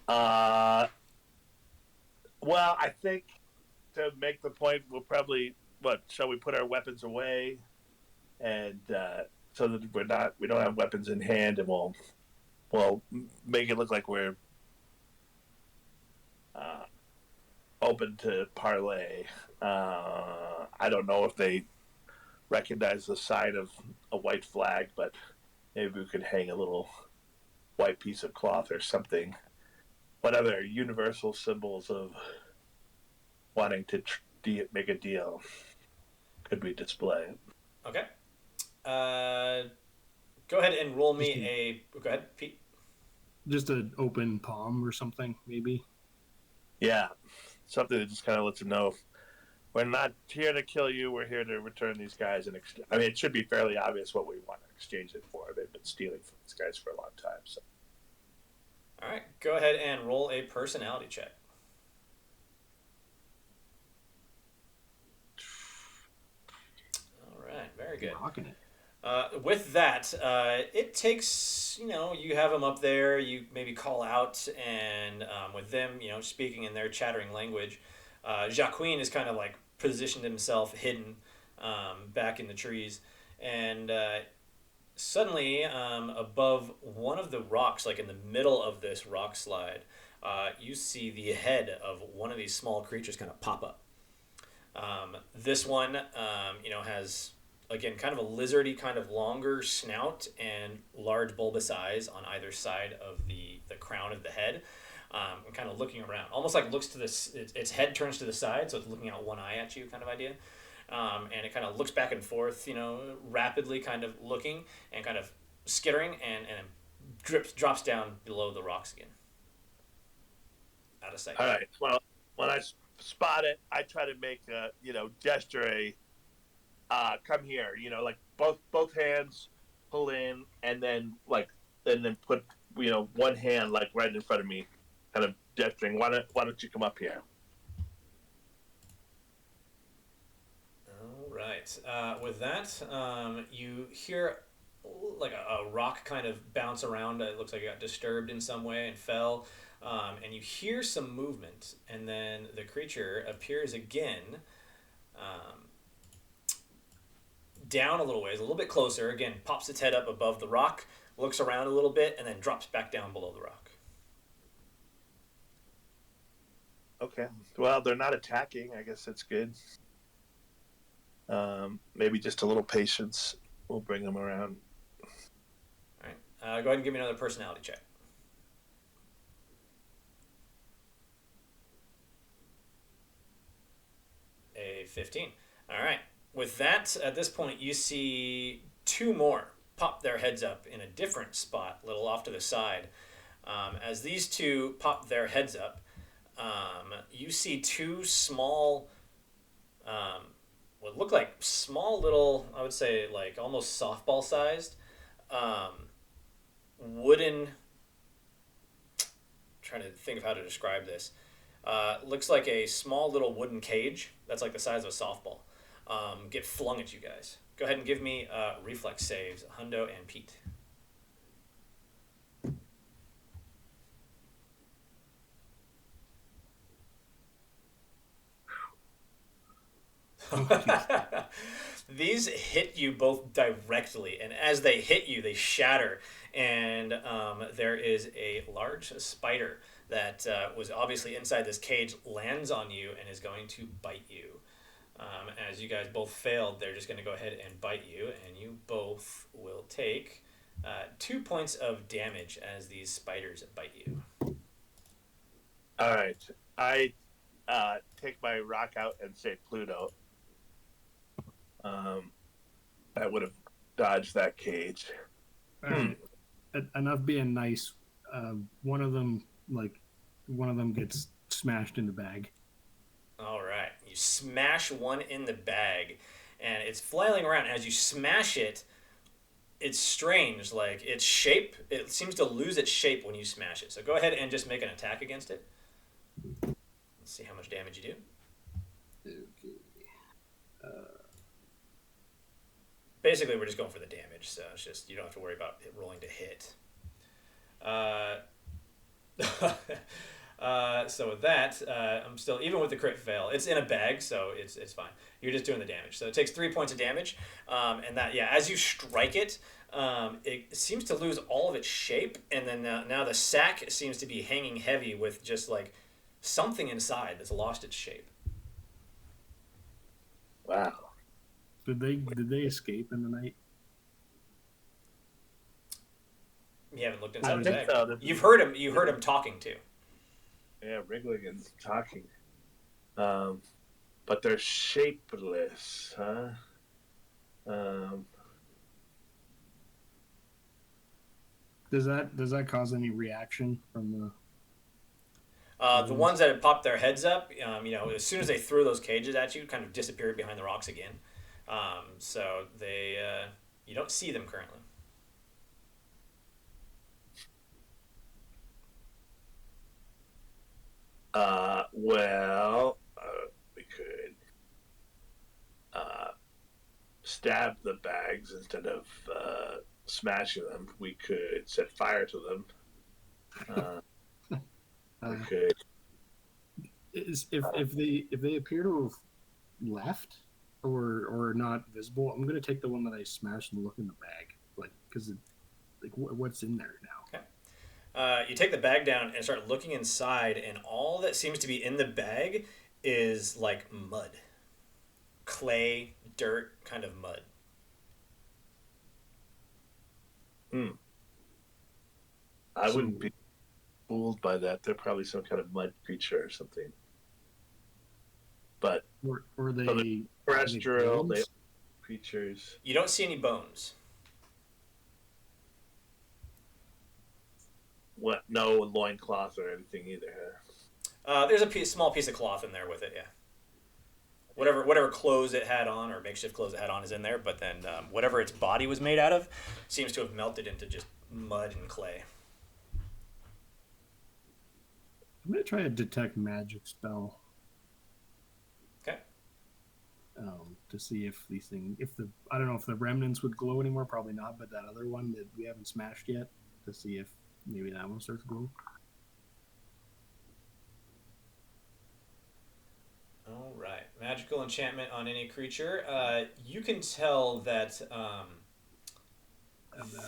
Well, I think to make the point, we'll probably shall we put our weapons away, and so that we don't have weapons in hand, and we'll make it look like we're open to parley. I don't know if they recognize the sign of a white flag, but maybe we could hang a little white piece of cloth or something. What other universal symbols of wanting to make a deal could we display? Okay. Go ahead and roll me Go ahead, Pete. Just an open palm or something, maybe. Yeah, something that just kind of lets them know we're not here to kill you. We're here to return these guys. It should be fairly obvious what we want to exchange it for. They've been stealing from these guys for a long time. So, all right, go ahead and roll a personality check. All right, very good. Rocking it. With that, it takes, you have them up there, you maybe call out, and with them, speaking in their chattering language, Jacqueline is kind of like positioned himself hidden back in the trees, and suddenly above one of the rocks, like in the middle of this rock slide, you see the head of one of these small creatures kind of pop up. This one, has, again, kind of a lizardy, kind of longer snout and large bulbous eyes on either side of the crown of the head, and kind of looking around. Almost like looks to this, its head turns to the side, so it's looking out one eye at you kind of idea. And it kind of looks back and forth, rapidly kind of looking and kind of skittering and drops down below the rocks again. Out of sight. all right. Well, when I spot it, I try to make a gesture, come here, like both hands pull in, and then put one hand like right in front of me, kind of gesturing. Why don't you come up here? All right. With that, you hear like a rock kind of bounce around. It looks like it got disturbed in some way and fell. And you hear some movement, and then the creature appears again, down a little ways, a little bit closer. Again, pops its head up above the rock, looks around a little bit, and then drops back down below the rock. Okay. Well, they're not attacking. I guess that's good. Maybe just a little patience will bring them around. All right. Go ahead and give me another personality check. A 15. All right. With that, at this point, you see two more pop their heads up in a different spot, a little off to the side. As these two pop their heads up, you see two small, what look like small little, I would say like almost softball sized, wooden, trying to think of how to describe this. Looks like a small little wooden cage that's like the size of a softball. Get flung at you guys. Go ahead and give me reflex saves, Hundo and Pete. These hit you both directly, and as they hit you, they shatter. And there is a large spider that was obviously inside this cage, lands on you, and is going to bite you. As you guys both failed, they're just going to go ahead and bite you, and you both will take 2 points of damage as these spiders bite you. All right. I take my rock out and say Pluto. I would have dodged that cage. All right. Enough being nice. One of them gets smashed in the bag. All right. You smash one in the bag, and it's flailing around. As you smash it, it's strange. Like, its shape, it seems to lose its shape when you smash it. So go ahead and just make an attack against it. Let's see how much damage you do. Okay. Basically, we're just going for the damage, so it's just, you don't have to worry about it rolling to hit. So with that, I'm still, even with the crit fail, it's in a bag, so it's fine. You're just doing the damage. So it takes 3 points of damage, and that, yeah, as you strike it, it seems to lose all of its shape, and then now the sack seems to be hanging heavy with just like something inside that's lost its shape. Wow. Did they escape in the night? You haven't looked inside I the think bag. so. You heard him talking too. Yeah, wriggling and talking. But they're shapeless, huh? Does that cause any reaction from the? The ones that had popped their heads up, as soon as they threw those cages at you, kind of disappeared behind the rocks again. So they, you don't see them currently. We could stab the bags instead of smashing them. We could set fire to them. We could. If they appear to have left or not visible, I'm gonna take the one that I smashed and look in the bag, because what's in there now. Okay. You take the bag down and start looking inside, and all that seems to be in the bag is like mud, clay, dirt, kind of mud. I wouldn't be fooled by that. They're probably some kind of mud creature or something. But or they terrestrial creatures. You don't see any bones. What? No loincloth or anything either. Huh? There's a small piece of cloth in there with it, yeah. Whatever clothes it had on, or makeshift clothes it had on, is in there, but then whatever its body was made out of seems to have melted into just mud and clay. I'm gonna try a detect magic spell. Okay. To see if I don't know if the remnants would glow anymore, probably not, but that other one that we haven't smashed yet, to see if maybe that one starts glowing. All right. Magical enchantment on any creature. You can tell that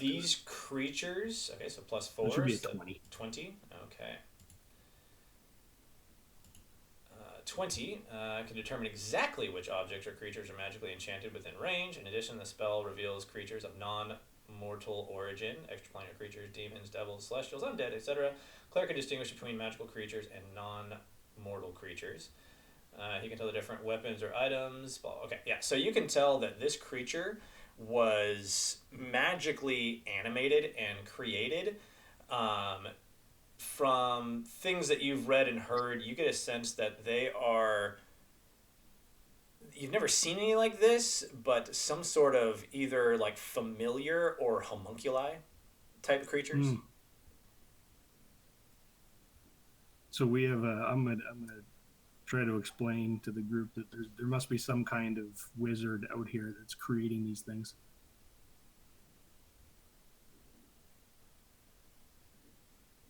these creatures... Okay, so plus 4. That should be a so 20. 20? Okay. 20 can determine exactly which objects or creatures are magically enchanted within range. In addition, the spell reveals creatures of non-mortal origin, extraplanar creatures, demons, devils, celestials, undead, etc. Player can distinguish between magical creatures and non-mortal creatures. He can tell the different weapons or items. Okay, yeah, so you can tell that this creature was magically animated and created from things that you've read and heard, you get a sense that they are. You've never seen any like this, but some sort of either like familiar or homunculi type of creatures. Mm. So we have. I'm gonna try to explain to the group that there must be some kind of wizard out here that's creating these things.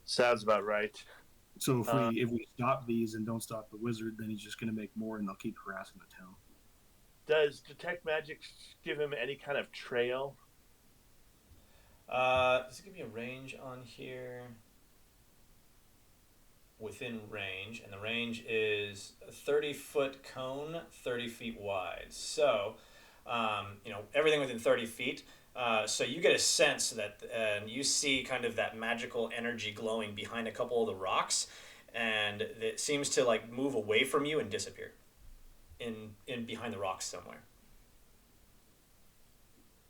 Sounds about right. So if we stop these and don't stop the wizard, then he's just going to make more, and they'll keep harassing the town. Does detect magic give him any kind of trail? Does it give me a range on here? Within range, and the range is a 30-foot cone, 30 feet wide. So, everything within 30 feet. So you get a sense that, and you see kind of that magical energy glowing behind a couple of the rocks, and it seems to like move away from you and disappear in behind the rocks somewhere.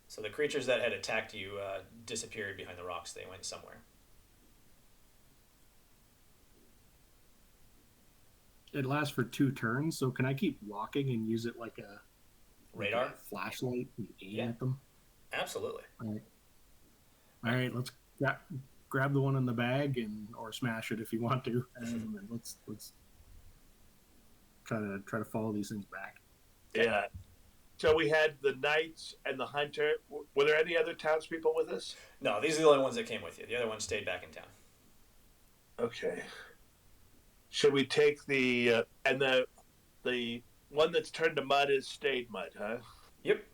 So the creatures that had attacked you disappeared behind the rocks. They went somewhere. It lasts for 2 turns, so can I keep walking and use it like a Radar? like a flashlight and aim at them? Absolutely. All right, let's grab the one in the bag or smash it if you want to, and let's try to follow these things back. Yeah. So we had the knights and the hunter. Were there any other townspeople with us? No, these are the only ones that came with you. The other ones stayed back in town. Okay. Should we take the one that's turned to mud is stayed mud, huh? Yep.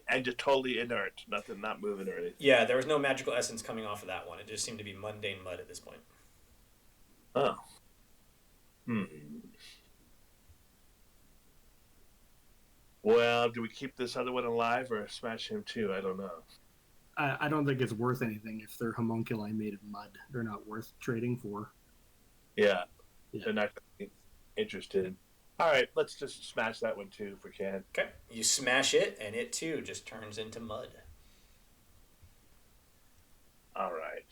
And just totally inert, nothing, not moving or anything. Yeah, there was no magical essence coming off of that one. It just seemed to be mundane mud at this point. Oh. Well, do we keep this other one alive or smash him too? I don't know. I don't think it's worth anything if they're homunculi made of mud. They're not worth trading for. Yeah. They're not interested. All right, let's just smash that one too if we can. Okay. You smash it, and it too just turns into mud. All right.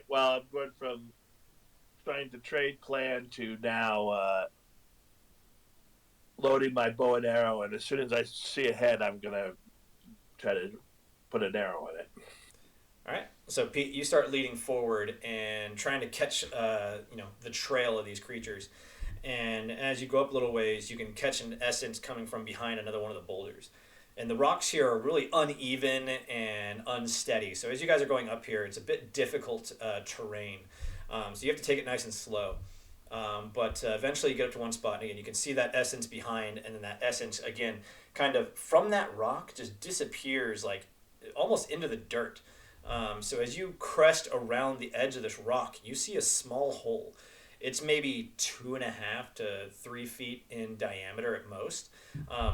Well, I'm going from trying to trade plan to now loading my bow and arrow, and as soon as I see a head, I'm going to try to put an arrow in it. All right. So Pete, you start leading forward and trying to catch, the trail of these creatures. And as you go up a little ways, you can catch an essence coming from behind another one of the boulders. And the rocks here are really uneven and unsteady. So as you guys are going up here, it's a bit difficult terrain. So you have to take it nice and slow. But eventually you get up to one spot, and again, you can see that essence behind, and then that essence, again, kind of from that rock just disappears, like almost into the dirt. So as you crest around the edge of this rock, you see a small hole. It's maybe 2.5 to 3 feet in diameter at most.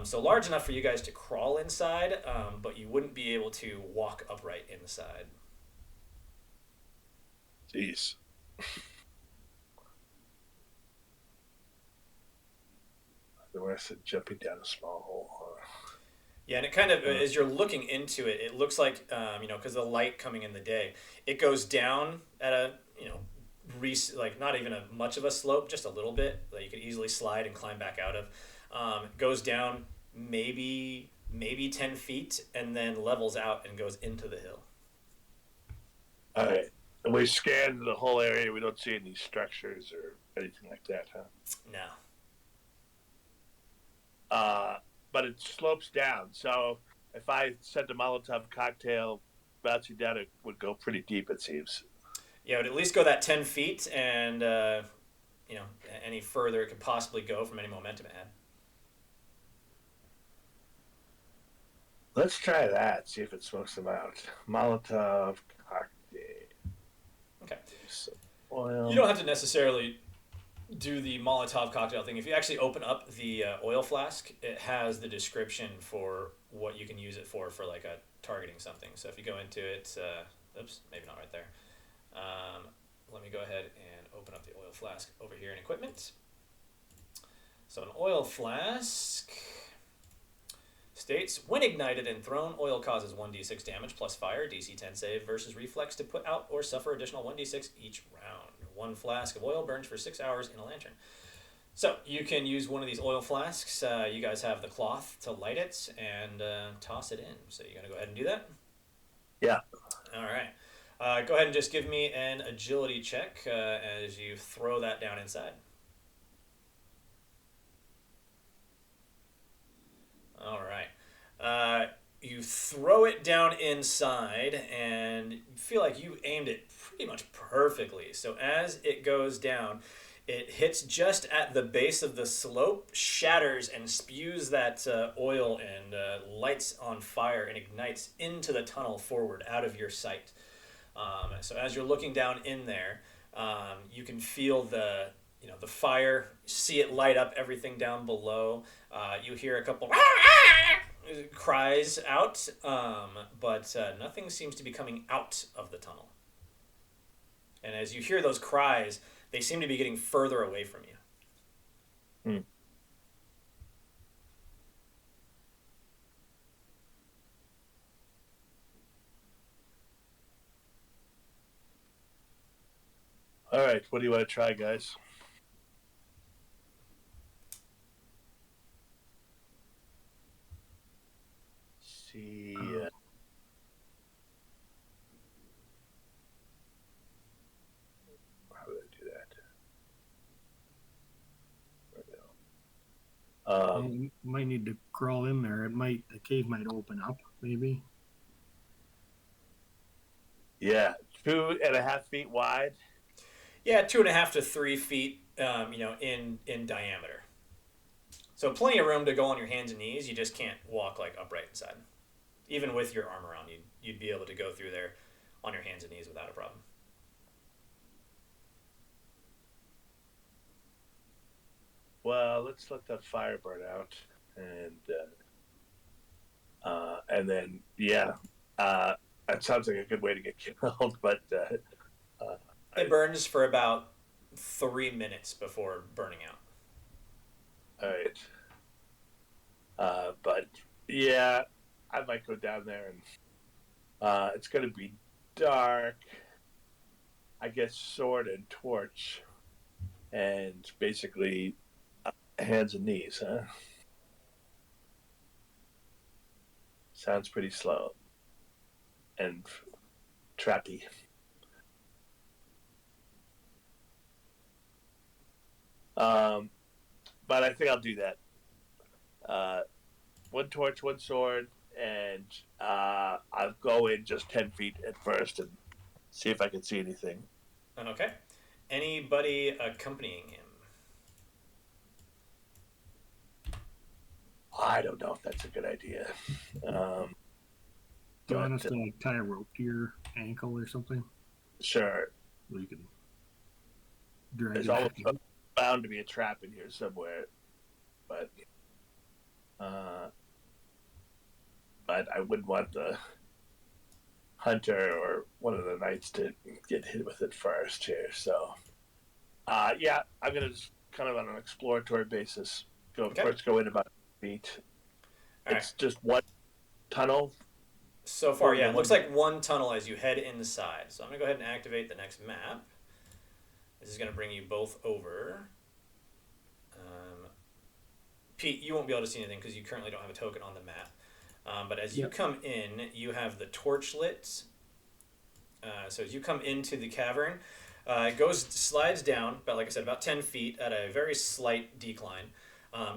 So large enough for you guys to crawl inside, but you wouldn't be able to walk upright inside. Jeez. The worst of jumping down a small hole. Yeah, and it kind of, as you're looking into it, it looks like, because the light coming in the day, it goes down at a, not even much of a slope, just a little bit that you could easily slide and climb back out of. It goes down maybe 10 feet and then levels out and goes into the hill. All right. And we scanned the whole area. We don't see any structures or anything like that, huh? No. But it slopes down. So if I sent a Molotov cocktail bouncing down, it would go pretty deep, it seems. Yeah, it would at least go that 10 feet, and, any further it could possibly go from any momentum it had. Let's try that, see if it smokes them out. Molotov cocktail. Okay. Oil. You don't have to necessarily do the Molotov cocktail thing. If you actually open up the oil flask, it has the description for what you can use it for like a targeting something. So if you go into it, oops, maybe not right there. Let me go ahead and open up the oil flask over here in equipment. So an oil flask states, when ignited and thrown, oil causes 1d6 damage plus fire, DC 10 save versus reflex to put out or suffer additional 1d6 each round. 1 flask of oil burns for 6 hours in a lantern. So you can use one of these oil flasks. You guys have the cloth to light it and toss it in. So you're going to go ahead and do that? Yeah. All right. Go ahead and just give me an agility check as you throw that down inside. All right. You throw it down inside and you feel like you aimed it pretty much perfectly. So as it goes down, it hits just at the base of the slope, shatters, and spews that oil and lights on fire and ignites into the tunnel forward out of your sight. So as you're looking down in there, you can feel the fire, see it light up everything down below. You hear a couple cries out, but nothing seems to be coming out of the tunnel. And as you hear those cries, they seem to be getting further away from you. All right, what do you want to try, guys? See. How would I do that? You might need to crawl in there. The cave might open up, maybe. Yeah, 2.5 feet wide. Yeah, 2.5 to 3 feet, in diameter. So plenty of room to go on your hands and knees. You just can't walk like upright inside. Even with your armor on, you'd be able to go through there on your hands and knees without a problem. Well, let's let that fire burn out, and then that sounds like a good way to get killed. But it burns for about 3 minutes before burning out. All right. But yeah, I might go down there and it's going to be dark. I guess sword and torch and basically hands and knees, huh? Sounds pretty slow and trappy. But I think I'll do that. 1 torch, 1 sword, and I'll go in just 10 feet at first and see if I can see anything. Okay. Anybody accompanying him? I don't know if that's a good idea. Do you want us to tie a rope to your ankle or something? Sure. So you can drag There's it always back. bound to be a trap in here somewhere, but I wouldn't want the hunter or one of the knights to get hit with it first here. So, I'm gonna just kind of on an exploratory basis first go in about feet. It's just one tunnel. So far, yeah, it looks like one tunnel as you head inside. So I'm going to go ahead and activate the next map. This is going to bring you both over. Pete, you won't be able to see anything because you currently don't have a token on the map. But as you come in, you have the torch lit. So as you come into the cavern, it slides down, like I said, about 10 feet at a very slight decline.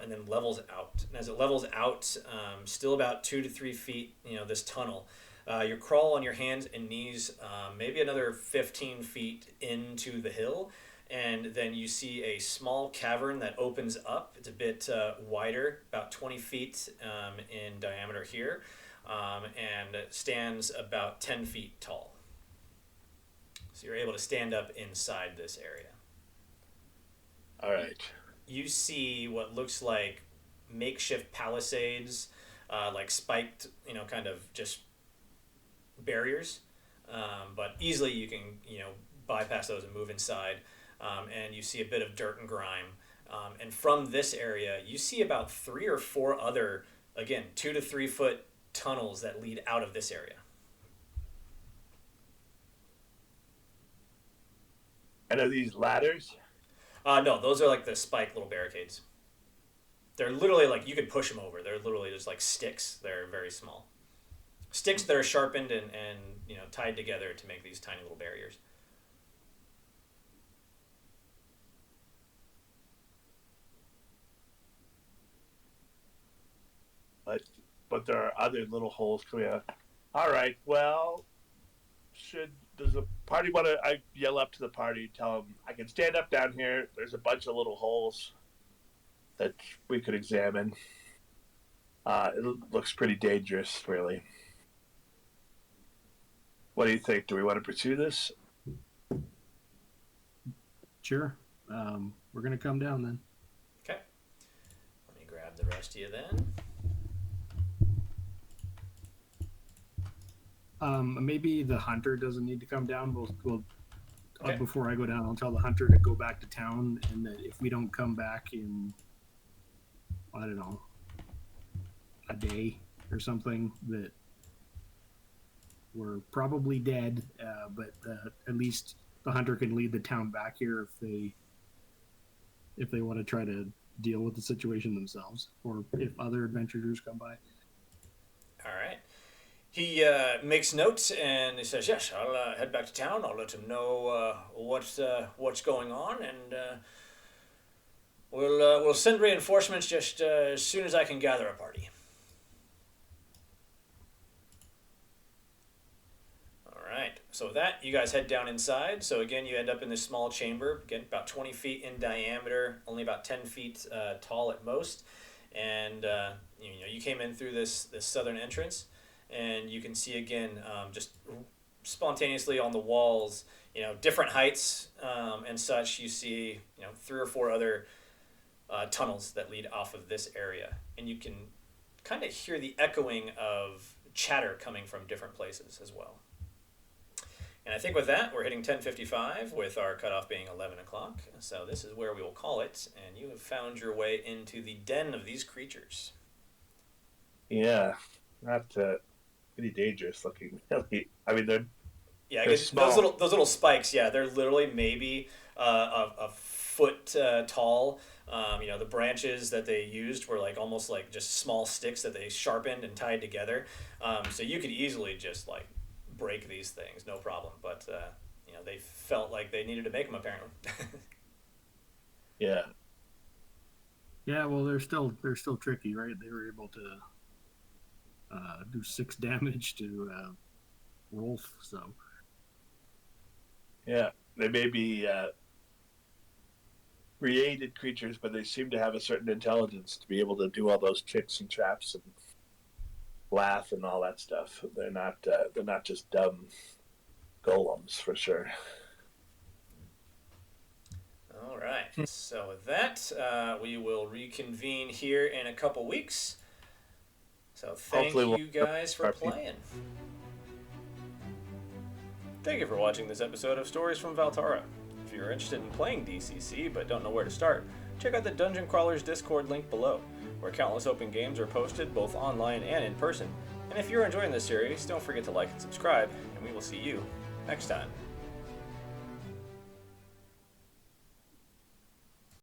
And then levels out. And as it levels out, still about 2 to 3 feet, this tunnel, you crawl on your hands and knees, maybe another 15 feet into the hill, and then you see a small cavern that opens up. It's a bit wider, about 20 feet in diameter here, and it stands about 10 feet tall. So you're able to stand up inside this area. All right. You see what looks like makeshift palisades, like spiked, kind of just barriers. But easily you can, bypass those and move inside. And you see a bit of dirt and grime. And from this area, you see about 3 or 4 other again, 2 to 3 foot tunnels that lead out of this area. And are these ladders? No, those are like the spike little barricades. They're literally like, you could push them over. They're literally just like sticks. They're very small. Sticks that are sharpened and tied together to make these tiny little barriers. But there are other little holes coming out. All right, well, does the party want to? I yell up to the party, tell them I can stand up down here. There's a bunch of little holes that we could examine. It looks pretty dangerous, really. What do you think? Do we want to pursue this? Sure. We're going to come down then. Okay. Let me grab the rest of you then. Maybe the hunter doesn't need to come down. We'll Okay. Before I go down, I'll tell the hunter to go back to town, and that if we don't come back in, I don't know, a day or something, that we're probably dead. But at least the hunter can lead the town back here if they want to try to deal with the situation themselves, or if other adventurers come by. All right. He makes notes and he says, "Yes, I'll head back to town. I'll let him know what's going on, and we'll send reinforcements just as soon as I can gather a party." All right. So with that, you guys head down inside. So again, you end up in this small chamber, again about 20 feet in diameter, only about 10 feet tall at most, and you came in through this southern entrance. And you can see again, just spontaneously on the walls, different heights and such. You see, 3 or 4 other tunnels that lead off of this area, and you can kind of hear the echoing of chatter coming from different places as well. And I think with that, we're hitting 10:55, with our cutoff being 11 o'clock. So this is where we will call it, and you have found your way into the den of these creatures. Yeah, not pretty dangerous looking. I mean, they're those little spikes. Yeah, they're literally maybe a foot tall. The branches that they used were like almost like just small sticks that they sharpened and tied together. So you could easily just like break these things, no problem. But they felt like they needed to make them apparently. Yeah. Yeah, well, they're still tricky, right? They were able to do 6 damage to Rolf, so. Yeah, they may be created creatures, but they seem to have a certain intelligence to be able to do all those tricks and traps and laugh and all that stuff. They're not just dumb golems, for sure. All right. So with that, we will reconvene here in a couple weeks. So thank you guys for playing. Thank you for watching this episode of Stories from Valtara. If you're interested in playing DCC but don't know where to start, check out the Dungeon Crawlers Discord link below, where countless open games are posted both online and in person. And if you're enjoying this series, don't forget to like and subscribe, and we will see you next time.